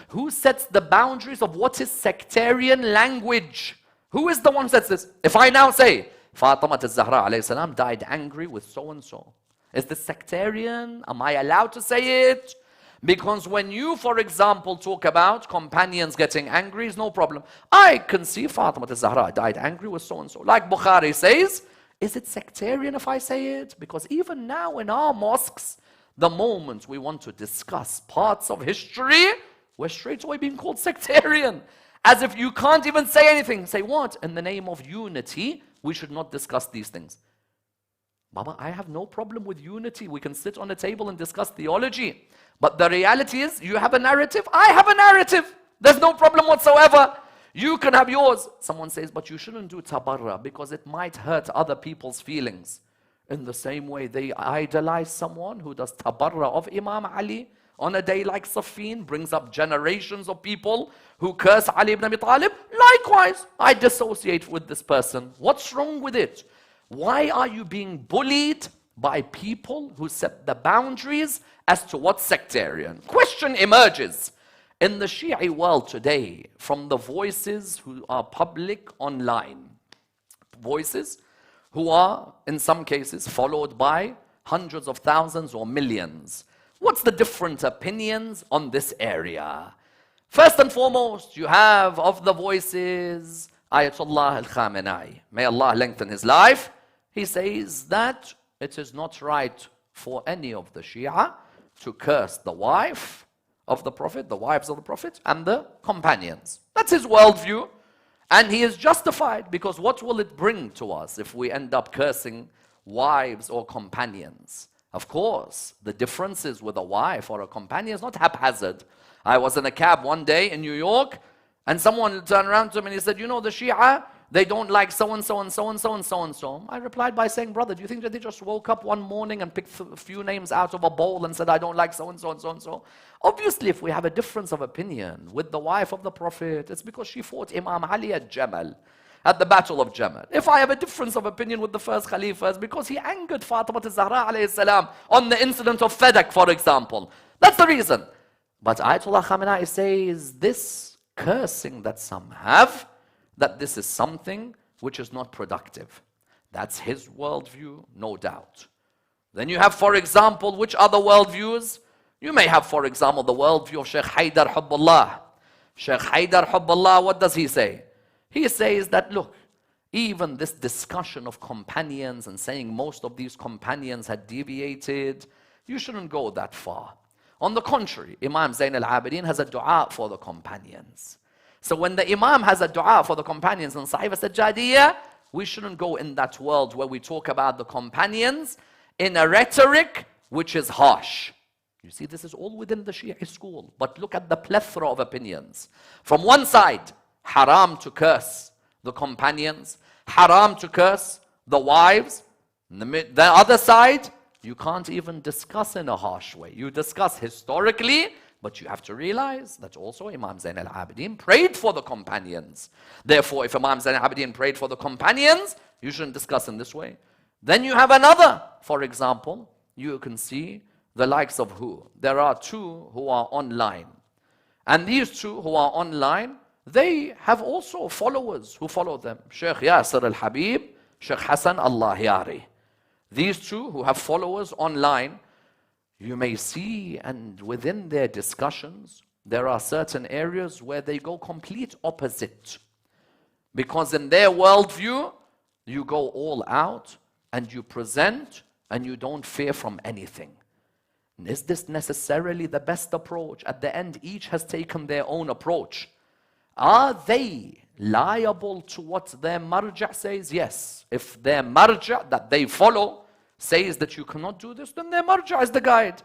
Who sets the boundaries of what is sectarian language? Who is the one who sets this? If I now say, Fatima al-Zahra alayhi salam died angry with so-and-so, is this sectarian? Am I allowed to say it? Because when you, for example, talk about companions getting angry, is no problem. I can see Fatima al-Zahra died angry with so-and-so. Like Bukhari says, is it sectarian if I say it? Because even now in our mosques, the moment we want to discuss parts of history, we're straight away being called sectarian. As if you can't even say anything. Say what? In the name of unity, we should not discuss these things. Baba, I have no problem with unity. We can sit on a table and discuss theology. But the reality is, you have a narrative, I have a narrative. There's no problem whatsoever. You can have yours. Someone says, but you shouldn't do tabarra because it might hurt other people's feelings. In the same way, they idolize someone who does tabarra of Imam Ali on a day like Saffin, brings up generations of people who curse Ali ibn Abi Talib. Likewise, I dissociate with this person. What's wrong with it? Why are you being bullied by people who set the boundaries as to what's sectarian? Question emerges in the Shia world today from the voices who are public online. Voices who are, in some cases, followed by hundreds of thousands or millions. What's the different opinions on this area? First and foremost, you have of the voices, Ayatollah al-Khamenei. May Allah lengthen his life. He says that it is not right for any of the Shia to curse the wife of the Prophet, the wives of the Prophet, and the companions. That's his worldview. And he is justified, because what will it bring to us if we end up cursing wives or companions? Of course, the differences with a wife or a companion is not haphazard. I was in a cab one day in New York, and someone turned around to me and he said, you know, the Shia, they don't like so-and-so and so-and-so and so-and-so. I replied by saying, brother, do you think that they just woke up one morning and picked a few names out of a bowl and said, I don't like so-and-so and so-and-so? Obviously, if we have a difference of opinion with the wife of the Prophet, it's because she fought Imam Ali at Jamal, at the Battle of Jamal. If I have a difference of opinion with the first Khalifa, it's because he angered Fatima al-Zahra alayhi salam on the incident of Fadak, for example. That's the reason. But Ayatollah Khamenei says this cursing that some have, that this is something which is not productive. That's his worldview, no doubt. Then you have, for example, which other worldviews? You may have, for example, the worldview of Sheikh Haydar Hubbullah. Sheikh Haydar Hubbullah, what does he say? He says that, look, even this discussion of companions and saying most of these companions had deviated, you shouldn't go that far. On the contrary, Imam Zain al-Abidin has a dua for the companions. So when the Imam has a dua for the companions in Sahih Sajjadiyah, we shouldn't go in that world where we talk about the companions in a rhetoric which is harsh. You see, this is all within the Shia school. But look at the plethora of opinions. From one side, haram to curse the companions, haram to curse the wives. The other side, you can't even discuss in a harsh way. You discuss historically, but you have to realize that also Imam Zain al-Abidin prayed for the companions. Therefore, if Imam Zain al-Abidin prayed for the companions, you shouldn't discuss in this way. Then you have another. For example, you can see the likes of who? There are two who are online. And these two who are online, they have also followers who follow them. Sheikh Yasir al-Habib, Sheikh Hassan al-Lahyari. These two who have followers online, you may see, and within their discussions, there are certain areas where they go complete opposite. Because in their worldview, you go all out and you present and you don't fear from anything. Is this necessarily the best approach? At the end, each has taken their own approach. Are they liable to what their marja says? Yes. If their marja that they follow says that you cannot do this, then their marja is the guide.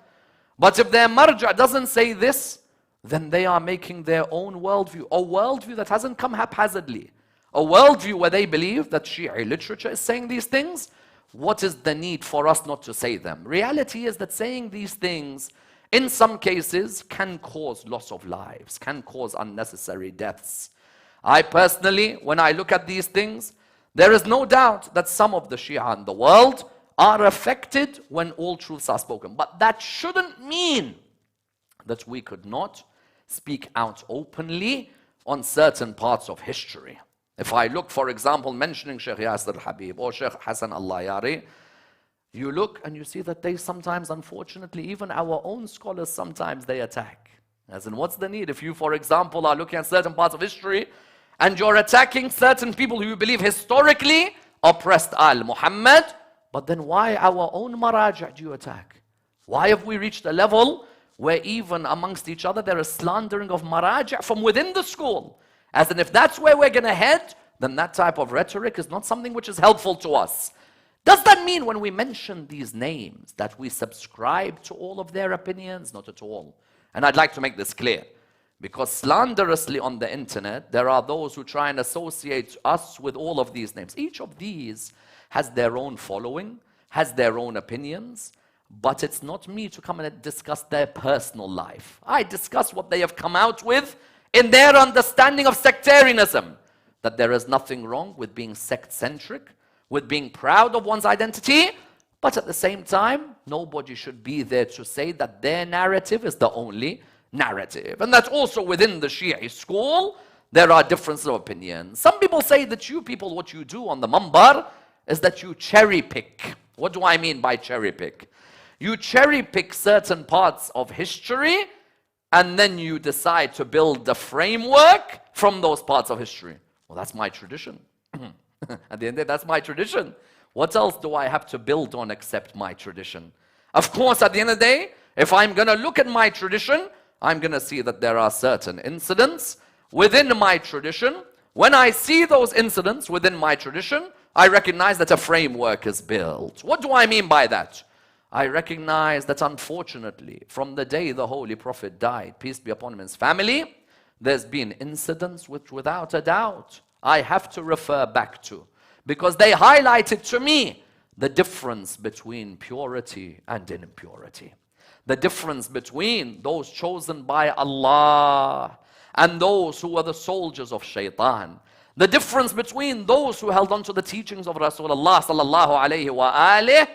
But if their marja doesn't say this, then they are making their own worldview, a worldview that hasn't come haphazardly, a worldview where they believe that Shia literature is saying these things. What is the need for us not to say them? Reality is that saying these things, in some cases, can cause loss of lives, can cause unnecessary deaths. I personally, when I look at these things, there is no doubt that some of the Shia in the world are affected when all truths are spoken. But that shouldn't mean that we could not speak out openly on certain parts of history. If I look, for example, mentioning Sheikh Yasir Habib or Sheikh Hassan al-Lahyari, you look and you see that they sometimes, unfortunately, even our own scholars, sometimes they attack. As in, what's the need? If you, for example, are looking at certain parts of history and you're attacking certain people who you believe historically oppressed Muhammad, but then why our own maraja do you attack? Why have we reached a level where even amongst each other there is slandering of maraja from within the school? As in, if that's where we're going to head, then that type of rhetoric is not something which is helpful to us. Does that mean when we mention these names that we subscribe to all of their opinions? Not at all. And I'd like to make this clear. Because slanderously on the internet, there are those who try and associate us with all of these names. Each of these has their own following, has their own opinions, but it's not me to come and discuss their personal life. I discuss what they have come out with in their understanding of sectarianism, that there is nothing wrong with being sect-centric, with being proud of one's identity, but at the same time, nobody should be there to say that their narrative is the only narrative. And that's also within the Shia school, there are differences of opinion. Some people say that you people, what you do on the mambar is that you cherry pick. What do I mean by cherry pick? You cherry pick certain parts of history and then you decide to build the framework from those parts of history. Well, that's my tradition. At the end of the day, that's my tradition. What else do I have to build on except my tradition? Of course, at the end of the day, if I'm going to look at my tradition, I'm going to see that there are certain incidents within my tradition. When I see those incidents within my tradition, I recognize that a framework is built. What do I mean by that? I recognize that unfortunately, from the day the Holy Prophet died, peace be upon him and his family, there's been incidents which without a doubt I have to refer back to, because they highlighted to me the difference between purity and impurity. The difference between those chosen by Allah and those who were the soldiers of shaitan. The difference between those who held on to the teachings of Rasulullah sallallahu alayhi wa alih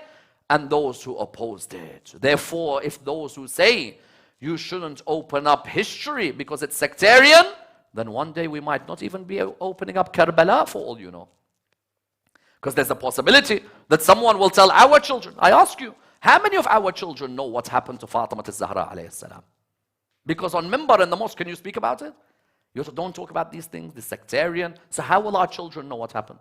and those who opposed it. Therefore, if those who say you shouldn't open up history because it's sectarian, then one day we might not even be opening up Karbala for all you know. Because there's a possibility that someone will tell our children, I ask you, how many of our children know what happened to Fatima al-Zahra alayhi salam? Because on Mimbar in the mosque, can you speak about it? You don't talk about these things, the sectarian. So how will our children know what happened?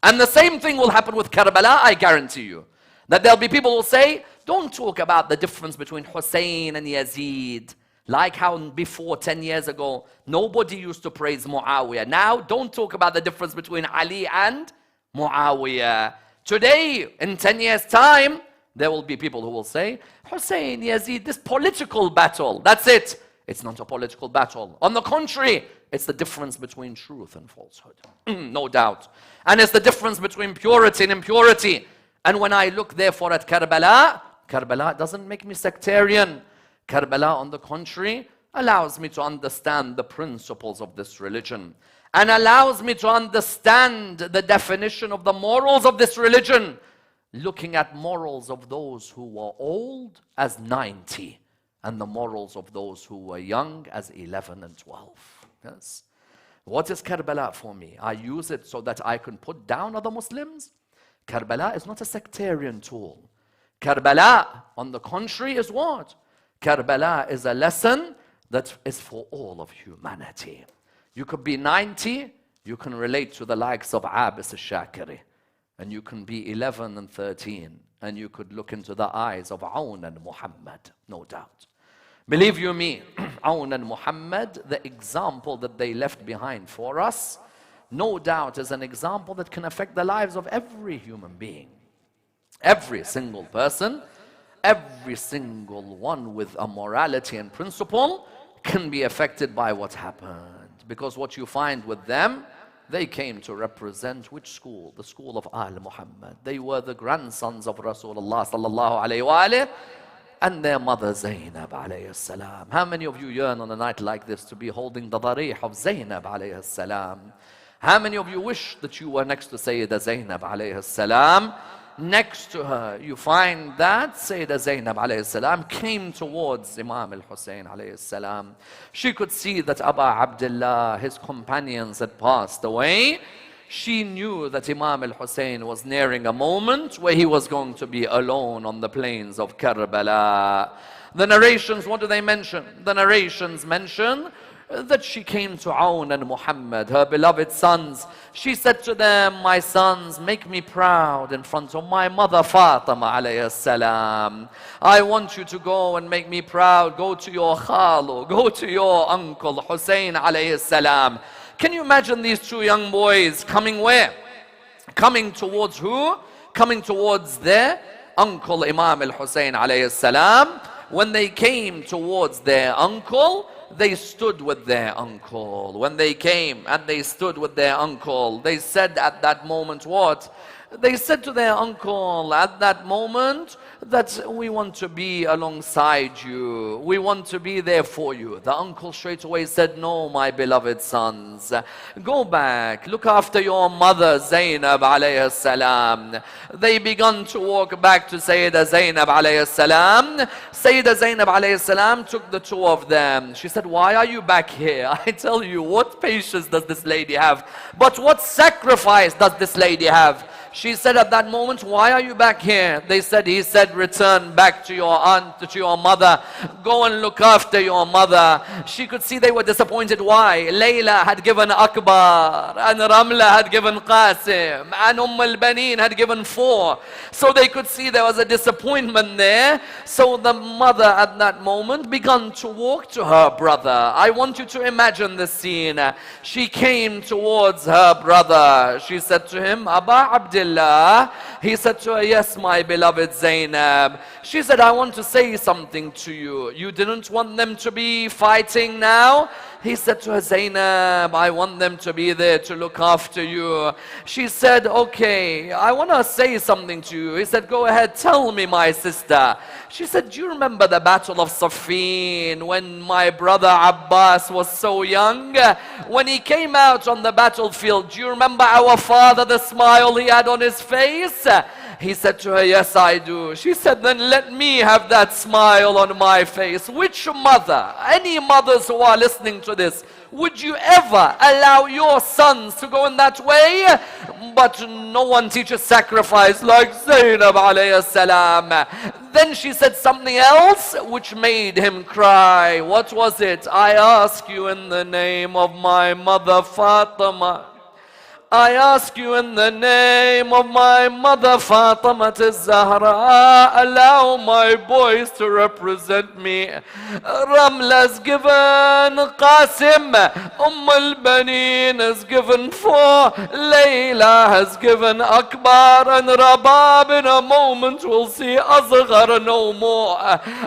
And the same thing will happen with Karbala, I guarantee you. That there'll be people who will say, don't talk about the difference between Hussein and Yazid. Like how before 10 years ago, nobody used to praise Muawiyah. Now, don't talk about the difference between Ali and Muawiyah. Today, in 10 years' time, there will be people who will say, Hussein, Yazid, this political battle, that's it. It's not a political battle. On the contrary, it's the difference between truth and falsehood. No doubt. And it's the difference between purity and impurity. And when I look therefore at Karbala, Karbala doesn't make me sectarian. Karbala, on the contrary, allows me to understand the principles of this religion and allows me to understand the definition of the morals of this religion, looking at morals of those who were old as 90 and the morals of those who were young as 11 and 12. Yes. What is Karbala for me? I use it so that I can put down other Muslims. Karbala is not a sectarian tool. Karbala, on the contrary, is what? Karbala is a lesson that is for all of humanity. You could be 90, you can relate to the likes of Abbas al-Shakiri, and you can be 11 and 13, and you could look into the eyes of Aoun and Mohammed, no doubt. Believe you me, Aoun and Mohammed, the example that they left behind for us, no doubt is an example that can affect the lives of every human being. Every single person, every single one with a morality and principle can be affected by what happened. Because what you find with them, they came to represent which school? The school of Al Muhammad. They were the grandsons of Rasulullah sallallahu alayhi wa alayhi, and their mother Zainab alayhi salam. How many of you yearn on a night like this to be holding the darih of Zainab alayhi salam? How many of you wish that you were next to Sayyidah Zainab alayhi salam? Next to her, you find that Sayyidah Zainab alayhi salam came towards Imam al-Hussein alayhi salam. She could see that Abu Abdullah, his companions, had passed away. She knew that Imam al-Hussein was nearing a moment where he was going to be alone on the plains of Karbala. The narrations, what do they mention? The narrations mention that she came to Aoun and Muhammad, her beloved sons. She said to them, my sons, make me proud in front of my mother Fatima alayhi salam. I want you to go and make me proud. Go to your khalu, go to your uncle Hussein alayhi salam. Can you imagine these two young boys coming where? Coming towards who? Coming towards their uncle Imam al-Hussein alayhi salam. When they came towards their uncle, they stood with their uncle. When they came and they stood with their uncle, they said at that moment what? They said to their uncle at that moment that we want to be alongside you. We want to be there for you. The uncle straight away said, no, my beloved sons. Go back. Look after your mother, Zainab alayhi salam. They began to walk back to Sayyidah Zainab alayhi salam. Sayyidah Zainab alayhi salam took the two of them. She said, why are you back here? I tell you, what patience does this lady have? But what sacrifice does this lady have? She said at that moment, why are you back here? They said, he said, return back to your aunt, to your mother. Go and look after your mother. She could see they were disappointed. Why? Layla had given Akbar, and Ramla had given Qasim, and al-Baneen had given 4. So they could see there was a disappointment there. So the mother at that moment began to walk to her brother. I want you to imagine the scene. She came towards her brother. She said to him, Aba Abdullah. He said to her, yes, my beloved Zainab. She said, I want to say something to you. You didn't want them to be fighting now? He said to her, Zainab, I want them to be there to look after you. She said, okay, I want to say something to you. He said, go ahead, tell me, my sister. She said, do you remember the battle of Siffin when my brother Abbas was so young? When he came out on the battlefield, do you remember our father, the smile he had on his face? He said to her, yes, I do. She said, then let me have that smile on my face. Which mother, any mothers who are listening to this, would you ever allow your sons to go in that way? But no one teaches sacrifice like Zainab alayhi salam. Then she said something else which made him cry. What was it? I ask you in the name of my mother Fatima. I ask you in the name of my mother Fatima al-Zahra, allow my boys to represent me. Ramla's given Qasim, al-Banin has given 4, Layla has given Akbar, and Rabab in a moment will see Asghar no more.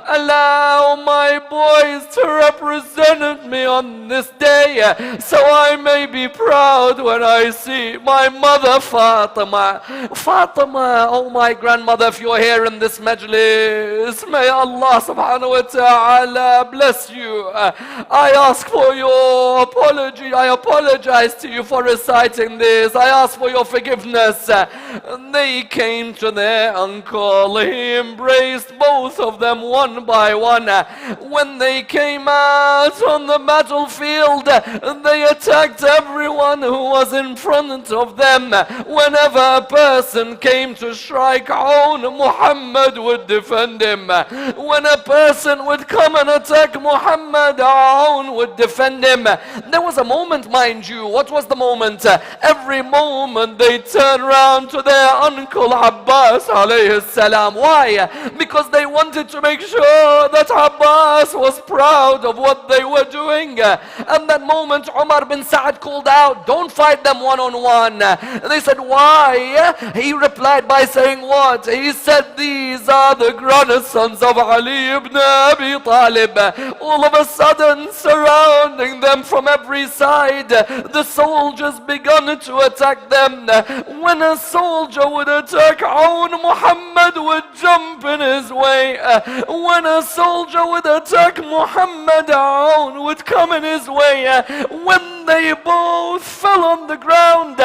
Allow my boys to represent me on this day, so I may be proud when I see my mother Fatima. Fatima, oh my grandmother, if you're here in this majlis, may Allah subhanahu wa ta'ala bless you. I ask for your apology. I apologize to you for reciting this. I ask for your forgiveness. They came to their uncle. He embraced both of them one by one. When they came out on the battlefield, they attacked everyone who was in front of them. Whenever a person came to strike on, Muhammad would defend him. When a person would come and attack Muhammad, Aoun would defend him. There was a moment, mind you. What was the moment? Every moment they turned round to their uncle Abbas alayhi salam. Why? Because they wanted to make sure that Abbas was proud of what they were doing. At that moment, Umar bin Sa'ad called out, don't fight them one-on-one. They said, why? He replied by saying what? He said, these are the grandsons of Ali ibn Abi Talib. All of a sudden, surrounding them from every side, the soldiers began to attack them. When a soldier would attack Aoun, Muhammad would jump in his way. When a soldier would attack Muhammad, Aoun would come in his way. When they both fell on the ground,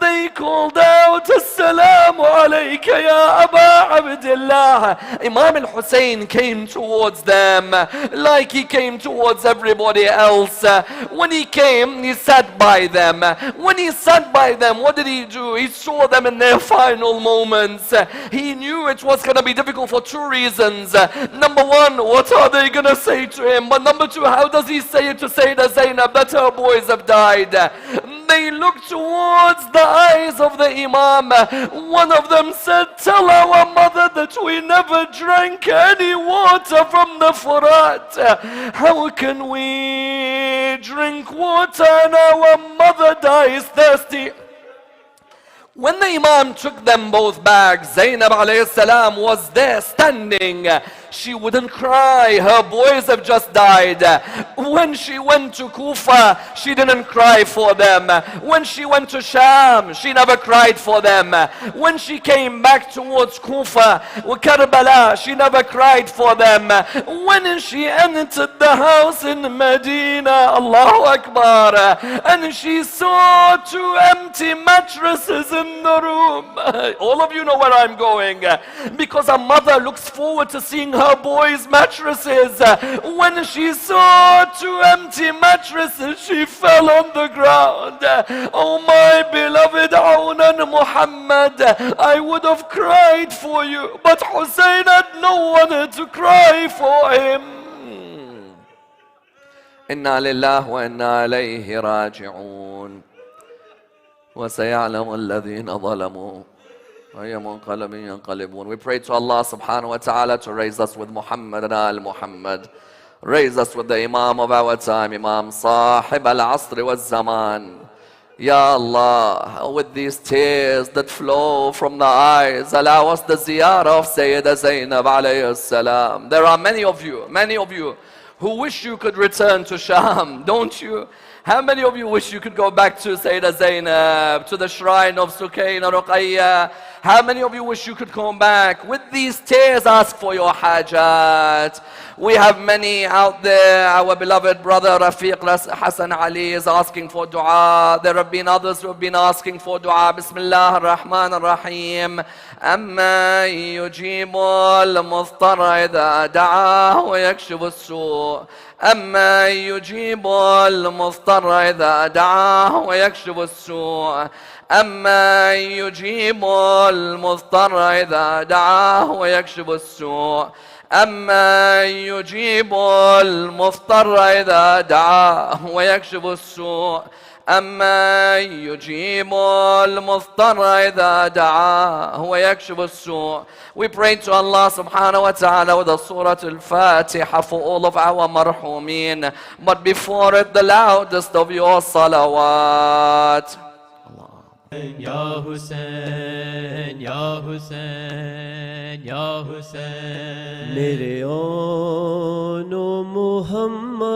they called out, Assalamu alayka ya Aba Abdullah. Imam al-Hussein came towards them like he came towards everybody else. When he came, he sat by them. When he sat by them, what did he do? He saw them in their final moments. He knew it was going to be difficult for 2 reasons. Number 1, what are they going to say to him? But number 2, how does he say it to Sayyidah Zainab that her boys have died? They looked towards the eyes of the Imam. One of them said, tell our mother that we never drank any water from the Furat. How can we drink water and our mother dies thirsty? When the Imam took them both back, Zainab alayhi salam was there standing. She wouldn't cry. Her boys have just died. When she went to Kufa, she didn't cry for them. When she went to Sham, she never cried for them. When she came back towards Kufa, Karbala, she never cried for them. When she entered the house in Medina, Allahu Akbar, and she saw 2 empty mattresses in the room. All of you know where I'm going. Because a mother looks forward to seeing her boys' mattresses. When she saw 2 empty mattresses, she fell on the ground. Oh my beloved Aoun and Muhammad, I would have cried for you, but Hussein had no one to cry for him. Inna lillahi wa inna ilayhi raji'un. وَسَيَعْلَمُ الَّذِينَ ظَلَمُوا وَهِيَ مُنْقَلَبٍ يَنْقَلِبُونَ. We pray to Allah subhanahu wa ta'ala to raise us with Muhammad and Al Muhammad. Raise us with the Imam of our time, Imam Sahib al-Asr wal-Zaman. Ya Allah, with these tears that flow from the eyes, allow us the ziyarah of Sayyidah Zainab alayhi salam. There are many of you who wish you could return to Sham, don't you? How many of you wish you could go back to Sayyidah Zainab, to the shrine of Sukaina Ruqayya? How many of you wish you could come back? With these tears, ask for your hajat. We have many out there. Our beloved brother Rafiq Hassan Ali is asking for dua. There have been others who have been asking for dua. Bismillah ar-Rahman ar-Rahim. أما يجيب المضطر إذا دعاه ويكشف السوء. أما يجيب المضطر إذا دعاه ويكشف السوء. أما يجيب المضطر إذا دعاه ويكشف السوء. أما يجيب المضطر إذا دعاه ويكشف السوء. أَمَّنْ يُجِيبُ الْمُضْطَرَّ إِذَا دَعَاهُ وَيَكْشِفُ السُّوءَ. We pray to Allah subhanahu wa ta'ala with the Surah Al-Fatiha for all of our marhumin. But before it, the loudest of your salawat. Ya Hussein, Ya Hussein, Ya Hussein. Mere ono Muhammad,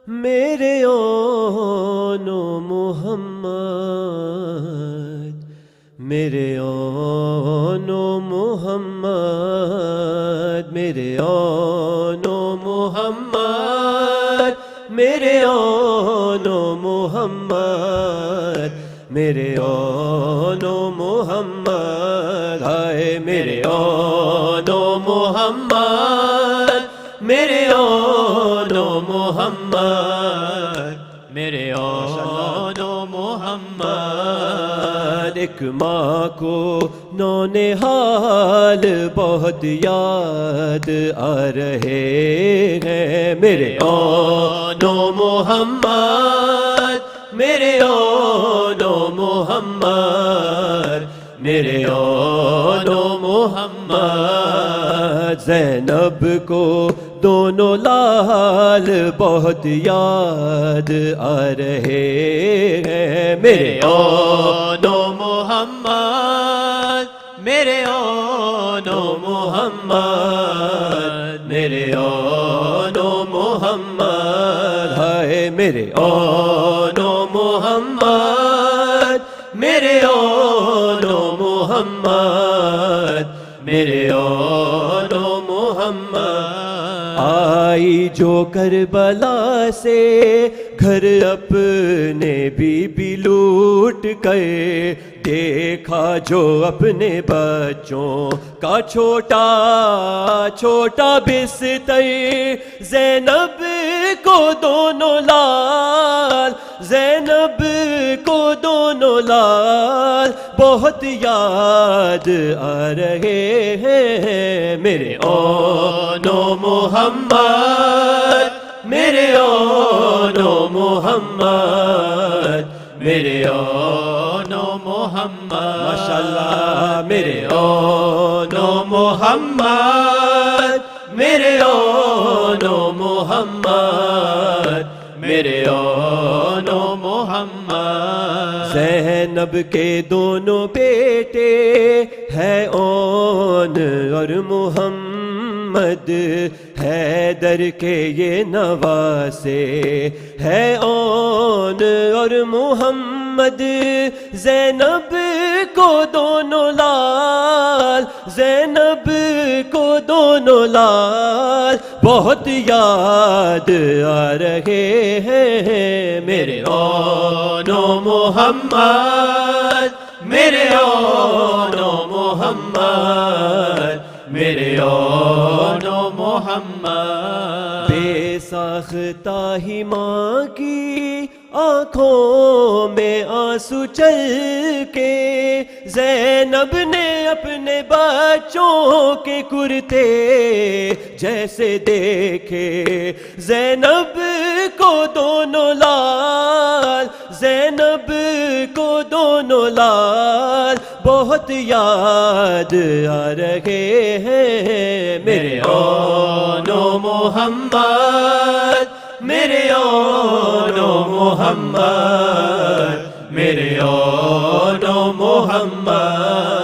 mere ono Muhammad, mere ono Muhammad, mere ono Muhammad, mere ono Muhammad, mere ono Muhammad, hai mere ono Muhammad, mere ono Muhammad, mere ono Muhammad. ایک ماں کو نونہال بہت یاد آ رہے ہیں. میرے اونو محمد, میرے اونو محمد, میرے اونو محمد. زینب کو دونوں لال بہت یاد آ رہے ہیں. میرے اونو محمد, میرے اونو محمد, میرے اونو محمد, ہائے میرے اونو محمد, میرے اونو محمد, میرے اونو محمد. آئی جو کربلا سے گھر اپنے بی لوٹ گئے, دیکھا جو اپنے بچوں کا چھوٹا چھوٹا بستر. زینب کو دونوں لال, زینب کو دونوں لال بہت یاد آ رہے ہیں. میرے اونو محمد, میرے اونو محمد, میرے اونو محمد. ماشاءاللہ میرے اونو محمد, میرے اونو محمد, میرے اونو محمد. زینب کے دونوں بیٹے ہیں اون اور محمد, حیدر کے یہ نواسے ہے اون اور محمد. زینب کو دونوں لال, زینب کو دونوں لال بہت یاد آ رہے ہیں. میرے اونو محمد, میرے اونو محمد, میرے اونو محمد. بے ساختہ ہی ماں کی آنکھوں میں آنسو چل کے, زینب نے اپنے بچوں کے کرتے جیسے دیکھے. زینب کو دونوں لال, زینب کو دونوں لال بہت یاد آ رہے ہیں. میرے اونو محمد, میرے اونو محمد, میرے اونو محمد,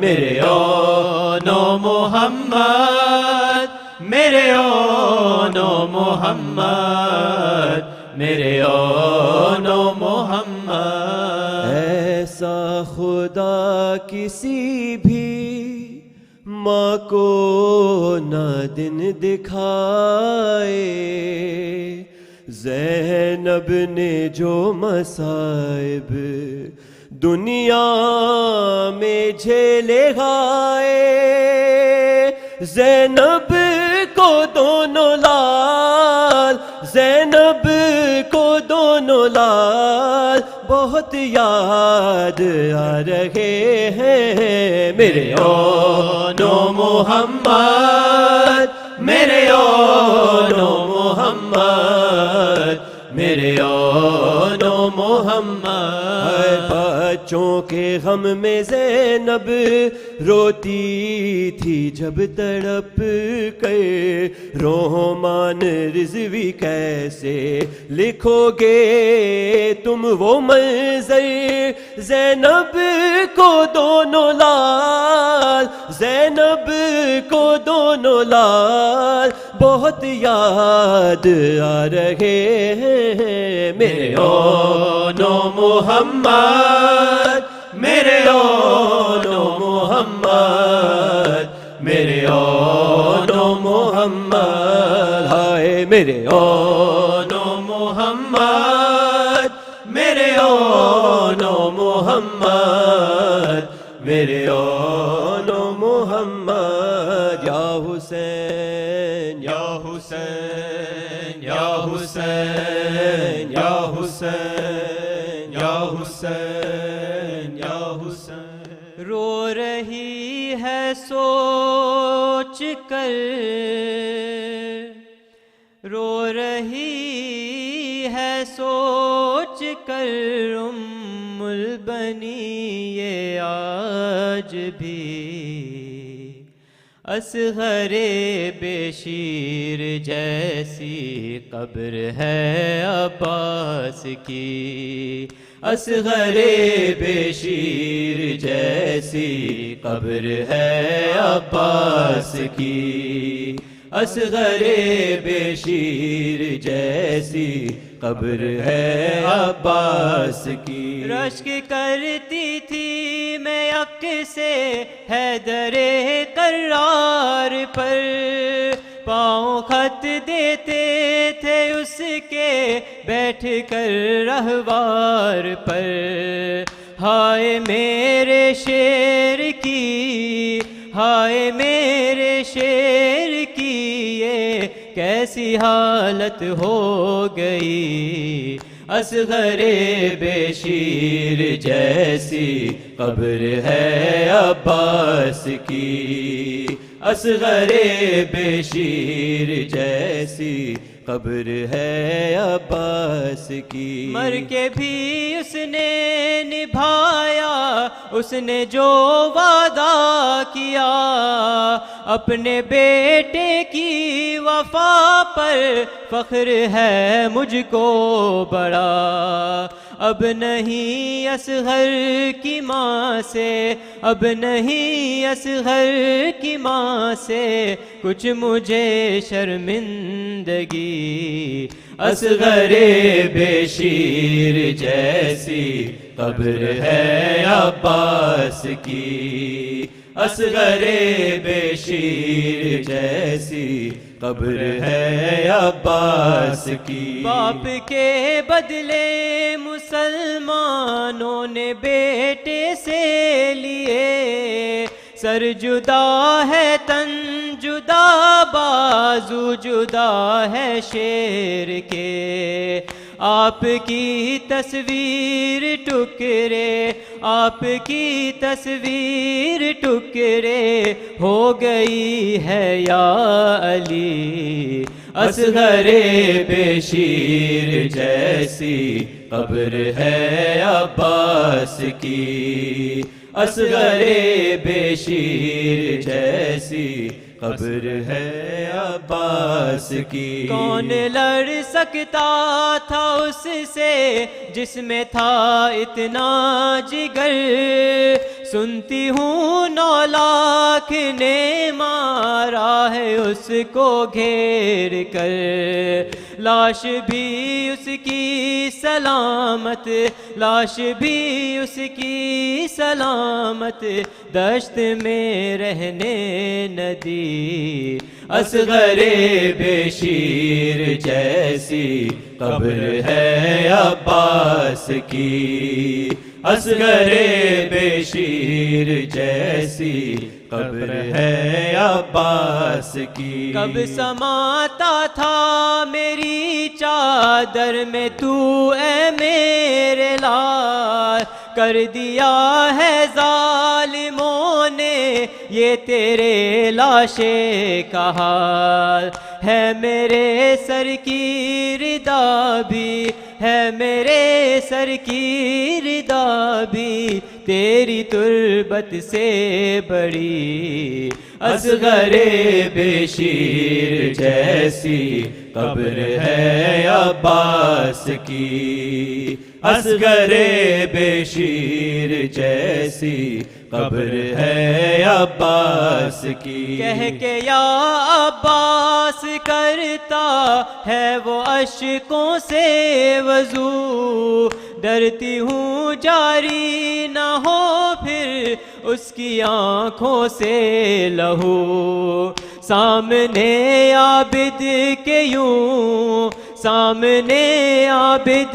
میرے اونو محمد, میرے اونو محمد, میرے اونو محمد. ایسا خدا کسی بھی ماں کو نہ دن دکھائے. زینب نے جو مصائب دنیا میں جھیلے گائے, زینب کو دونوں لال, زینب کو دونوں لال بہت یاد آ رہے ہیں. میرے اونو محمد, میرے اونو محمد, میرے اون و محمد. بچوں کے غم میں زینب روتی تھی جب تڑپ کر. رومان رضوی کیسے لکھو گے تم وہ منظر. زینب کو دونوں لال، زینب کو دونوں لال بہت یاد آ رہے ہیں. میرے اون و محمد، میرے اون و محمد، میرے اون و محمد. ہائے میرے اون و محمد، میرے اون و محمد، میرے اون و محمد. یا حسین یا حسین یا حسین یا حسین یا حسین یا حسین. رو رہی ہے سوچ کر، رو رہی ہے سوچ کر ام البنی یہ آج بھی. اصغر بے شیر جیسی قبر ہے عباس کی. اصغر بے شیر جیسی قبر ہے عباس کی. اصغر بے شیر جیسی قبر ہے عباس کی. رشک کرتی تھی میں یک سے حیدر قرار پر. پاؤں خط دیتے تھے اس کے بیٹھ کر رہوار پر. ہائے میرے شیر کی، ہائے میرے شیر کی یہ کیسی حالت ہو گئی. اصغر بے شیر جیسی قبر ہے عباس کی. اصغر بے شیر جیسی قبر ہے عباس کی. مر کے بھی اس نے نبھایا اس نے جو وعدہ کیا. اپنے بیٹے کی وفا پر فخر ہے مجھ کو بڑا. اب نہیں اصغر کی ماں سے، اب نہیں اصغر کی ماں سے کچھ مجھے شرمندگی. اصغر بے شیر جیسی قبر ہے عباس کی. اصغر بے شیر جیسی قبر ہے عباس کی. باپ کے بدلے مسلمانوں نے بیٹے سے لیے. سر جدا ہے تن جدا، بازو جدا ہے شیر کے. آپ کی تصویر ٹکڑے، آپ کی تصویر ٹکڑے ہو گئی ہے یا علی. اصغر بے شیر جیسی قبر ہے عباس کی. اصغر بے شیر جیسی قبر ہے عباس کی. کون لڑ سکتا تھا اس سے جس میں تھا اتنا جگر. سنتی ہوں 9 لاکھ نے مارا ہے اس کو گھیر کر. لاش بھی اس کی سلامت، لاش بھی اس کی سلامت دشت میں رہنے نہ دی. اصغر بے شیر جیسی قبر ہے عباس کی. اصغر بے شیر جیسی قبر ہے عباس کی. کب سماتا تھا میری چادر میں تو اے میرے لال. کر دیا ہے ظالموں نے یہ تیرے لاشے کا حال. ہے میرے سر کی ردا بھی، ہے میرے سر کی ردا بھی تیری تربت سے بڑی، اصغر بشیر جیسی قبر ہے عباس کی، اصغر بشیر جیسی قبر ہے عباس کی، کہہ کے یا عباس کرتا ہے وہ اشکوں سے وضو، ڈرتی ہوں جاری نہ ہو پھر اس کی آنکھوں سے لہو، سامنے عابد کے یوں، سامنے عابد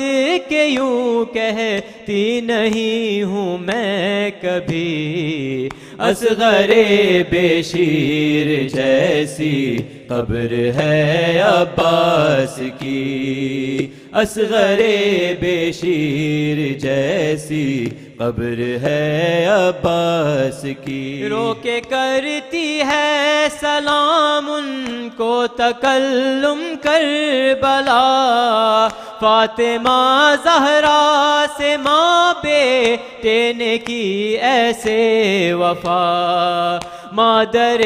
کے یوں کہتی نہیں ہوں میں کبھی، اصغر بشیر جیسی قبر ہے عباس کی، اصغر بشیر جیسی قبر ہے عباس کی، رو کے کرتی ہے سلام ان کو تکلم کربلا، فاطمہ زہرا سے ماں بیٹے نے کی ایسے وفا، مادر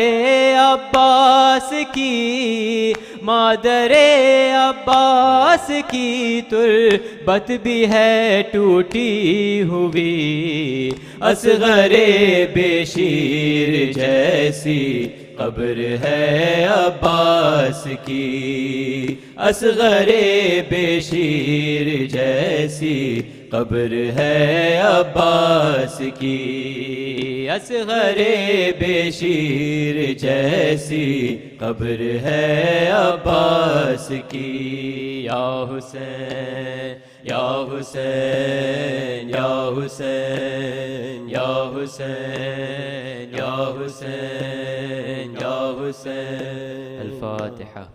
عباس کی، مادر عباس کی تربت بھی ہے ٹوٹی ہوئی، اصغر بشیر جیسی قبر ہے عباس کی، اصغر بشیر جیسی قبر ہے عباس کی، اصغر بشیر جیسی قبر ہے عباس کی، یا حسین یا حسین یا حسین یا حسین یا حسین یا حسین، الفاتحة.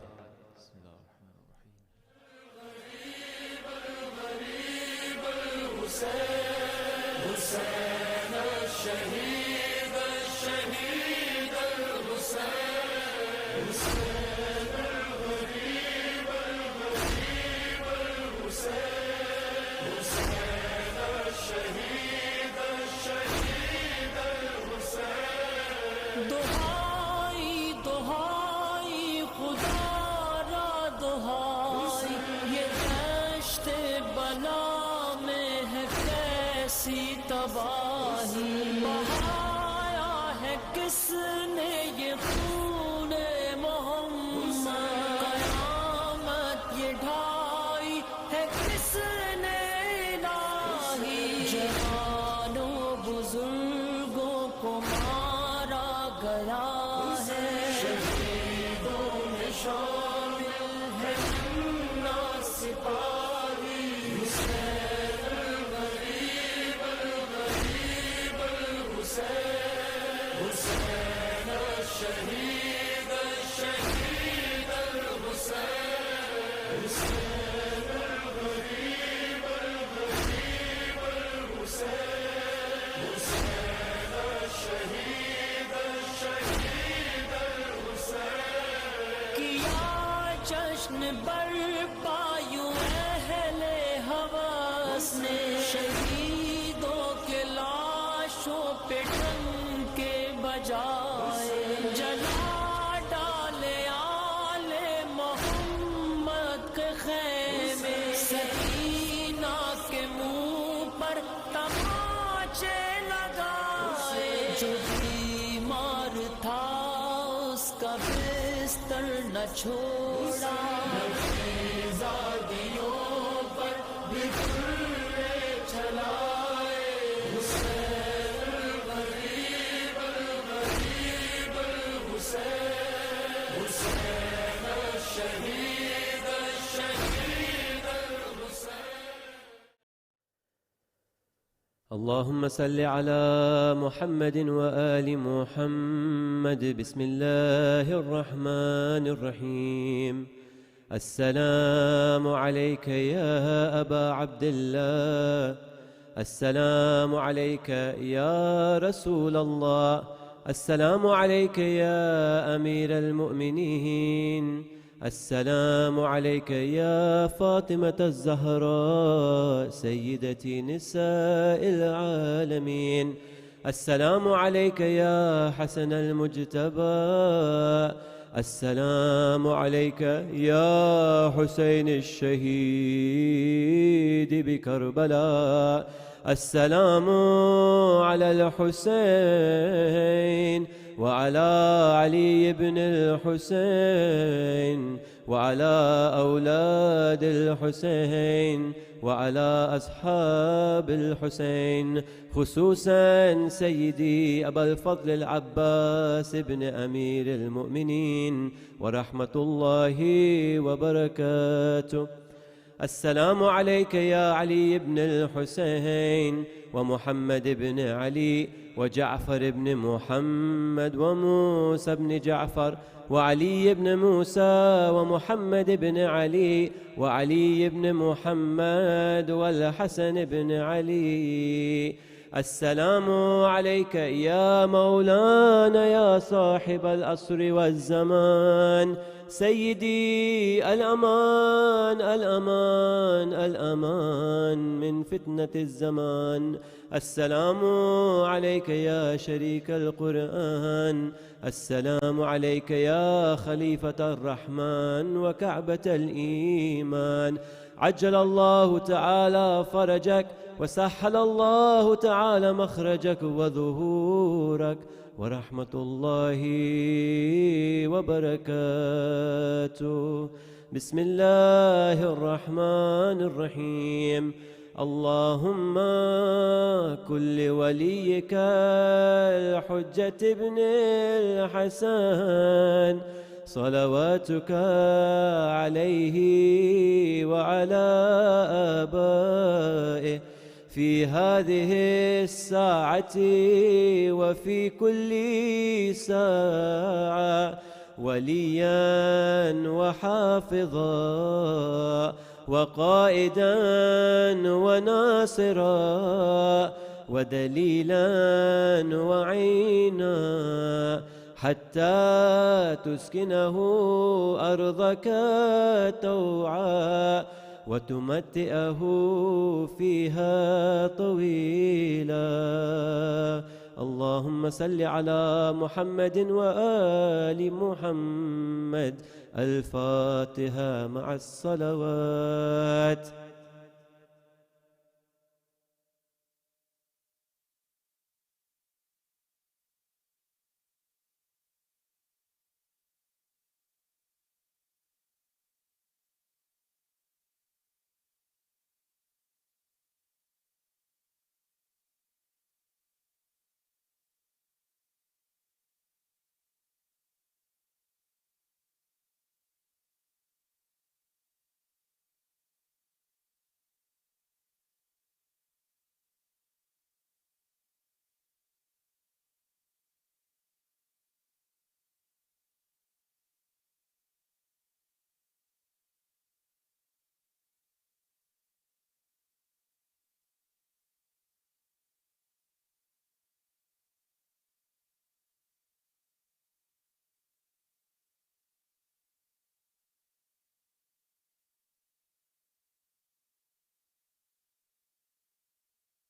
چھوڑا پر بھی چلائے، حسین الغریب الغریب الحسین، حسین الشہید الشہید الحسین. اللهم صل على محمد وآل محمد. بسم الله الرحمن الرحيم. السلام عليك يا أبا عبد الله، السلام عليك يا رسول الله، السلام عليك يا أمير المؤمنين، السلام عليك يا فاطمة الزهراء سيدتي نساء العالمين. السلام عليك يا حسن المجتبى. السلام عليك يا حسين الشهيد بكربلاء. السلام على الحسين وعلى علي بن الحسين وعلى أولاد الحسين وعلى أصحاب الحسين، خصوصا سيدي أبا الفضل العباس بن أمير المؤمنين ورحمة الله وبركاته. السلام عليك يا علي بن الحسين ومحمد بن علي وجعفر بن محمد وموسى بن جعفر وعلي بن موسى ومحمد بن علي وعلي بن محمد والحسن بن علي. السلام عليك يا مولانا يا صاحب العصر والزمان سيدي الأمان الأمان الأمان من فتنة الزمان. السلام عليك يا شريك القرآن. السلام عليك يا خليفة الرحمن وكعبة الإيمان. عجل الله تعالى فرجك وسهل الله تعالى مخرجك وظهورك ورحمة الله وبركاته. بسم الله الرحمن الرحيم. اللهم كن لوليك الحجة ابن الحسن صلواتك عليه وعلى آبائه في هذه الساعة وفي كل ساعة وليا وحافظا وقائدا وناصرا ودليلا وعينا حتى تسكنه أرضك توعا وتمتئه فيها طويلا. اللهم صل على محمد وآل محمد. الفاتحة مع الصلوات.